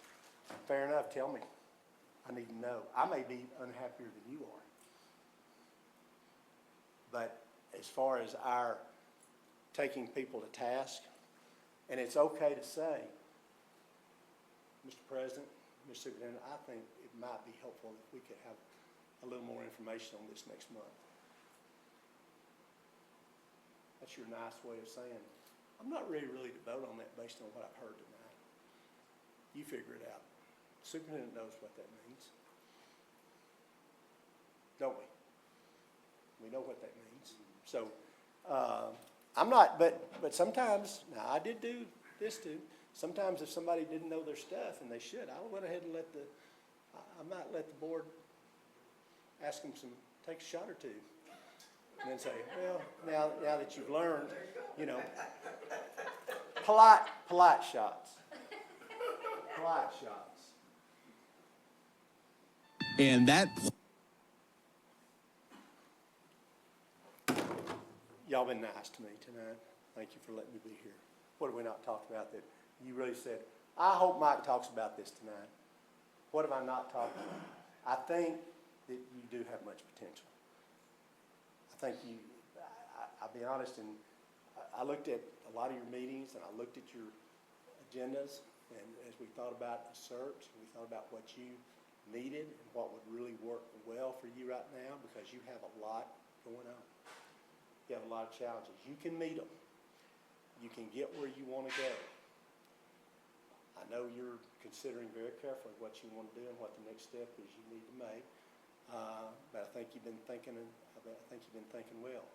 [SPEAKER 3] fair enough, tell me. I need to know. I may be unhappier than you are. But as far as our taking people to task, and it's okay to say, Mr. President, Mr. Superintendent, I think it might be helpful if we could have a little more information on this next month. That's your nice way of saying, I'm not ready really to vote on that based on what I've heard tonight. You figure it out. The superintendent knows what that means. Don't we? We know what that means. So, I'm not, but sometimes, now I did do this too. Sometimes if somebody didn't know their stuff, and they should, I'll go ahead and I might let the board ask them take a shot or two. And then say, well, now that you've learned, polite shots. Polite shots.
[SPEAKER 13] And that.
[SPEAKER 3] Y'all been nice to me tonight. Thank you for letting me be here. What have we not talked about that you really said, I hope Mike talks about this tonight? What have I not talked about? I think that you do have much potential. I think I'll be honest, and I looked at a lot of your meetings and I looked at your agendas, and as we thought about the search, we thought about what you needed and what would really work well for you right now, because you have a lot going on. You have a lot of challenges. You can meet them. You can get where you want to go. I know you're considering very carefully what you want to do and what the next step is you need to make. But I think you've been thinking well.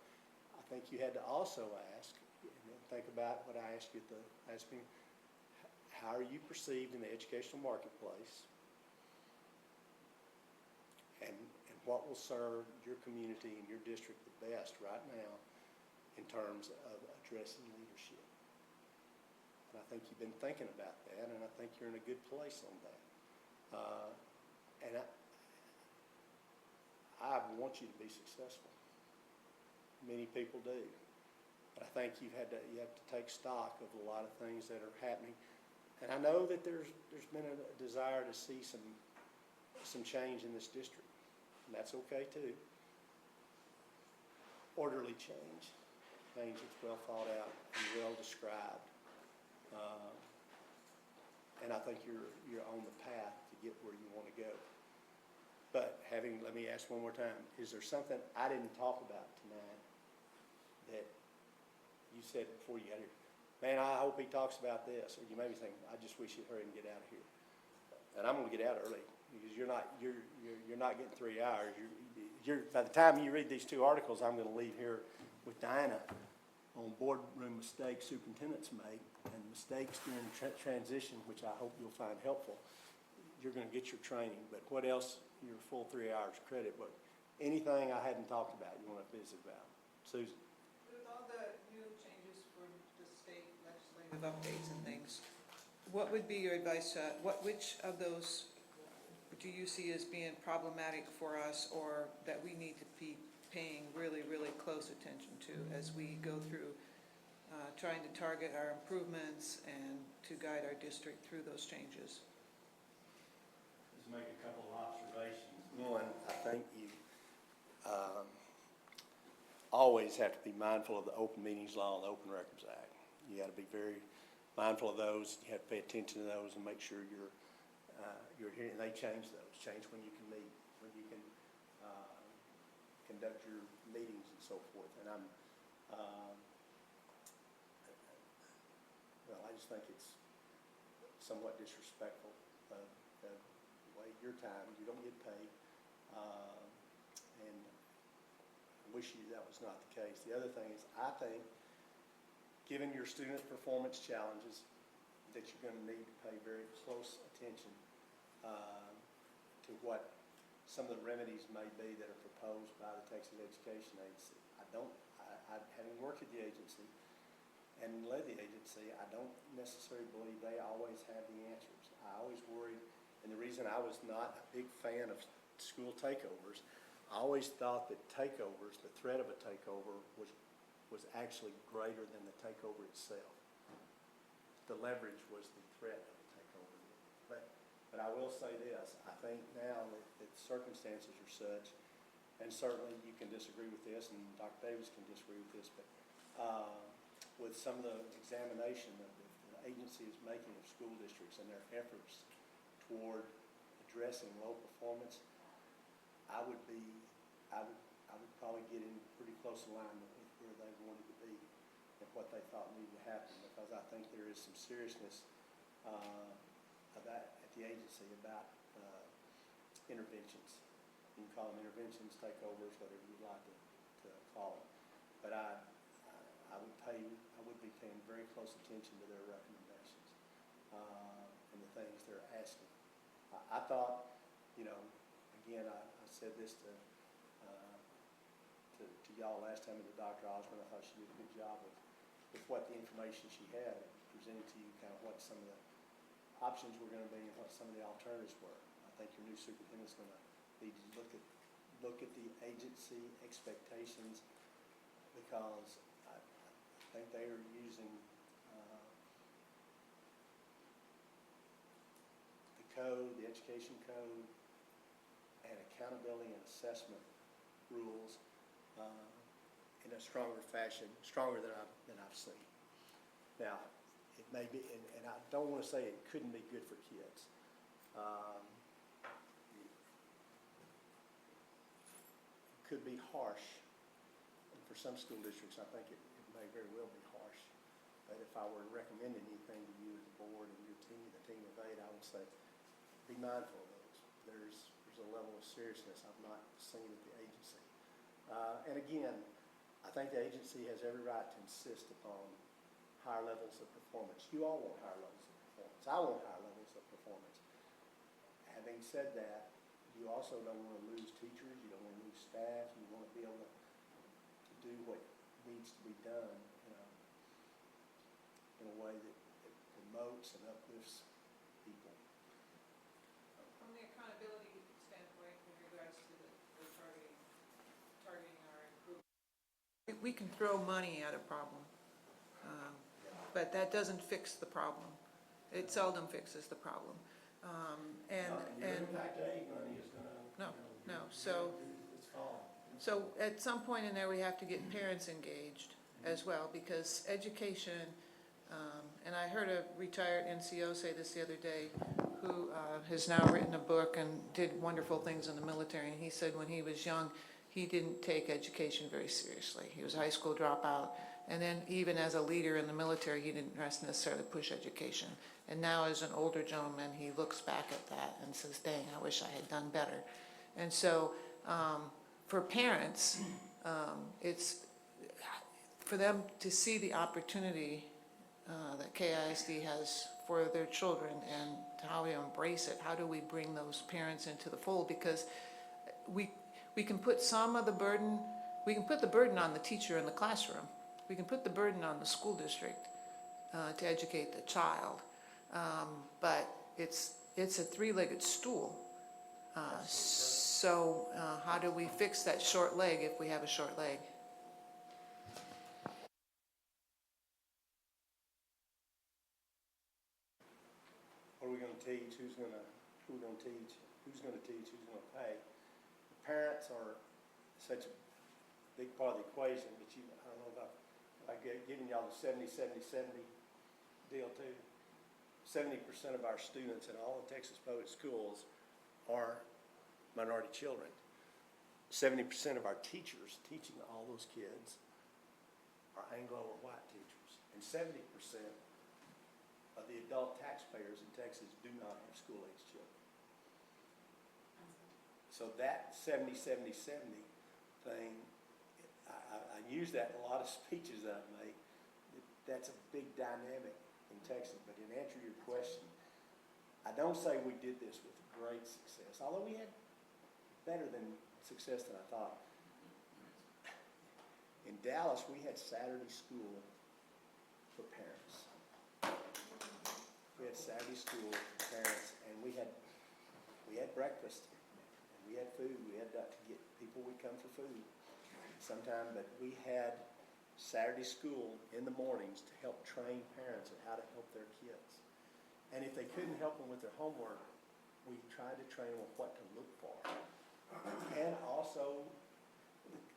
[SPEAKER 3] I think you had to also ask and think about what I asked you at the last meeting. How are you perceived in the educational marketplace? And what will serve your community and your district the best right now in terms of addressing leadership. And I think you've been thinking about that, and I think you're in a good place on that. And I want you to be successful. Many people do. But I think you have to take stock of a lot of things that are happening. And I know that there's been a desire to see some change in this district. And that's okay too. Orderly change that's well thought out and well described. And I think you're on the path to get where you want to go. But let me ask one more time, is there something I didn't talk about tonight that you said before you got here, man, I hope he talks about this, or you may be thinking, I just wish he'd hurry and get out of here. And I'm gonna get out early, because you're not getting 3 hours. By the time you read these 2 articles, I'm gonna leave here with Diana on boardroom mistakes superintendents make, and mistakes during transition, which I hope you'll find helpful. You're gonna get your training, but what else, your full 3 hours credit, but anything I hadn't talked about, you wanna visit about? Susan?
[SPEAKER 9] With all the new changes for the state legislative updates and things, what would be your advice, which of those do you see as being problematic for us, or that we need to be paying really, really close attention to as we go through trying to target our improvements and to guide our district through those changes?
[SPEAKER 3] Let's make a couple of observations. One, I think you always have to be mindful of the Open Meetings Law and the Open Records Act. You got to be very mindful of those. You have to pay attention to those and make sure you're hearing. They change those. Change when you can meet, when you can conduct your meetings and so forth. And I just think it's somewhat disrespectful of the way your time, you don't get paid. And I wish that was not the case. The other thing is, I think, given your student performance challenges, that you're going to need to pay very close attention to what some of the remedies may be that are proposed by the Texas Education Agency. Having worked at the agency and led the agency, I don't necessarily believe they always have the answers. I always worried, and the reason I was not a big fan of school takeovers, I always thought that takeovers, the threat of a takeover, was actually greater than the takeover itself. The leverage was the threat of the takeover. But I will say this, I think now that circumstances are such, and certainly you can disagree with this, and Dr. Davis can disagree with this, but with some of the examination that the agency is making of school districts and their efforts toward addressing low performance, I would probably get in pretty close alignment with where they wanted to be and what they thought needed to happen, because I think there is some seriousness at the agency about interventions. You can call them interventions, takeovers, whatever you'd like to call them. But I would be paying very close attention to their recommendations and the things they're asking. I thought, again, I said this to y'all last time, to Dr. Osborne. I thought she did a good job with what the information she had presented to you, kind of what some of the options were going to be and what some of the alternatives were. I think your new superintendent's going to need to look at the agency expectations, because I think they are using the code, the education code, and accountability and assessment rules in a stronger fashion, stronger than I've seen. Now, it may be, and I don't want to say it couldn't be good for kids. It could be harsh, and for some school districts, I think it may very well be harsh. But if I were recommending anything to you as a board and your team, the team of 8, I would say, be mindful of those. There's a level of seriousness I've not seen at the agency. And again, I think the agency has every right to insist upon higher levels of performance. You all want higher levels of performance. I want higher levels of performance. Having said that, you also don't want to lose teachers, you don't want to lose staff, you want to be able to do what needs to be done, in a way that promotes and uplifts people.
[SPEAKER 9] From the accountability standpoint, in regards to the targeting our improvement. We can throw money at a problem, but that doesn't fix the problem. It seldom fixes the problem.
[SPEAKER 3] Your impact aid money is gonna.
[SPEAKER 9] No, so at some point in there, we have to get parents engaged as well, because education, and I heard a retired NCO say this the other day, who has now written a book and did wonderful things in the military, and he said when he was young, he didn't take education very seriously. He was a high school dropout, and then even as a leader in the military, he didn't necessarily push education. And now as an older gentleman, he looks back at that and says, dang, I wish I had done better. And so for parents, it's for them to see the opportunity that KISD has for their children and how we embrace it. How do we bring those parents into the fold? Because we can put some of the burden, we can put the burden on the teacher in the classroom. We can put the burden on the school district to educate the child. But it's a three-legged stool. So how do we fix that short leg if we have a short leg?
[SPEAKER 3] What are we gonna teach? Who's gonna teach? Who's gonna teach? Who's gonna pay? The parents are such a big part of the equation, but I don't know if I've given y'all the 70-70-70 deal too. 70% of our students in all the Texas public schools are minority children. 70% of our teachers teaching all those kids are Anglo or white teachers. And 70% of the adult taxpayers in Texas do not have school-age children. So that 70-70-70 thing, I use that in a lot of speeches that I make. That's a big dynamic in Texas. But in answer to your question, I don't say we did this with great success, although we had better than success than I thought. In Dallas, we had Saturday school for parents. We had Saturday school for parents, and we had breakfast, and we had food. We had to get people would come for food sometime, but we had Saturday school in the mornings to help train parents on how to help their kids. And if they couldn't help them with their homework, we tried to train them on what to look for. And also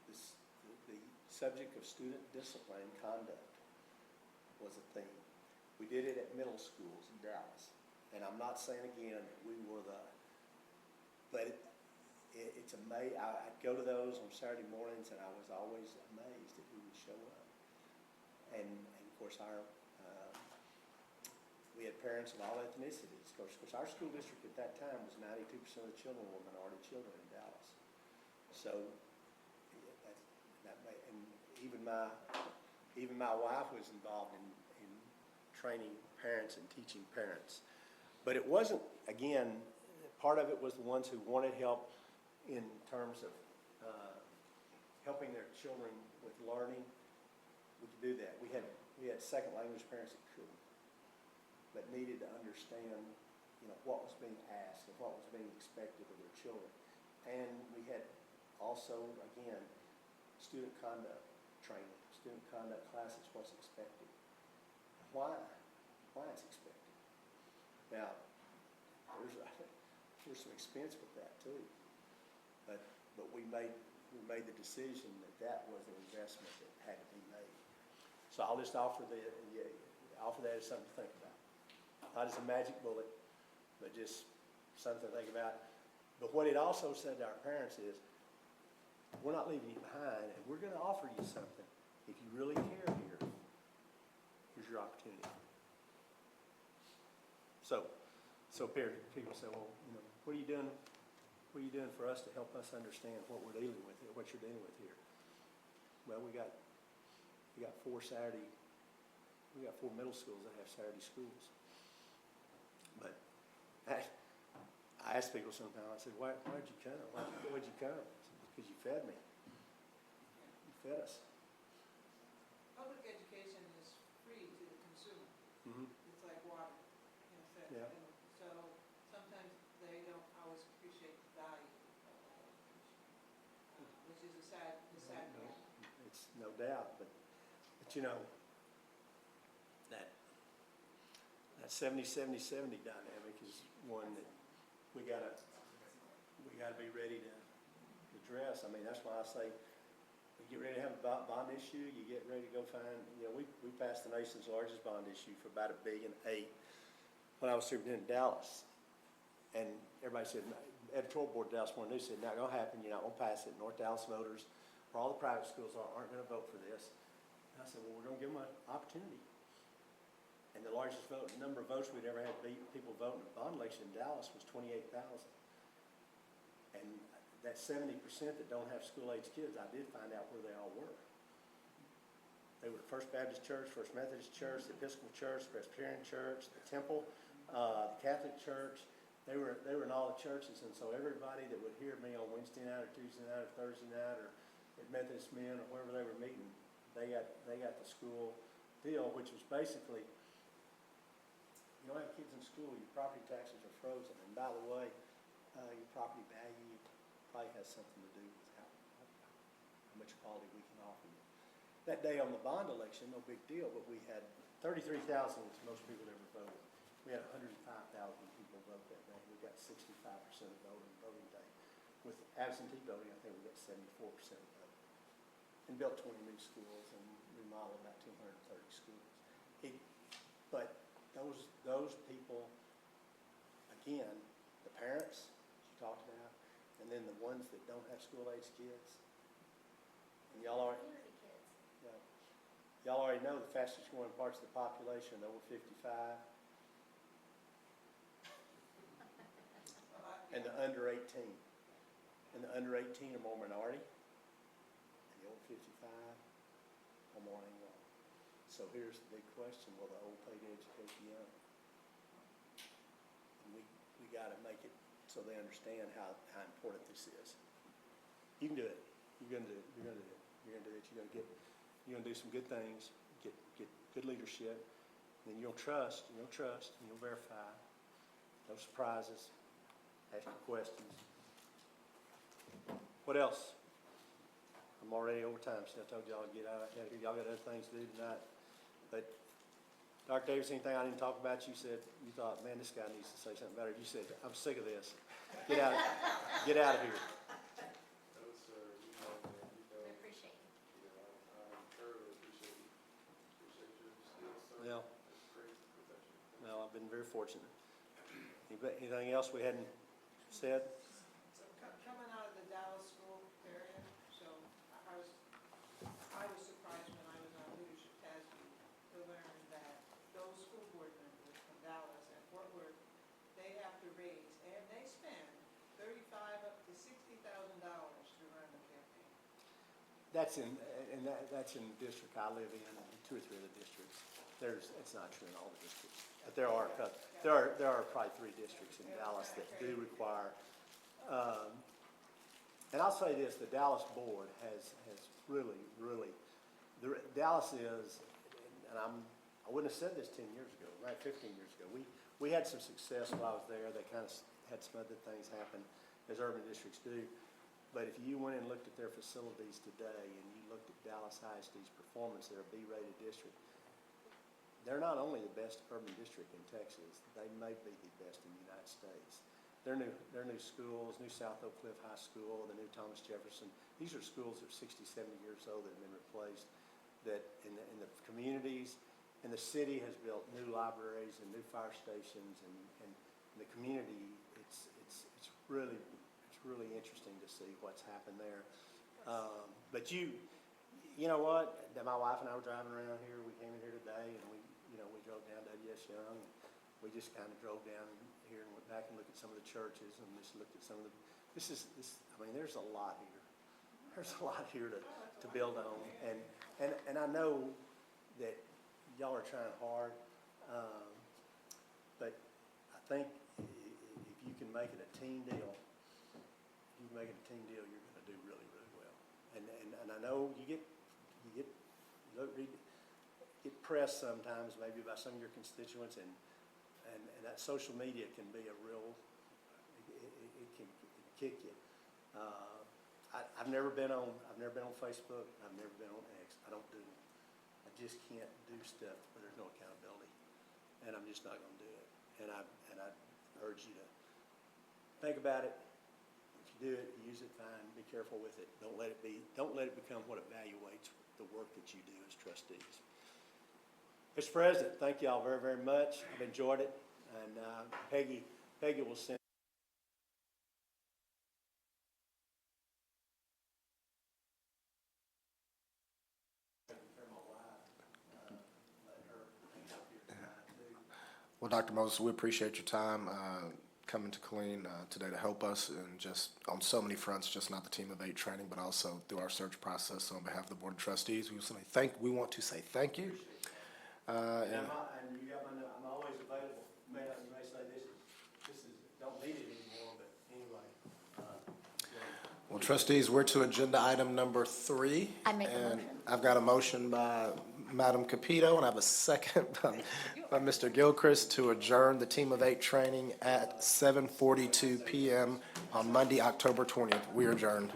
[SPEAKER 3] the subject of student discipline and conduct was a theme. We did it at middle schools in Dallas. And I'm not saying again that we were but it's amazing. I'd go to those on Saturday mornings, and I was always amazed at who would show up. And of course, we had parents of all ethnicities. Of course, our school district at that time was 92% of the children were minority children in Dallas. So, and even my wife was involved in training parents and teaching parents. But it wasn't, again, part of it was the ones who wanted help in terms of helping their children with learning. We could do that. We had second language parents that couldn't, but needed to understand, what was being asked and what was being expected of their children. And we had also, again, student conduct training, student conduct classes, what's expected. Why it's expected. Now, there's some expense with that too, but we made the decision that was an investment that had to be made. So I'll just offer that as something to think about. Not as a magic bullet, but just something to think about. But what it also said to our parents is, we're not leaving you behind, and we're going to offer you something. If you really care here, here's your opportunity. So people say, well, what are you doing? What are you doing for us to help us understand what we're dealing with here, what you're dealing with here? Well, we got 4 middle schools that have Saturday schools. But I ask people sometimes, I said, why'd you come? Why'd you come? I said, because you fed me. You fed us.
[SPEAKER 9] Public education is free to the consumer.
[SPEAKER 3] Mhm.
[SPEAKER 9] It's like water, in a sense.
[SPEAKER 3] Yeah.
[SPEAKER 9] And so sometimes they don't always appreciate the value of education, which is a sad reality.
[SPEAKER 3] It's no doubt, but you know, that 70-70-70 dynamic is one that we gotta be ready to address. I mean, that's why I say, you get ready to have a bond issue, you get ready to go find, you know, we passed the nation's largest bond issue for about $1.8 billion when I was superintendent in Dallas. And everybody said, editorial board of Dallas Morning News said, not gonna happen, you're not gonna pass it. North Dallas voters, or all the private schools aren't gonna vote for this. And I said, well, we're gonna give them an opportunity. And the largest number of votes we'd ever had people vote in a bond election in Dallas was 28,000. And that 70% that don't have school-age kids, I did find out where they all were. They were the First Baptist Church, First Methodist Church, the Episcopal Church, the Presbyterian Church, the Temple, the Catholic Church. They were in all the churches, and so everybody that would hear me on Wednesday night or Tuesday night or Thursday night or at Methodist Men or wherever they were meeting, they got the school deal, which was basically, you don't have kids in school, your property taxes are frozen. And by the way, your property value probably has something to do with how much quality we can offer you. That day on the bond election, no big deal, but we had 33,000, which most people ever voted. We had 105,000 people vote that day. We got 65% of voting day. With absentee voting, I think we got 74% of voting. And built 20 new schools and remodeled about 230 schools. But those people, again, the parents you talked about, and then the ones that don't have school-age kids. And y'all already know the fastest growing parts of the population over 55. And the under 18. And the under 18 are more minority. And the over 55 are more anymore. So here's the big question, will the old pay to educate the young? And we gotta make it so they understand how important this is. You can do it. You're gonna do it. You're gonna do it. You're gonna do it. You're gonna do some good things, get good leadership, then you'll trust, and you'll verify. No surprises. Ask your questions. What else? I'm already over time, so I told y'all to get out of here. Y'all got other things to do tonight. But Dr. Davis, anything I didn't talk about, you said, you thought, man, this guy needs to say something better. You said, I'm sick of this. Get out of here.
[SPEAKER 10] I appreciate it.
[SPEAKER 21] I thoroughly appreciate your skills, sir.
[SPEAKER 3] Yeah.
[SPEAKER 21] It's great protection.
[SPEAKER 3] Well, I've been very fortunate. Anything else we hadn't said?
[SPEAKER 9] So coming out of the Dallas school area, so I was surprised when I was on leadership task to learn that those school board members from Dallas and Fort Worth, they have to raise, and they spend $35,000 up to $60,000 to run the campaign.
[SPEAKER 3] That's in the district I live in, and 2 or 3 other districts. It's not true in all the districts, but there are probably 3 districts in Dallas that do require. And I'll say this: the Dallas board has really, Dallas is, and I wouldn't have said this 10 years ago, right? 15 years ago, we had some success while I was there. They kind of had some other things happen, as urban districts do. But if you went and looked at their facilities today, and you looked at Dallas ISD's performance, they're a B-rated district. They're not only the best urban district in Texas, they may be the best in the United States. Their new schools, new South Oak Cliff High School, the new Thomas Jefferson, these are schools that are 60, 70 years old that have been replaced, that in the communities, and the city has built new libraries and new fire stations, and the community, it's really interesting to see what's happened there. But you know what? My wife and I were driving around here. We came in here today, and we drove down W.S. Young. And we just kind of drove down here and went back and looked at some of the churches and just looked at some of the. I mean, there's a lot here. There's a lot here to build on, and I know that y'all are trying hard, but I think if you can make it a team deal, if you make it a team deal, you're gonna do really, really well. And I know you get pressed sometimes maybe by some of your constituents, and that social media can be a real, it can kick you. I've never been on Facebook, I've never been on X, I just can't do stuff where there's no accountability, and I'm just not gonna do it. And I urge you to think about it. If you do it, use it, fine, be careful with it. Don't let it become what evaluates the work that you do as trustees. Mr. President, thank you all very, very much. I've enjoyed it, and Peggy will send
[SPEAKER 1] Well, Dr. Moses, we appreciate your time coming to Killeen today to help us, and just on so many fronts, just not the Team of 8 training, but also through our search process. So on behalf of the Board of Trustees, we want to say thank you.
[SPEAKER 3] And you got my number. I'm always available. You may say this is don't need it anymore, but anyway.
[SPEAKER 1] Well, trustees, we're to agenda item number 3.
[SPEAKER 10] I make a
[SPEAKER 1] and
[SPEAKER 10] motion.
[SPEAKER 1] I've got a motion by Madam Capito, and I have a second by Mr. Gilchrist to adjourn the Team of 8 training at 7:42 p.m. on Monday, October 20th. We are adjourned.